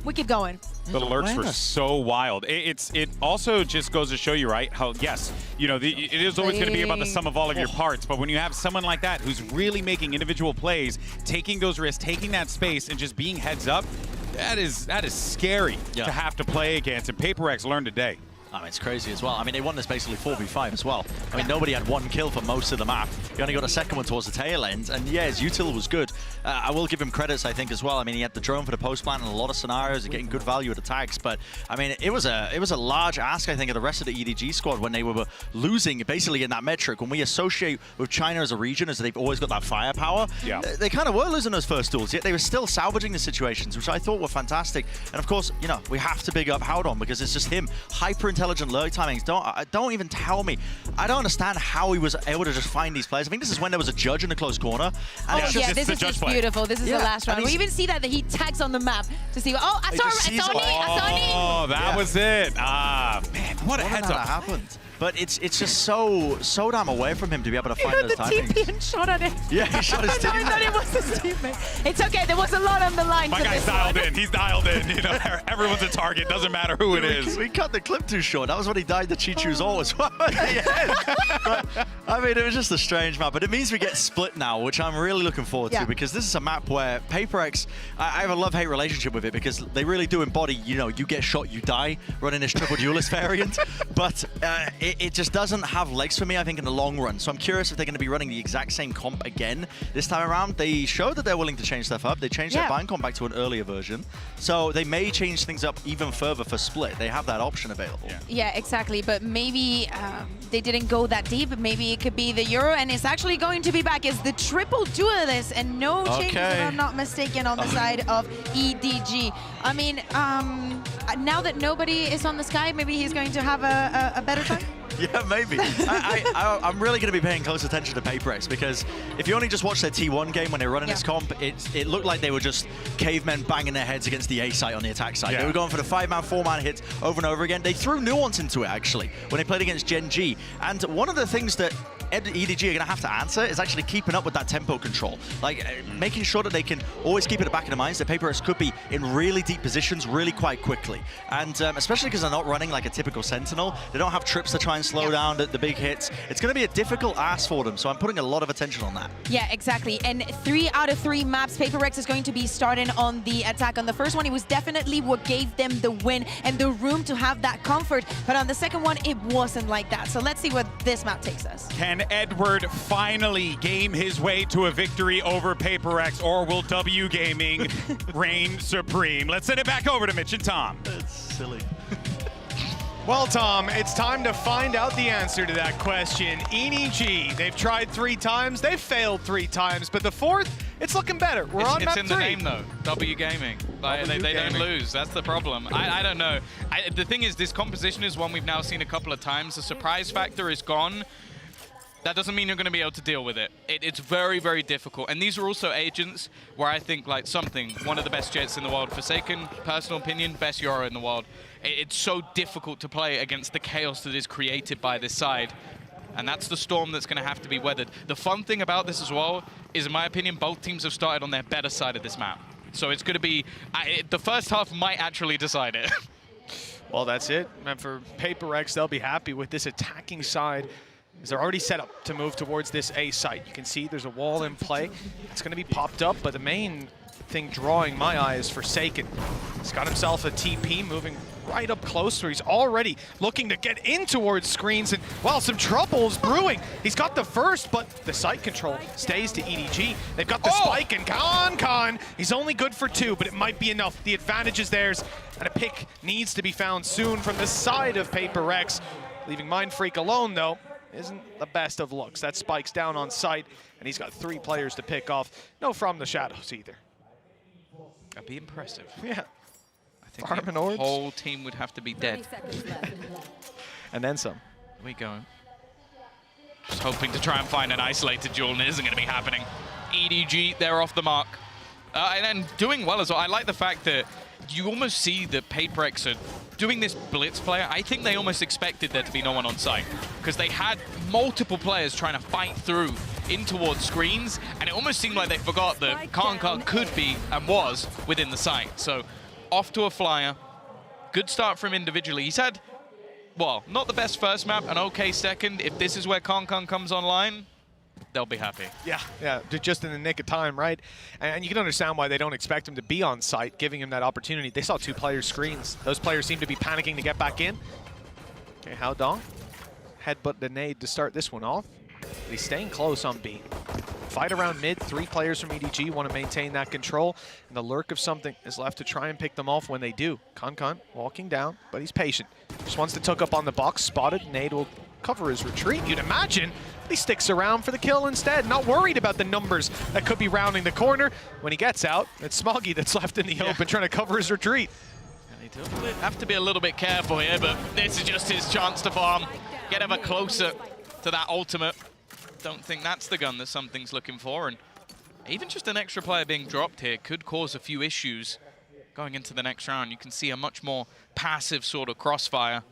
we keep going. The lurks were so wild. It also just goes to show you, right, how, yes, it is always going to be about the sum of all of your parts, but when you have someone like that who's really making individual plays, taking those risks, taking that space, and just being heads up, that is scary to have to play against, and PaperX learned today. I mean, it's crazy as well. I mean, they won this basically 4v5 as well. I mean, nobody had one kill for most of the map. He only got a second one towards the tail end, and yeah, his util was good. I will give him credits, I think, as well. I mean, he had the drone for the post plant in a lot of scenarios, and getting good value at attacks. But I mean, it was a large ask, I think, of the rest of the EDG squad when they were losing basically in that metric. When we associate with China as a region, as they've always got that firepower, they kind of were losing those first duels, yet they were still salvaging the situations, which I thought were fantastic. And of course, we have to big up Howdong because it's just him, hyper intelligent lurk timings. Don't even tell me. I don't understand how he was able to just find these players. I think this is when there was a judge in the close corner. And this is just beautiful. This is the last round. We even see that he tags on the map to see. Oh, I saw Asani. Oh, that was it. Ah, man, what a heads up. Happened. But it's just so damn away from him to be able to find those timings. He had the TP and shot at it. Yeah, he shot his teammate. I thought it was his teammate. It's okay. There was a lot on the line. My guy's dialed in. He's dialed in. Everyone's a target. Doesn't matter who it is. We cut the clip too short. That was when he died the Chichu's ult as well. But, I mean, it was just a strange map. But it means we get split now, which I'm really looking forward to, because this is a map where PaperX, I have a love-hate relationship with it because they really do embody, you get shot, you die, running this triple duelist variant. But it just doesn't have legs for me, I think, in the long run. So I'm curious if they're going to be running the exact same comp again this time around. They showed that they're willing to change stuff up. They changed their bind comp back to an earlier version. So they may change things up even further for split. They have that option available. Yeah, exactly. But maybe they didn't go that deep. Maybe it could be the Euro, and it's actually going to be back as the triple duelist, and no changes, if I'm not mistaken, on the side of EDG. I mean, now that nobody is on the Sky, maybe he's going to have a better time? Yeah, maybe. I'm really going to be paying close attention to PaperX because if you only just watch their T1 game when they were running this comp, it looked like they were just cavemen banging their heads against the A site on the attack side. They were going for the 5-man, 4-man hits over and over again. They threw nuance into it, actually, when they played against Gen G. And one of the things that EDG are going to have to answer is actually keeping up with that tempo control. Like, making sure that they can always keep it at the back of their minds that PaperX could be in really deep positions really quite quickly. And especially because they're not running like a typical Sentinel. They don't have trips to try and slow down the big hits. It's going to be a difficult ask for them, so I'm putting a lot of attention on that. Yeah, exactly. And 3 out of 3 maps, PaperX is going to be starting on the attack. On the first one, it was definitely what gave them the win and the room to have that comfort. But on the second one, it wasn't like that. So let's see what this map takes us. Can Edward finally game his way to a victory over PaperX, or will W Gaming reign supreme? Let's send it back over to Mitch and Tom. That's silly. Well, Tom, it's time to find out the answer to that question. EDG, they've tried 3 times, they've failed 3 times, but the 4th, it's looking better. We're on map 3. It's in the name, though. W Gaming. They don't lose. That's the problem. I don't know. The thing is, this composition is one we've now seen a couple of times. The surprise factor is gone. That doesn't mean you're going to be able to deal with it. It's very, very difficult. And these are also agents where I think, like, something, one of the best jets in the world, Forsaken, personal opinion, best Euro in the world. It's so difficult to play against the chaos that is created by this side. And that's the storm that's going to have to be weathered. The fun thing about this as well is, in my opinion, both teams have started on their better side of this map. So it's going to be, the first half might actually decide it. Well, that's it. And for PaperX, they'll be happy with this attacking side, as they're already set up to move towards this A site. You can see there's a wall in play. It's going to be popped up, but the main thing drawing my eye is Forsaken. He's got himself a TP moving right up close, where he's already looking to get in towards screens, and well, some trouble's brewing. He's got the first, but the site control stays to EDG. They've got the spike, and Con, he's only good for 2, but it might be enough. The advantage is theirs, and a pick needs to be found soon from the side of PaperX. Leaving Mindfreak alone, though, isn't the best of looks. That spike's down on site, and he's got 3 players to pick off. No from the shadows either. That'd be impressive. Yeah. I think the orbs. whole team would have to be dead. And then some. Here we go. Just hoping to try and find an isolated duel, and it isn't going to be happening. EDG, they're off the mark. And doing well as well. I like the fact that you almost see that PaperX are doing this blitz player. I think they almost expected there to be no one on site, because they had multiple players trying to fight through in towards screens, and it almost seemed like they forgot that Con could be and was within the site. So off to a flyer. Good start from individually. He's had, well, not the best first map, an okay second. If this is where Con comes online, they'll be happy. Yeah, just in the nick of time, right? And you can understand why they don't expect him to be on site, giving him that opportunity. They saw 2 players' screens. Those players seem to be panicking to get back in. Okay, How Dong headbutt the nade to start this one off. But he's staying close on B. Fight around mid. 3 players from EDG want to maintain that control, and the lurk of something is left to try and pick them off when they do. Con walking down, but he's patient. Just wants to tuck up on the box. Spotted. Nade will cover his retreat, you'd imagine. But he sticks around for the kill instead, not worried about the numbers that could be rounding the corner. When he gets out, it's Smoggy that's left in the open trying to cover his retreat. And they do have to be a little bit careful here, but this is just his chance to farm, get ever closer to that ultimate. Don't think that's the gun that something's looking for, and even just an extra player being dropped here could cause a few issues going into the next round. You can see a much more passive sort of crossfire,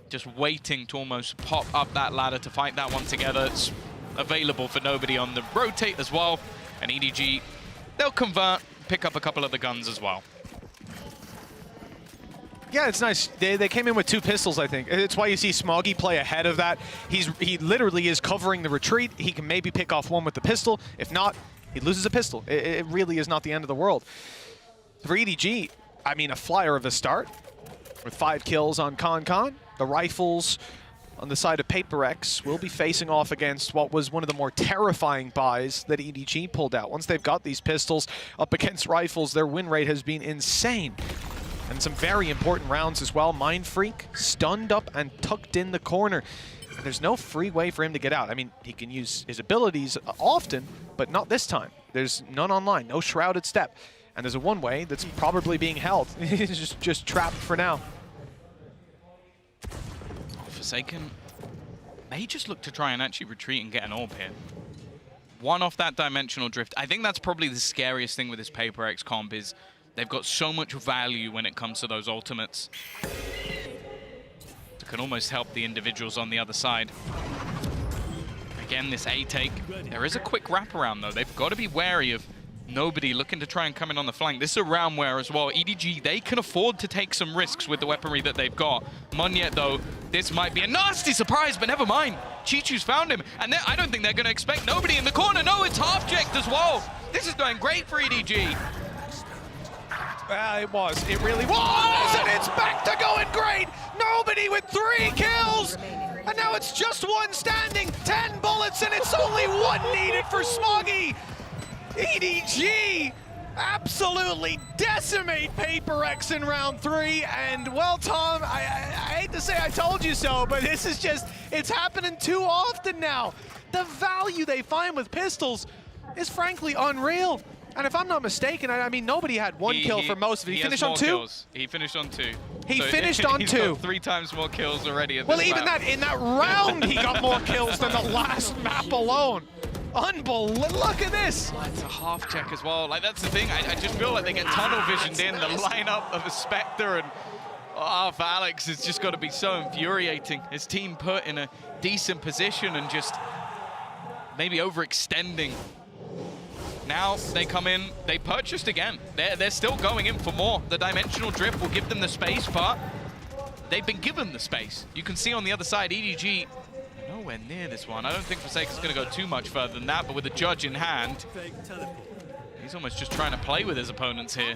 just waiting to almost pop up that ladder to fight that one together. It's available for nobody on the rotate as well, and EDG, they'll convert, pick up a couple of the guns as well. Yeah, it's nice. They came in with 2 pistols, I think. It's why you see Smoggy play ahead of that. He literally is covering the retreat. He can maybe pick off one with the pistol. If not, he loses a pistol. It really is not the end of the world. For EDG, I mean, a flyer of a start with 5 kills on Con. The rifles on the side of PaperX will be facing off against what was one of the more terrifying buys that EDG pulled out. Once they've got these pistols up against rifles, their win rate has been insane. And some very important rounds as well. Mindfreak stunned up and tucked in the corner. And there's no free way for him to get out. I mean, he can use his abilities often, but not this time. There's none online, no shrouded step. And there's a one-way that's probably being held. He's just trapped for now. Forsaken may just look to try and actually retreat and get an orb here. One off that dimensional drift. I think that's probably the scariest thing with this PaperX comp is they've got so much value when it comes to those ultimates. It can almost help the individuals on the other side. Again, this A take. There is a quick wraparound though. They've got to be wary of nobody looking to try and come in on the flank. This is a round where as well, EDG, they can afford to take some risks with the weaponry that they've got. Munyet though, this might be a nasty surprise, but never mind. Chichu's found him, and I don't think they're gonna expect nobody in the corner. No, it's half-checked as well. This is going great for EDG. It was. It really was, and it's back to going great. Nobody with 3 kills, and now it's just 1 standing. 10 bullets, and it's only 1 needed for Smoggy. EDG absolutely decimate PaperX in round 3, and well, Tom, I hate to say I told you so, but this is just, it's happening too often now. The value they find with pistols is frankly unreal. And if I'm not mistaken, I mean, nobody had 1 kill for most of it. He finished on 2? Kills. He finished on 2. He finished on 2. He's got 3 times more kills already. Well, even that, in that round, he got more kills than the last map alone. Unbelievable. Look at this. It's a half check as well. Like, that's the thing. I just feel like they get tunnel visioned in the lineup of a Spectre, and for Alex, it's just got to be so infuriating. His team put in a decent position and just maybe overextending Now they come in, they purchased again. They're still going in for more. The dimensional drift will give them the space, but they've been given the space. You can see on the other side, EDG nowhere near this one. I don't think Forsaken's going to go too much further than that, but with a judge in hand, he's almost just trying to play with his opponents here.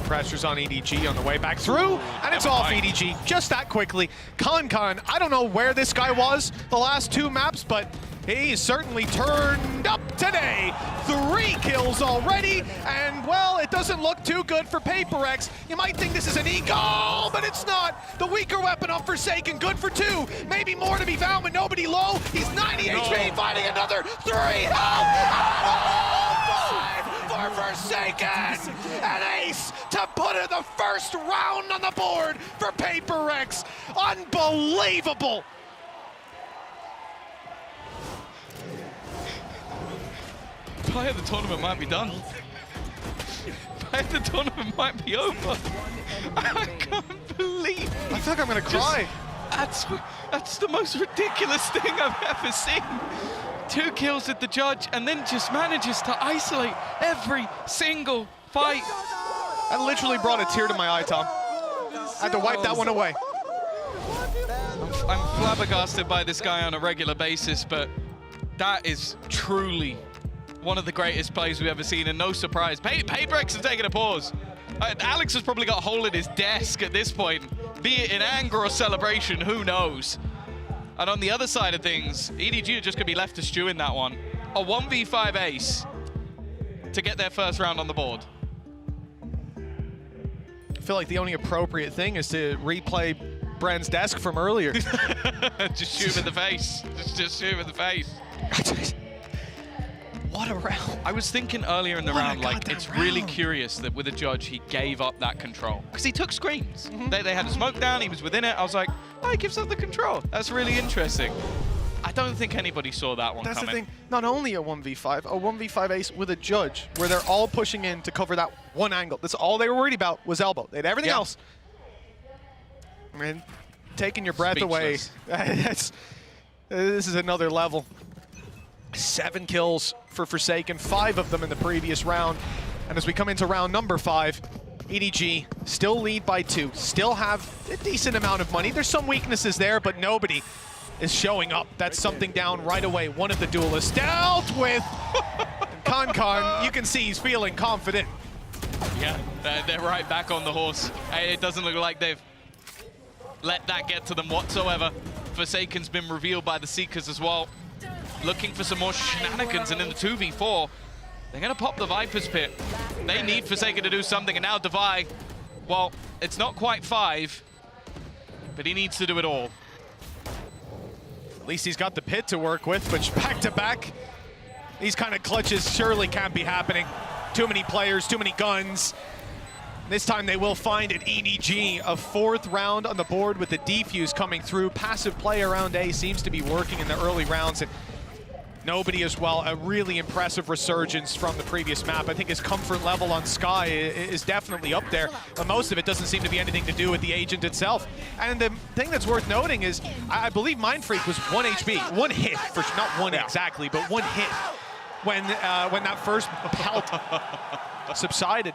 Pressure's on EDG on the way back through, and it's off EDG just that quickly. Khan, I don't know where this guy was the last 2 maps, but he's certainly turned up today. 3 kills already, and well, it doesn't look too good for PaperreX. You might think this is an E-goal, but it's not. The weaker weapon on Forsaken, good for 2. Maybe more to be found, but nobody low. He's 90 HP, finding another 3 health. For Forsaken, an ace to put in the first round on the board for PaperreX. Unbelievable. Play of the tournament might be done. Play of the tournament might be over. I can't believe. I feel like I'm gonna cry. That's the most ridiculous thing I've ever seen. 2 kills at the judge, and then just manages to isolate every single fight. That literally brought a tear to my eye, Tom. I had to wipe that one away. I'm flabbergasted by this guy on a regular basis, but that is truly one of the greatest plays we've ever seen, and no surprise. PaperreX is taking a pause. Alex has probably got a hole in his desk at this point, be it in anger or celebration, who knows. And on the other side of things, EDG are just going to be left to stew in that one. A 1v5 ace to get their first round on the board. I feel like the only appropriate thing is to replay Brand's desk from earlier. Just shoot him in the face. Just shoot him in the face. What a round. I was thinking earlier in the round, like, it's really curious that with a judge, he gave up that control. Because he took screens. They had a smoke down, he was within it. I was like, oh, he gives up the control. That's really interesting. I don't think anybody saw that one coming. That's the thing. Not only a 1v5, a 1v5 ace with a judge, where they're all pushing in to cover that one angle. That's all they were worried about was elbow. They had everything else. I mean, taking your breath away. This is another level. 7 kills for Forsaken, 5 of them in the previous round. And as we come into round number 5, EDG still lead by 2, still have a decent amount of money. There's some weaknesses there, but nobody is showing up. That's something down right away. One of the duelists dealt with. Khan, you can see he's feeling confident. Yeah, they're right back on the horse. It doesn't look like they've let that get to them whatsoever. Forsaken's been revealed by the Seekers as well. Looking for some more shenanigans, and in the 2v4, they're going to pop the Viper's Pit. They need Forsaken to do something, and now Devi, well, it's not quite 5, but he needs to do it all. At least he's got the pit to work with, but back-to-back, these kind of clutches surely can't be happening. Too many players, too many guns. This time they will find an EDG, a 4th round on the board with the defuse coming through. Passive play around A seems to be working in the early rounds, and nobody as well. A really impressive resurgence from the previous map. I think his comfort level on Sky is definitely up there, but most of it doesn't seem to be anything to do with the agent itself. And the thing that's worth noting is, I believe Mindfreak was 1 HP, 1 hit, for not 1 exactly, but 1 hit when that first pelt subsided.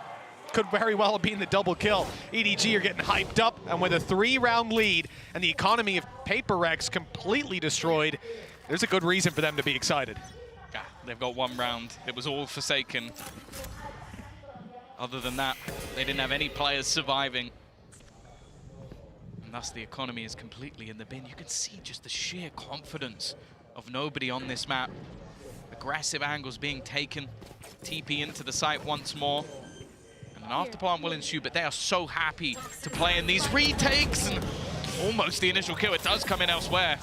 Could very well have been the double kill. EDG are getting hyped up, and with a 3-round lead and the economy of PaperreX completely destroyed, there's a good reason for them to be excited. Yeah, they've got 1 round. It was all Forsaken. Other than that, they didn't have any players surviving. And thus the economy is completely in the bin. You can see just the sheer confidence of nobody on this map. Aggressive angles being taken. TP into the site once more. And an afterplant will ensue, but they are so happy to play in these retakes, and almost the initial kill. It does come in elsewhere.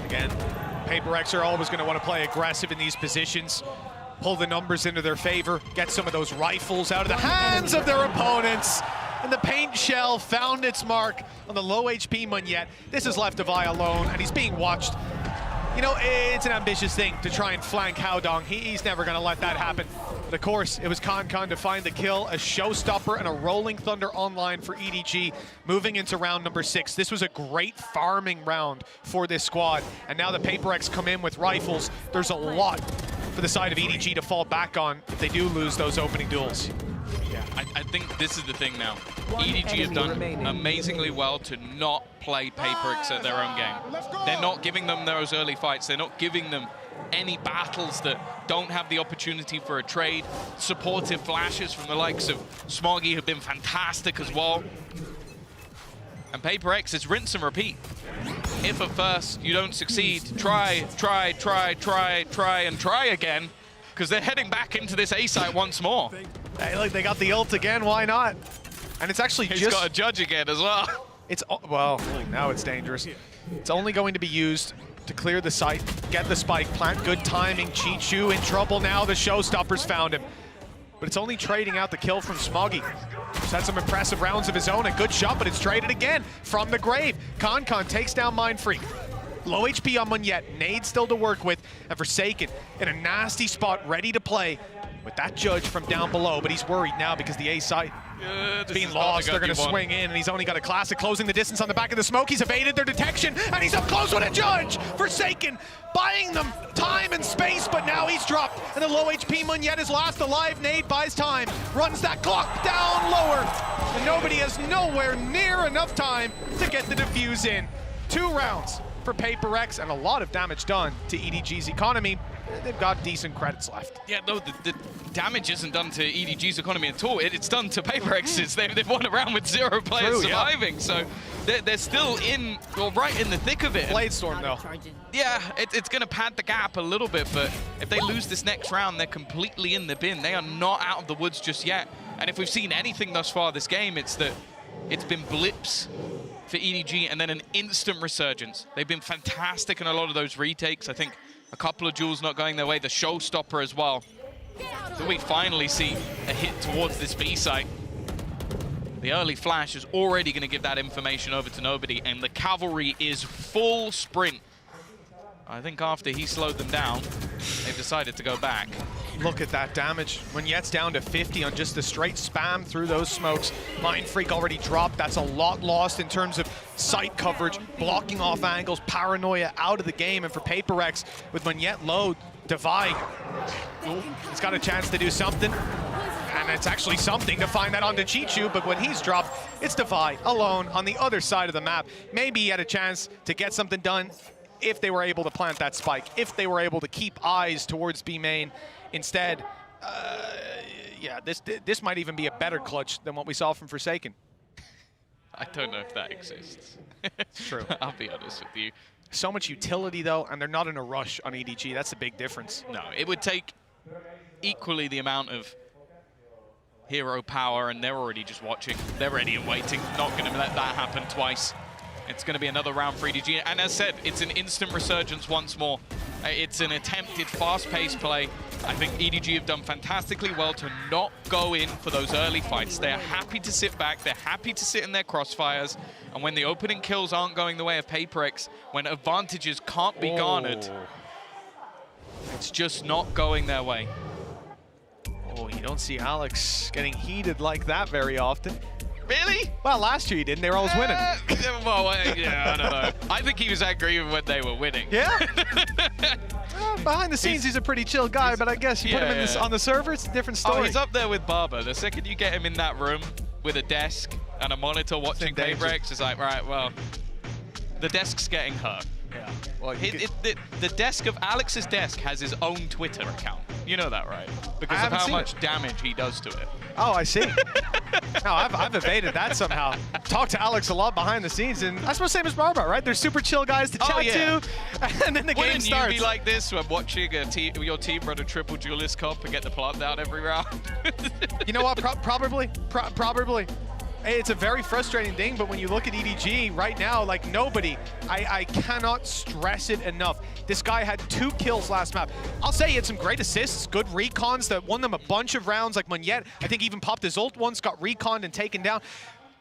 Again, PaperreX are always going to want to play aggressive in these positions, pull the numbers into their favor, get some of those rifles out of the hands of their opponents. And the paint shell found its mark on the low HP Munyet. This has left Devi alone, and he's being watched. You know, it's an ambitious thing to try and flank Haodong. He's never going to let that happen. But of course, it was Con to find the kill, a showstopper and a Rolling Thunder online for EDG, moving into round number 6. This was a great farming round for this squad. And now the PaperX come in with rifles. There's a lot for the side of EDG to fall back on if they do lose those opening duels. Yeah, I think this is the thing now. EDG have done amazingly well to not play PaperX at their own game. They're not giving them those early fights. They're not giving them any battles that don't have the opportunity for a trade. Supportive flashes from the likes of Smoggy have been fantastic as well. And PaperX is rinse and repeat. If at first you don't succeed, try again, because they're heading back into this A site once more. Hey, look, they got the ult again, why not? And it's actually He's got a judge again as well. It's, well, now it's dangerous. It's only going to be used to clear the site, get the spike plant. Good timing. Chichu in trouble now. The showstoppers found him. But it's only trading out the kill from Smoggy. He's had some impressive rounds of his own. A good shot, but it's traded again from the grave. Con takes down Mindfreak. Low HP on Munyet. Nade still to work with. And Forsaken in a nasty spot, ready to play with that judge from down below. But he's worried now because the A site being lost. They're going to swing in, and he's only got a classic closing the distance on the back of the smoke. He's evaded their detection, and he's up close with a judge. Forsaken buying them time and space, but now he's dropped. And the low HP Munyet is last alive. Nade buys time, runs that clock down lower, and nobody has nowhere near enough time to get the defuse in. 2 rounds for PaperX, and a lot of damage done to EDG's economy. They've got decent credits left. Yeah, no, the damage isn't done to EDG's economy at all. It's done to PaperX's. They've won a round with 0 players surviving, yeah. So they're still in, well, right in the thick of it. Bladestorm, though. Yeah, it's going to pad the gap a little bit, but if they lose this next round, they're completely in the bin. They are not out of the woods just yet. And if we've seen anything thus far this game, it's that it's been blips for EDG and then an instant resurgence. They've been fantastic in a lot of those retakes. I think a couple of duels not going their way, the showstopper as well. So we finally see a hit towards this B site. The early flash is already going to give that information over to nobody, and the cavalry is full sprint. I think after he slowed them down, they've decided to go back. Look at that damage. Munyet's down to 50 on just the straight spam through those smokes. Mindfreak already dropped. That's a lot lost in terms of sight coverage, blocking off angles, paranoia out of the game. And for PaperX, with Munyet low, Divide, he's got a chance to do something. And it's actually something to find that onto Chichu, but when he's dropped, it's Divide alone on the other side of the map. Maybe he had a chance to get something done if they were able to plant that spike, if they were able to keep eyes towards B main. Instead, yeah, this might even be a better clutch than what we saw from Forsaken. I don't know if that exists. It's true. I'll be honest with you. So much utility, though, and they're not in a rush on EDG. That's the big difference. No, it would take equally the amount of hero power, and they're already just watching. They're ready and waiting. Not going to let that happen twice. It's going to be another round for EDG. And as said, it's an instant resurgence once more. It's an attempted fast-paced play. I think EDG have done fantastically well to not go in for those early fights. They're happy to sit back. They're happy to sit in their crossfires. And when the opening kills aren't going the way of PaperX, when advantages can't be garnered, it's just not going their way. Oh, you don't see Alex getting heated like that very often. Really? Well, last year he didn't. They were always winning. Well, yeah, I don't know. I think he was angry even when they were winning. Yeah? Behind the scenes, he's a pretty chill guy, but I guess you put him in this, on the server, it's a different story. Oh, he's up there with Barber. The second you get him in that room with a desk and a monitor watching PaperX, it's like, right, well, the desk's getting hurt. Yeah. Well, the desk of Alex's desk has his own Twitter account. You know that, right? Because of how much damage he does to it. Oh, I see. No, I've evaded that somehow. Talked to Alex a lot behind the scenes, and that's the same as Barber, right? They're super chill guys to chat to, and then the game starts. Wouldn't you be like this when watching your team run a triple duelist comp and get the plant down every round? You know what? Probably. It's a very frustrating thing, but when you look at EDG right now, like nobody, I cannot stress it enough. This guy had 2 kills last map. I'll say he had some great assists, good recons that won them a bunch of rounds, like Munyet. I think even popped his ult once, got reconned and taken down.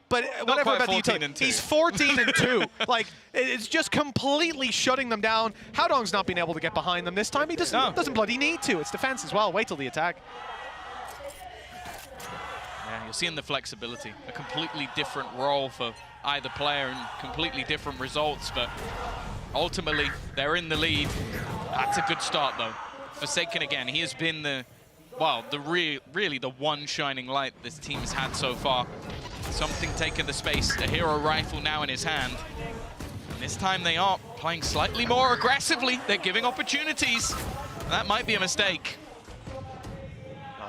But whatever quite about the 14 utility. and 2. He's 14 and 2. Like, it's just completely shutting them down. Howdong's not being able to get behind them this time. He doesn't bloody need to. It's defense as well. Wait till the attack. Yeah, you're seeing the flexibility. A completely different role for either player and completely different results, but ultimately, they're in the lead. That's a good start, though. Forsaken again, he has been really the one shining light this team has had so far. Something taking the space, a hero rifle now in his hand. And this time they are playing slightly more aggressively. They're giving opportunities. That might be a mistake.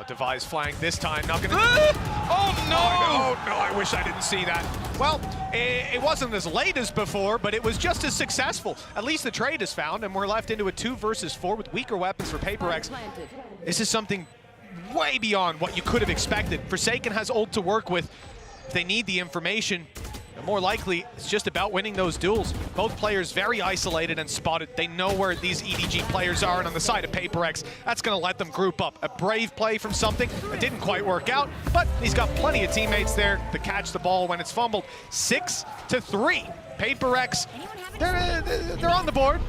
Device flank this time, not gonna... Oh no! No, I wish I didn't see that. Well, it wasn't as late as before, but it was just as successful. At least the trade is found, and we're left into a 2 versus 4 with weaker weapons for paperrex. This is something way beyond what you could have expected. Forsaken has ult to work with. If they need the information, more likely, it's just about winning those duels. Both players very isolated and spotted. They know where these EDG players are, and on the side of paperrex, that's going to let them group up. A brave play from something that didn't quite work out, but he's got plenty of teammates there to catch the ball when it's fumbled. 6-3. paperrex, they're on the board.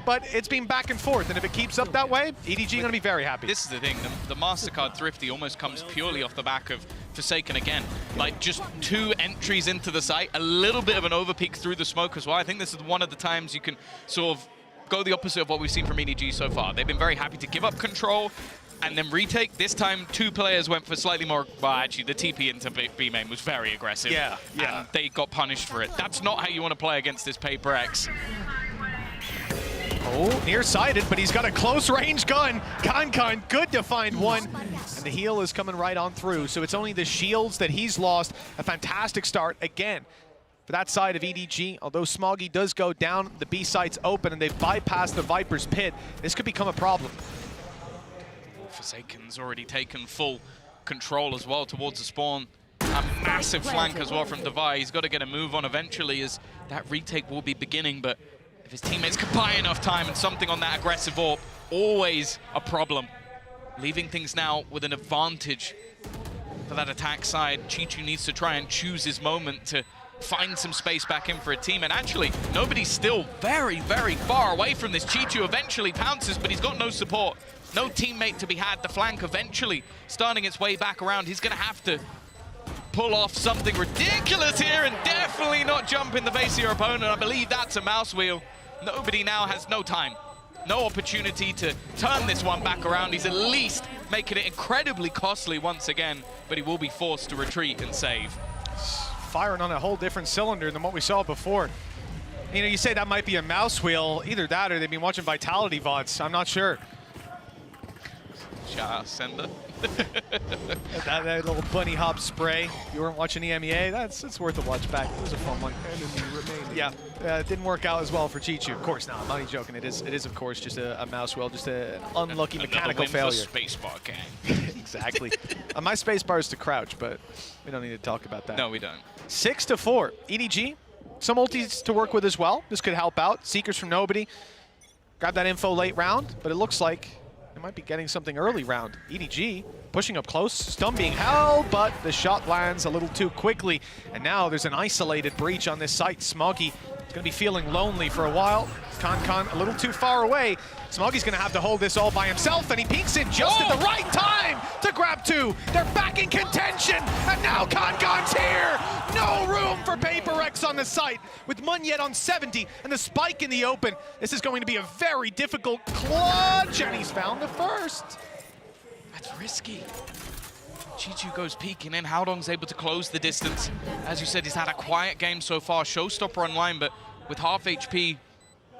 But it's been back and forth, and if it keeps up that way, EDG going to be very happy. This is the thing, the MasterCard Thrifty almost comes purely off the back of Forsaken again. Like, just 2 entries into the site, a little bit of an overpeak through the smoke as well. I think this is one of the times you can sort of go the opposite of what we've seen from EDG so far. They've been very happy to give up control and then retake. This time, 2 players went for slightly more, well, actually, the TP into B main was very aggressive. Yeah. And they got punished for it. That's not how you want to play against this paperrex. Oh, nearsighted, but he's got a close-range gun. Kankan, good to find one. And the heal is coming right on through, so it's only the shields that he's lost. A fantastic start, again, for that side of EDG. Although Smoggy does go down, the B site's open, and they've bypassed the Viper's pit. This could become a problem. Forsaken's already taken full control as well towards the spawn. A massive flank as well from Devi. He's got to get a move on eventually, as that retake will be beginning, but if his teammates can buy enough time and something on that aggressive AWP, always a problem. Leaving things now with an advantage for that attack side. Chichu needs to try and choose his moment to find some space back in for a team. And actually, nobody's still very, very far away from this. Chichu eventually pounces, but he's got no support. No teammate to be had. The flank eventually starting its way back around. He's going to have to pull off something ridiculous here and definitely not jump in the face of your opponent. I believe that's a mouse wheel. Nobody now has no time, no opportunity to turn this one back around. He's at least making it incredibly costly once again, but he will be forced to retreat and save. Firing on a whole different cylinder than what we saw before. You know, you say that might be a mouse wheel. Either that or they've been watching Vitality VODs. I'm not sure. Shout out Sender. that little bunny hop spray. You weren't watching EMEA? It's worth a watch back. It was a fun one. Yeah, it didn't work out as well for Chichu. Of course not. I'm only joking. It is of course just a mouse wheel, just an unlucky mechanical failure. Spacebar gang. Exactly. My spacebar is to crouch, but we don't need to talk about that. No, we don't. 6-4. EDG. Some ultis to work with as well. This could help out. Seekers from nobody. Grab that info late round, but it looks like they might be getting something early round. EDG pushing up close, stun being held, but the shot lands a little too quickly. And now there's an isolated breach on this site. Smoggy is going to be feeling lonely for a while. Kankan a little too far away. Smoggy's going to have to hold this all by himself, and he peeks in just at the right time to grab 2. They're back in contention, and now Kankan's here. No room for paperrex on the site with Munyet on 70 and the spike in the open. This is going to be a very difficult clutch, and he's found the first. That's risky. Chichu goes peeking in. Howdong's able to close the distance. As you said, he's had a quiet game so far. Showstopper online, but with half HP,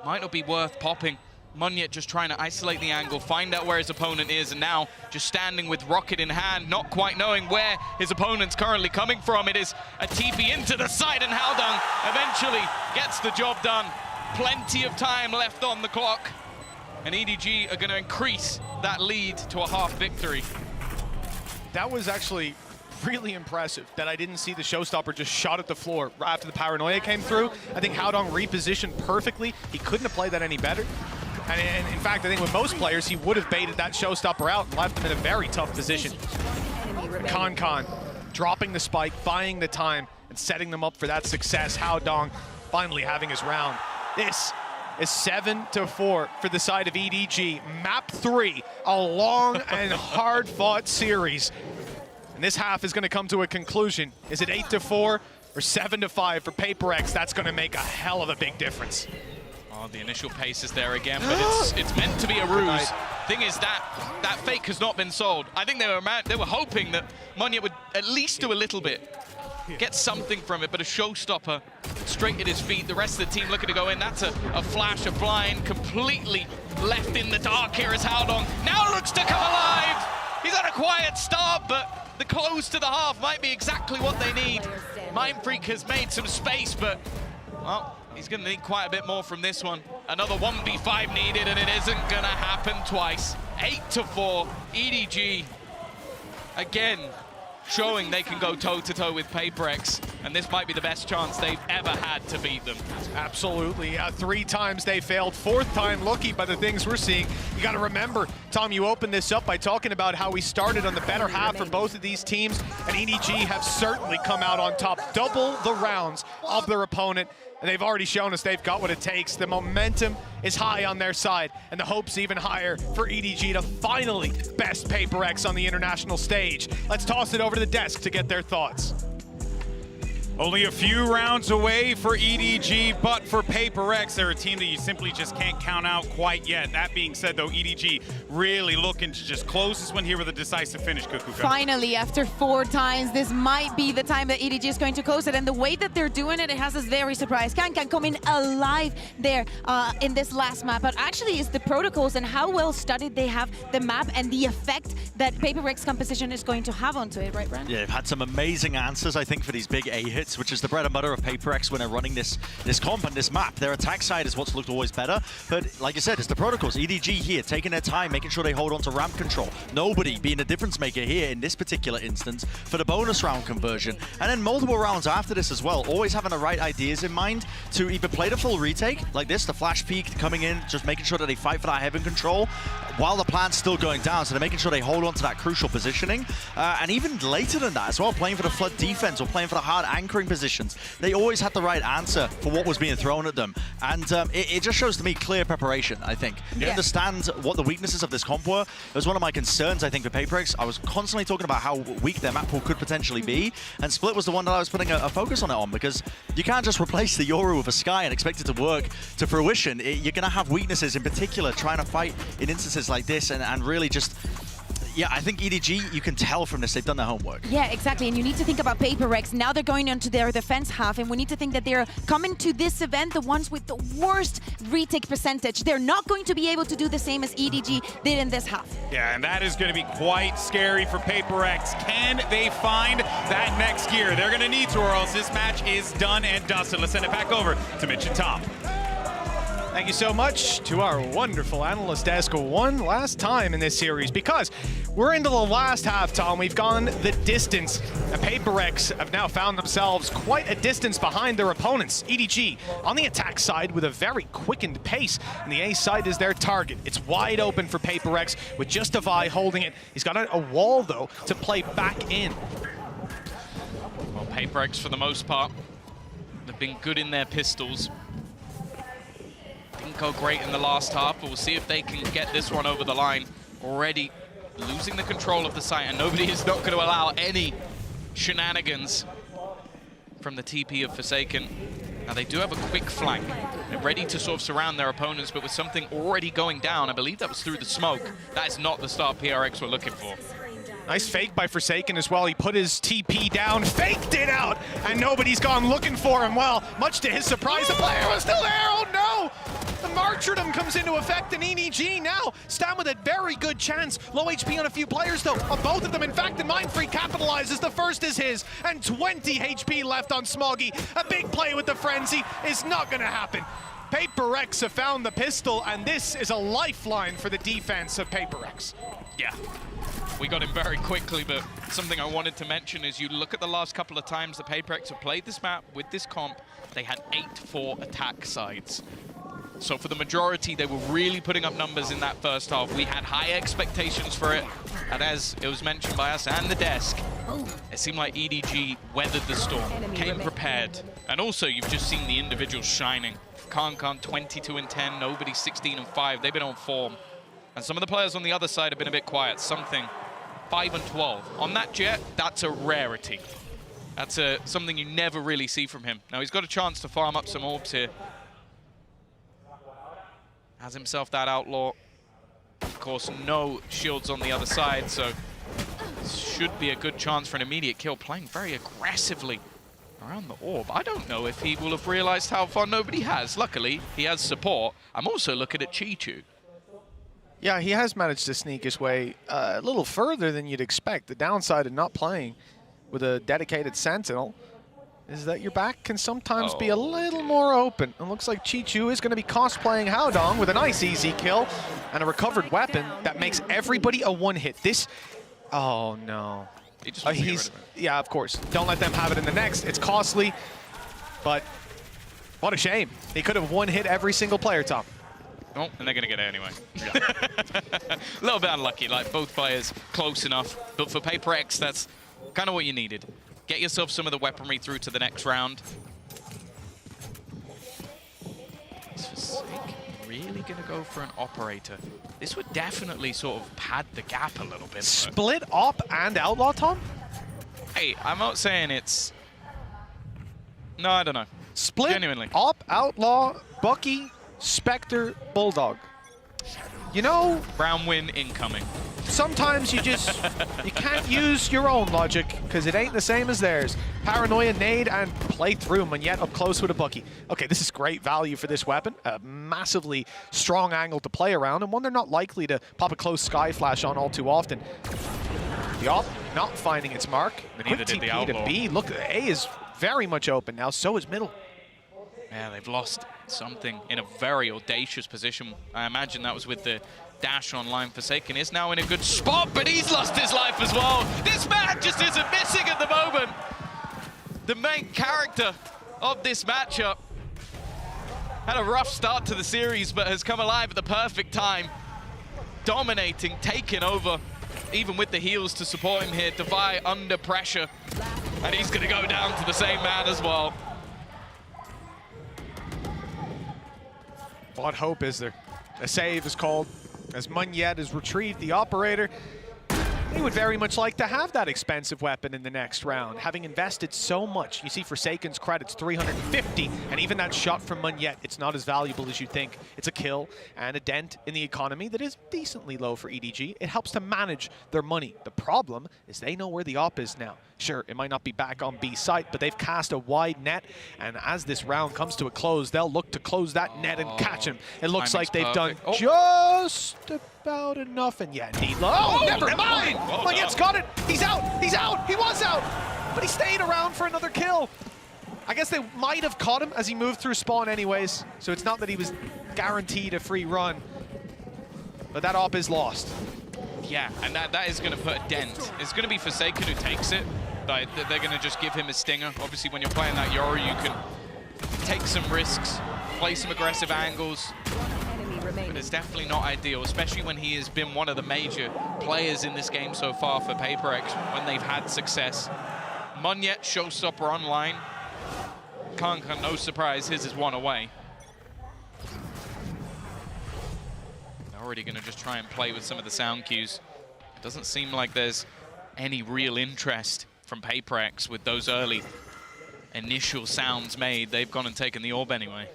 might not be worth popping. Munyet just trying to isolate the angle, find out where his opponent is, and now just standing with rocket in hand, not quite knowing where his opponent's currently coming from. It is a TP into the side, and Howdong eventually gets the job done. Plenty of time left on the clock, and EDG are going to increase that lead to a half victory. That was actually really impressive that I didn't see the showstopper just shot at the floor right after the paranoia came through. I think Howdong repositioned perfectly. He couldn't have played that any better. And in fact, I think with most players, he would have baited that showstopper out and left them in a very tough position. Kankan dropping the spike, buying the time, and setting them up for that success. Haodong finally having his round. This is 7-4 for the side of EDG. Map 3, a long and hard-fought series. And this half is going to come to a conclusion. Is it 8-4 or 7-5 for PaperX? That's going to make a hell of a big difference. Oh, the initial pace is there again, but it's meant to be a ruse. Thing is that fake has not been sold. I think they were hoping that Monya would at least do a little bit, get something from it, but a showstopper straight at his feet. The rest of the team looking to go in. That's a flash, a blind, completely left in the dark here is Haodong. Now looks to come alive. He's had a quiet start, but the close to the half might be exactly what they need. Mindfreak has made some space, but, well, he's going to need quite a bit more from this one. Another 1v5 needed, and it isn't going to happen twice. 8-4, EDG, again, showing they can go toe-to-toe with PaperX, and this might be the best chance they've ever had to beat them. Absolutely. 3 times they failed, 4th time lucky by the things we're seeing. You got to remember, Tom, you opened this up by talking about how we started on the better half for both of these teams, and EDG have certainly come out on top, double the rounds of their opponent, and they've already shown us they've got what it takes. The momentum is high on their side, and the hope's even higher for EDG to finally best PaperX on the international stage. Let's toss it over to the desk to get their thoughts. Only a few rounds away for EDG, but for PaperX, they're a team that you simply just can't count out quite yet. That being said, though, EDG really looking to just close this one here with a decisive finish, Kukuka. Finally, after 4 times, this might be the time that EDG is going to close it. And the way that they're doing it, it has us very surprised. Can coming alive there in this last map. But actually, it's the protocols and how well studied they have the map and the effect that PaperX composition is going to have onto it, right, Brand? Yeah, they've had some amazing answers, I think, for these big A hits, which is the bread and butter of PaperX when they're running this comp and this map. Their attack side is what's looked always better, but like I said, it's the protocols. EDG here, taking their time, making sure they hold on to ramp control. Nobody being a difference maker here in this particular instance for the bonus round conversion. And then multiple rounds after this as well, always having the right ideas in mind to either play the full retake, like this, the flash peek coming in, just making sure that they fight for that heaven control, while the plan's still going down, so they're making sure they hold on to that crucial positioning. And even later than that as well, playing for the flood defense or playing for the hard anchoring positions. They always had the right answer for what was being thrown at them. And it just shows to me clear preparation, I think. They understand what the weaknesses of this comp were. It was one of my concerns, I think, for PaperX. I was constantly talking about how weak their map pool could potentially be, and Split was the one that I was putting a focus on it on, because you can't just replace the Yoru with a Sky and expect it to work to fruition. You're going to have weaknesses, in particular, trying to fight in instances like this and really just... Yeah, I think EDG, you can tell from this, they've done their homework. Yeah, exactly, and you need to think about PaperX. Now they're going onto their defense half, and we need to think that they're coming to this event, the ones with the worst retake percentage. They're not going to be able to do the same as EDG did in this half. Yeah, and that is going to be quite scary for PaperX. Can they find that next gear? They're going to need to, or else this match is done and dusted. Let's send it back over to Mitch and Tom. Thank you so much to our wonderful analyst desk one last time in this series, because we're into the last half, Tom. We've gone the distance, and PaperX have now found themselves quite a distance behind their opponents. EDG on the attack side with a very quickened pace, and the A side is their target. It's wide open for PaperX with just Avai holding it. He's got a wall, though, to play back in. Well, PaperX, for the most part, they've been good in their pistols. Didn't go great in the last half, but we'll see if they can get this one over the line. Already losing the control of the site, and nobody is not going to allow any shenanigans from the TP of Forsaken. Now, they do have a quick flank. They're ready to sort of surround their opponents, but with something already going down, I believe that was through the smoke. That is not the start PRX were looking for. Nice fake by Forsaken as well. He put his TP down, faked it out, and nobody's gone looking for him. Well, much to his surprise, the player was still there. Oh, no! The martyrdom comes into effect in EDG now. Stand with a very good chance. Low HP on a few players, though, on both of them. In fact, the Mindfreak capitalizes. The first is his, and 20 HP left on Smoggy. A big play with the Frenzy is not going to happen. PaperX have found the pistol, and this is a lifeline for the defense of PaperX. Yeah. We got him very quickly, but something I wanted to mention is you look at the last couple of times the PaperX have played this map with this comp, they had 8-4 attack sides. So for the majority, they were really putting up numbers in that first half. We had high expectations for it, and as it was mentioned by us and the desk, It seemed like EDG weathered the storm, came prepared. And also, you've just seen the individuals shining. Khan 22-10, nobody 16-5. They've been on form. And some of the players on the other side have been a bit quiet. Something 5-12. On that Jet, that's a rarity. That's something you never really see from him. Now, he's got a chance to farm up some orbs here. Has himself that Outlaw. Of course, no shields on the other side, so should be a good chance for an immediate kill. Playing very aggressively around the orb. I don't know if he will have realized how far nobody has. Luckily, he has support. I'm also looking at Chichu. Yeah, he has managed to sneak his way a little further than you'd expect. The downside of not playing with a dedicated Sentinel is that your back can sometimes be a little more open. And looks like Chichu is going to be cosplaying Haodong with a nice easy kill and a recovered weapon that makes everybody a one-hit. This, oh no. He just wants to get rid of it. Yeah, of course. Don't let them have it in the next. It's costly, but what a shame. He could have one-hit every single player, Tom. Oh, and they're going to get it anyway. A little bit unlucky, like both players close enough. But for PaperreX, that's kind of what you needed. Get yourself some of the weaponry through to the next round. Is Forsaken really going to go for an operator? This would definitely sort of pad the gap a little bit. Split op and outlaw, Tom? Hey, I'm not saying it's... No, I don't know. Split, genuinely. op, outlaw, Bucky, Spectre, Bulldog. You know, Round win incoming. Sometimes you just, you can't use your own logic because it ain't the same as theirs. Paranoia, nade, and play through Munyet up close with a Bucky. Okay, this is great value for this weapon. A massively strong angle to play around and one they're not likely to pop a close sky flash on all too often. The op not finding its mark. But neither did the Outlaw. To B. Look, A is very much open now, so is middle. Yeah, they've lost something in a very audacious position. I imagine that was with the dash online. Forsaken is now in a good spot, but he's lost his life as well. This man just isn't missing at the moment. The main character of this matchup had a rough start to the series, but has come alive at the perfect time. Dominating, taking over, even with the heals to support him here. Devi under pressure, and he's gonna go down to the same man as well. What hope is there? A save is called as Munyet has retrieved the operator. He would very much like to have that expensive weapon in the next round, having invested so much. You see Forsaken's credits, 350, and even that shot from Munyet, it's not as valuable as you think. It's a kill and a dent in the economy that is decently low for EDG. It helps to manage their money. The problem is they know where the op is now. Sure, it might not be back on B site, but they've cast a wide net, and as this round comes to a close, they'll look to close that net and catch him. It looks like they've done just about enough, and yeah, indeed. Oh, never mind! Munyet's got it! He's out! He's out! He was out! But he stayed around for another kill. I guess they might have caught him as he moved through spawn anyways, so it's not that he was guaranteed a free run. But that op is lost. Yeah, and that is going to put a dent. It's going to be Forsaken who takes it. They're going to just give him a stinger. Obviously, when you're playing that Yoru, you can take some risks, play some aggressive angles. But it's definitely not ideal, especially when he has been one of the major players in this game so far for PaperreX when they've had success. Munyet, showstopper online. Kanka, no surprise, his is one away. They're already going to just try and play with some of the sound cues. It doesn't seem like there's any real interest from PaperreX with those early initial sounds made. They've gone and taken the orb anyway.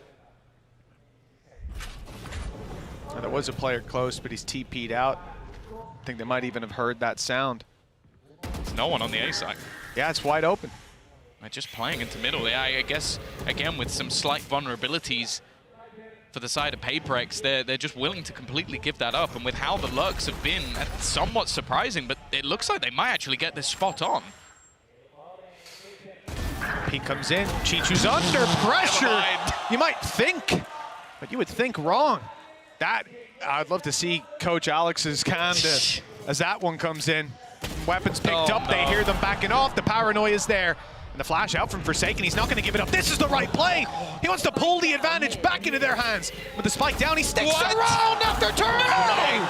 There was a player close, but he's TP'd out. I think they might even have heard that sound. There's no one on the A side. Yeah, it's wide open. They're just playing into middle. I guess, again, with some slight vulnerabilities for the side of PaperreX, they're just willing to completely give that up. And with how the lurks have been, that's somewhat surprising, but it looks like they might actually get this spot on. He comes in. Chichu's under pressure. You might think, but you would think wrong. That, I'd love to see Coach Alex's Kanda as that one comes in. Weapons picked up, they hear them backing off, the paranoia is there. And the flash out from Forsaken, he's not going to give it up. This is the right play. He wants to pull the advantage back into their hands. With the spike down, he sticks around after turning.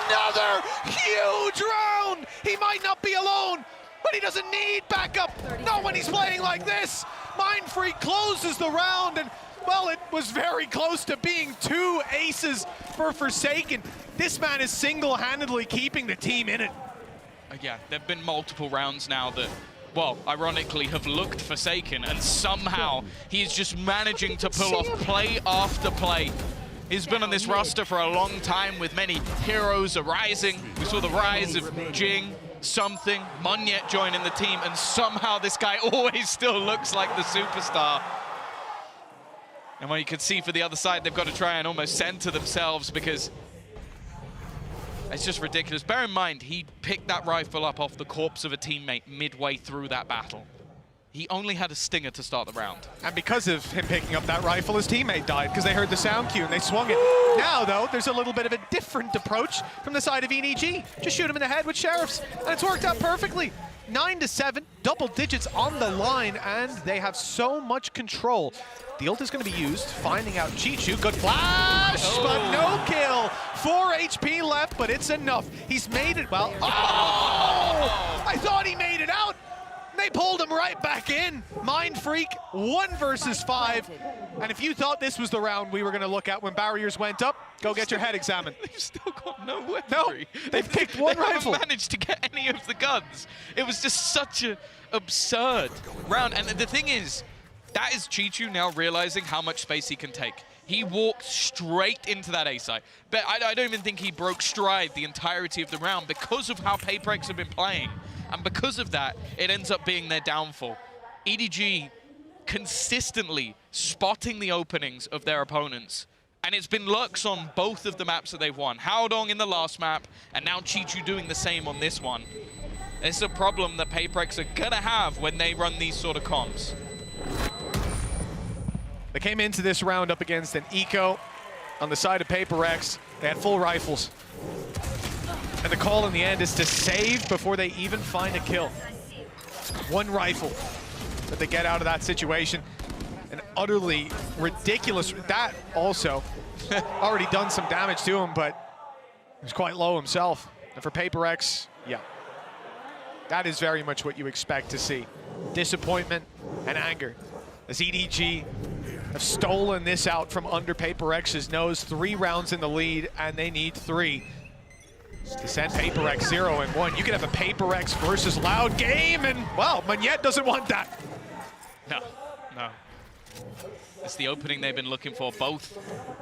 Another huge round. He might not be alone. but he doesn't need backup. Not when he's playing like this. Mindfreak closes the round, and well, it was very close to being 2 aces for Forsaken. This man is single-handedly keeping the team in it. Yeah, there have been multiple rounds now that, well, ironically have looked Forsaken, and somehow he is just managing to pull off play after play. He's been on this roster for a long time with many heroes arising. We saw the rise of Jing, Something, Munyet joining the team, and somehow this guy always still looks like the superstar. And what you can see for the other side, they've got to try and almost center themselves because it's just ridiculous. Bear in mind, he picked that rifle up off the corpse of a teammate midway through that battle. He only had a stinger to start the round. And because of him picking up that rifle, his teammate died because they heard the sound cue and they swung it. Now, though, there's a little bit of a different approach from the side of EDG. Just shoot him in the head with Sheriffs, and it's worked out perfectly. 9-7, double digits on the line, and they have so much control. The ult is going to be used, finding out Chichu. Good flash, but no kill. 4 HP left, but it's enough. He's made it, well, oh! I thought he made it out. They pulled him right back in. Mindfreak, 1 versus 5. And if you thought this was the round we were going to look at when barriers went up, go get your head examined. They've still got no weaponry. No, they've picked 1 rifle. They haven't managed to get any of the guns. It was just such an absurd round. And the thing is, that is Chichu now realizing how much space he can take. He walked straight into that A site. But I don't even think he broke stride the entirety of the round because of how paperrex have been playing. And because of that, it ends up being their downfall. EDG consistently spotting the openings of their opponents. And it's been Lux on both of the maps that they've won. Haodong in the last map, and now Chichu doing the same on this one. It's a problem that paperrex are gonna have when they run these sort of comps. They came into this round up against an Eco on the side of paperrex. They had full rifles. And the call in the end is to save before they even find a kill. 1 rifle that they get out of that situation. An utterly ridiculous, that also already done some damage to him, but he was quite low himself. And for paperrex, yeah, that is very much what you expect to see. Disappointment and anger. As EDG have stolen this out from under paperrex's nose. 3 rounds in the lead, and they need 3. To send paperrex 0-1. You could have a paperrex versus Loud game, and, well, Munyet doesn't want that. No. It's the opening they've been looking for. Both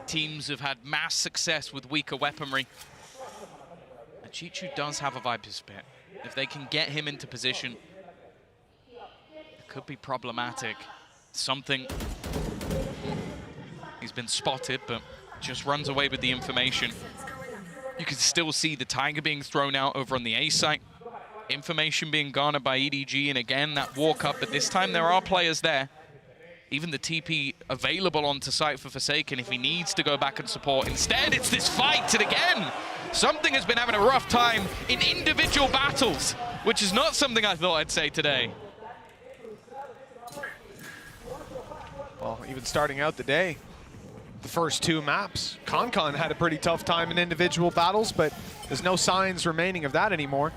teams have had mass success with weaker weaponry. And Chichu does have a Viper Spit. If they can get him into position, it could be problematic. Something, he's been spotted, but just runs away with the information. You can still see the Tiger being thrown out over on the A site. Information being garnered by EDG, and again, that walk up, but this time there are players there. Even the TP available onto site for Forsaken if he needs to go back and support. Instead, it's this fight, and again, Something has been having a rough time in individual battles, which is not something I thought I'd say today. Well, even starting out the day, the first 2 maps, Concon had a pretty tough time in individual battles, but there's no signs remaining of that anymore.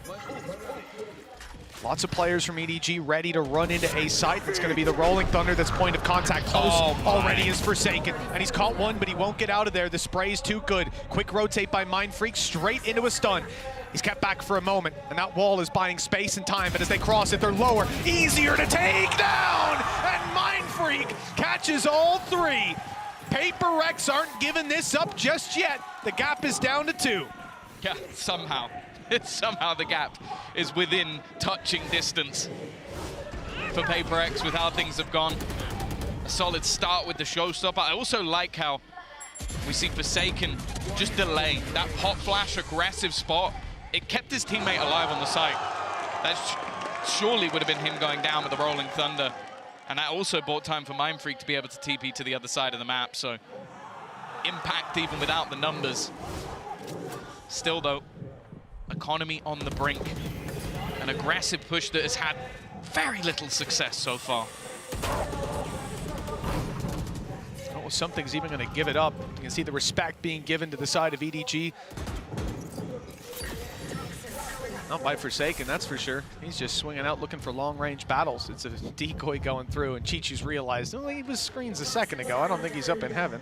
Lots of players from EDG ready to run into a site. That's going to be the Rolling Thunder that's point of contact close. Already is Forsaken, and he's caught 1, but he won't get out of there. The spray's too good. Quick rotate by Mindfreak, straight into a stun. He's kept back for a moment, and that wall is buying space and time, but as they cross it, they're lower. Easier to take down, and Mindfreak catches all 3. paperrex aren't giving this up just yet. The gap is down to 2. Yeah, somehow. Somehow the gap is within touching distance for paperrex with how things have gone. A solid start with the showstopper. I also like how we see Forsaken just delay that pop flash aggressive spot. It kept his teammate alive on the site. That surely would have been him going down with the Rolling Thunder. And that also bought time for Mindfreak to be able to TP to the other side of the map. So impact even without the numbers. Still though, economy on the brink. An aggressive push that has had very little success so far. Oh, Something's even going to give it up. You can see the respect being given to the side of EDG. Not by Forsaken, that's for sure. He's just swinging out looking for long-range battles. It's a decoy going through, and Chi-Chi's realized, oh, he was screens a second ago. I don't think he's up in heaven.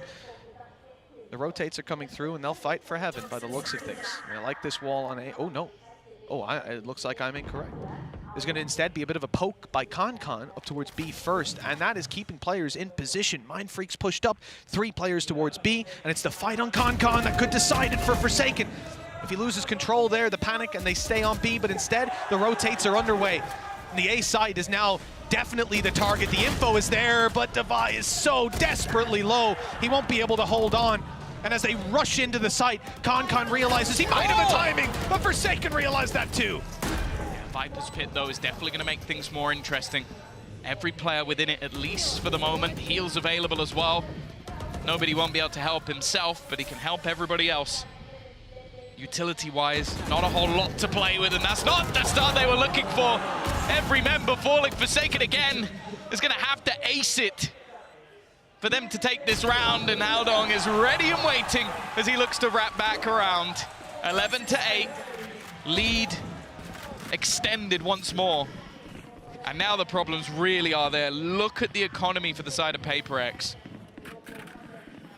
The rotates are coming through, and they'll fight for heaven by the looks of things. And I like this wall on A. Oh, no. Oh, it looks like I'm incorrect. There's going to instead be a bit of a poke by Concon up towards B first, and that is keeping players in position. Mindfreak's pushed up, 3 players towards B, and it's the fight on Concon that could decide it for Forsaken. If he loses control there, the panic, and they stay on B, but instead, the rotates are underway. And the A side is now definitely the target. The info is there, but Devi is so desperately low, he won't be able to hold on. And as they rush into the site, Concon realizes he might have a timing, but Forsaken realized that too. Viper's Pit, though, is definitely going to make things more interesting. Every player within it, at least for the moment. Heals available as well. Nobody won't be able to help himself, but he can help everybody else. Utility-wise, not a whole lot to play with, and that's not the start they were looking for. Every member falling. Forsaken again is going to have to ace it for them to take this round, and Haldong is ready and waiting as he looks to wrap back around. 11-8, lead extended once more. And now the problems really are there. Look at the economy for the side of PaperX.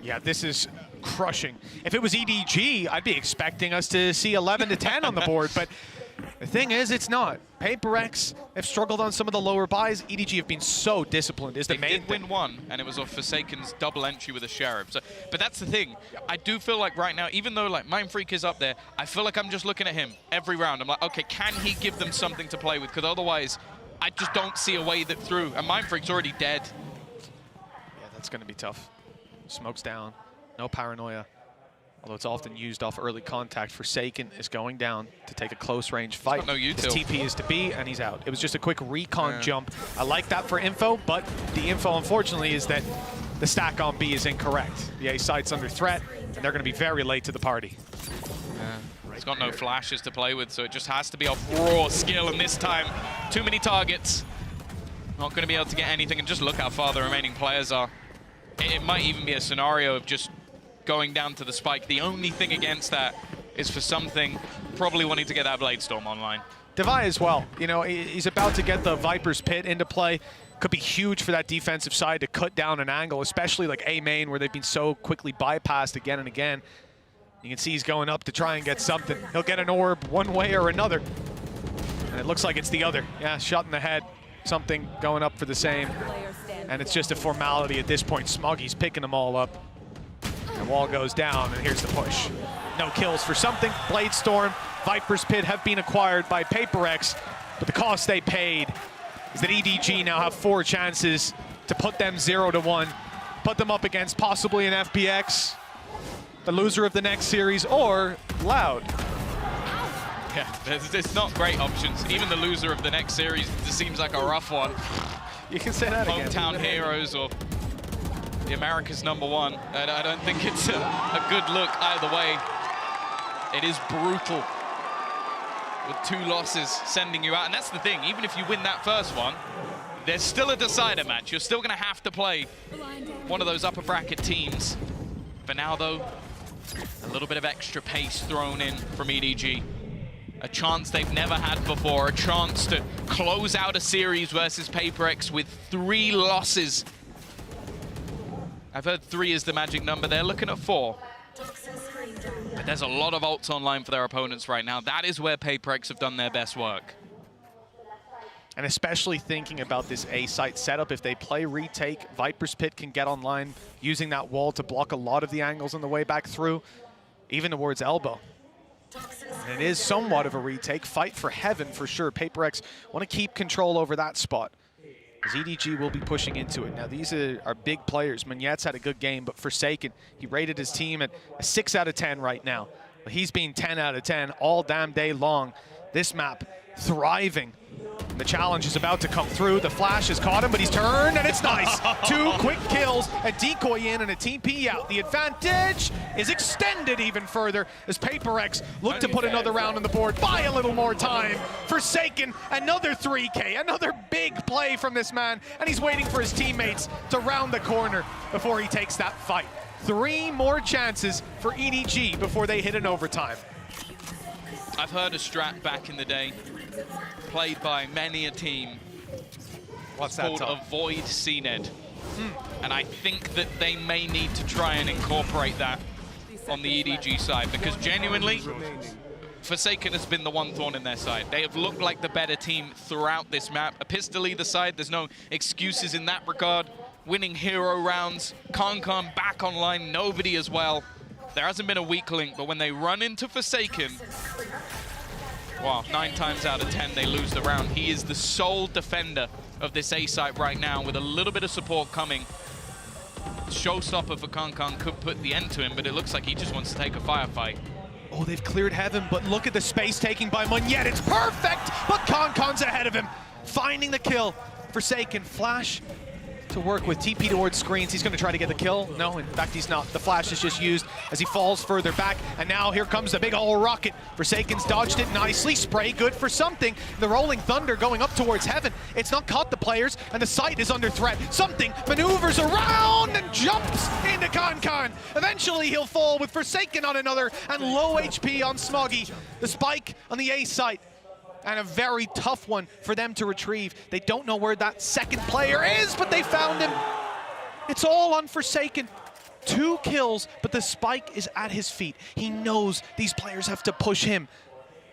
Yeah, this is crushing. If it was EDG, I'd be expecting us to see 11-10 on the board, but the thing is, it's not. PaperX have struggled on some of the lower buys. EDG have been so disciplined. Is the main thing. They did win one, and it was off Forsaken's double entry with a Sheriff. So, but that's the thing. I do feel like right now, even though like Mindfreak is up there, I feel like I'm just looking at him every round. I'm like, okay, can he give them something to play with? Because otherwise, I just don't see a way that through. And Mindfreak's already dead. Yeah, that's going to be tough. Smoke's down. No paranoia. Although it's often used off early contact, Forsaken is going down to take a close range fight. No util. His TP is to B, and he's out. It was just a quick recon jump. I like that for info, but the info, unfortunately, is that the stack on B is incorrect. The A side's under threat, and they're going to be very late to the party. He's got no flashes to play with, so it just has to be off raw skill, and this time, too many targets. Not going to be able to get anything, and just look how far the remaining players are. It might even be a scenario of just going down to the spike. The only thing against that is for something probably wanting to get that Blade Storm online. Devi as well. You know, he's about to get the Viper's Pit into play. Could be huge for that defensive side to cut down an angle, especially like A main where they've been so quickly bypassed again and again. You can see he's going up to try and get something. He'll get an orb one way or another. And it looks like it's the other. Yeah, shot in the head. Something going up for the same. And it's just a formality at this point. Smoggy's picking them all up. And wall goes down, and here's the push. No kills for something. Blade Storm, Viper's Pit have been acquired by PaperX, but the cost they paid is that EDG now have 4 chances to put them 0-1, put them up against possibly an FPX, the loser of the next series, or Loud. Yeah, it's not great options. Even the loser of the next series seems like a rough one. You can say that again. Hometown Heroes or the America's #1. I don't think it's a good look either way. It is brutal with 2 losses sending you out. And that's the thing, even if you win that first one, there's still a decider match. You're still gonna have to play one of those upper bracket teams. For now though, a little bit of extra pace thrown in from EDG. A chance they've never had before, a chance to close out a series versus PaperX with 3 losses. I've heard 3 is the magic number. They're looking at 4. But there's a lot of ults online for their opponents right now. That is where PaperX have done their best work. And especially thinking about this A site setup, if they play retake, Viper's Pit can get online using that wall to block a lot of the angles on the way back through, even towards elbow. And it is somewhat of a retake. Fight for heaven for sure. PaperX want to keep control over that spot, as EDG will be pushing into it. Now, these are big players. Magnet's had a good game, but Forsaken, he rated his team at a 6 out of 10 right now. But he's been 10 out of 10 all damn day long. This map, thriving. And the challenge is about to come through. The flash has caught him, but he's turned, and it's nice. 2 quick kills, a decoy in, and a TP out. The advantage is extended even further as PaperX look to put another round on the board. Buy a little more time. Forsaken, another 3K, another big play from this man, and he's waiting for his teammates to round the corner before he takes that fight. 3 more chances for EDG before they hit an overtime. I've heard a strat back in the day, played by many a team. What's that, called Tom? Avoid CNED. And I think that they may need to try and incorporate that on the EDG side, because genuinely, Forsaken has been the one thorn in their side. They have looked like the better team throughout this map. A pistol either side, there's no excuses in that regard. Winning hero rounds, Kankan back online, nobody as well. There hasn't been a weak link, but when they run into Forsaken, wow, 9 times out of 10 they lose the round. He is the sole defender of this A site right now, with a little bit of support coming. Showstopper for Kankan could put the end to him, but it looks like he just wants to take a firefight. Oh, they've cleared heaven, but look at the space taking by Munyet. It's perfect, but Kankan's ahead of him, finding the kill. Forsaken flash to work with, TP towards screens. He's going to try to get the kill. No, in fact, he's not. The flash is just used as he falls further back, and now here comes the big ol' rocket. Forsaken's dodged it nicely. Spray good for something. The rolling thunder going up towards heaven. It's not caught the players, and the site is under threat. Something maneuvers around and jumps into Kankan. Eventually, he'll fall with Forsaken on another and low HP on Smoggy. The spike on the A site, and a very tough one for them to retrieve. They don't know where that second player is, but they found him. It's all on Forsaken. 2 kills, but the spike is at his feet. He knows these players have to push him.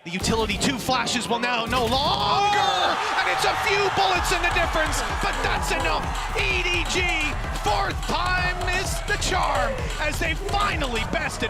The utility 2 flashes will now no longer, and it's a few bullets in the difference, but that's enough. EDG, 4th time is the charm, as they finally bested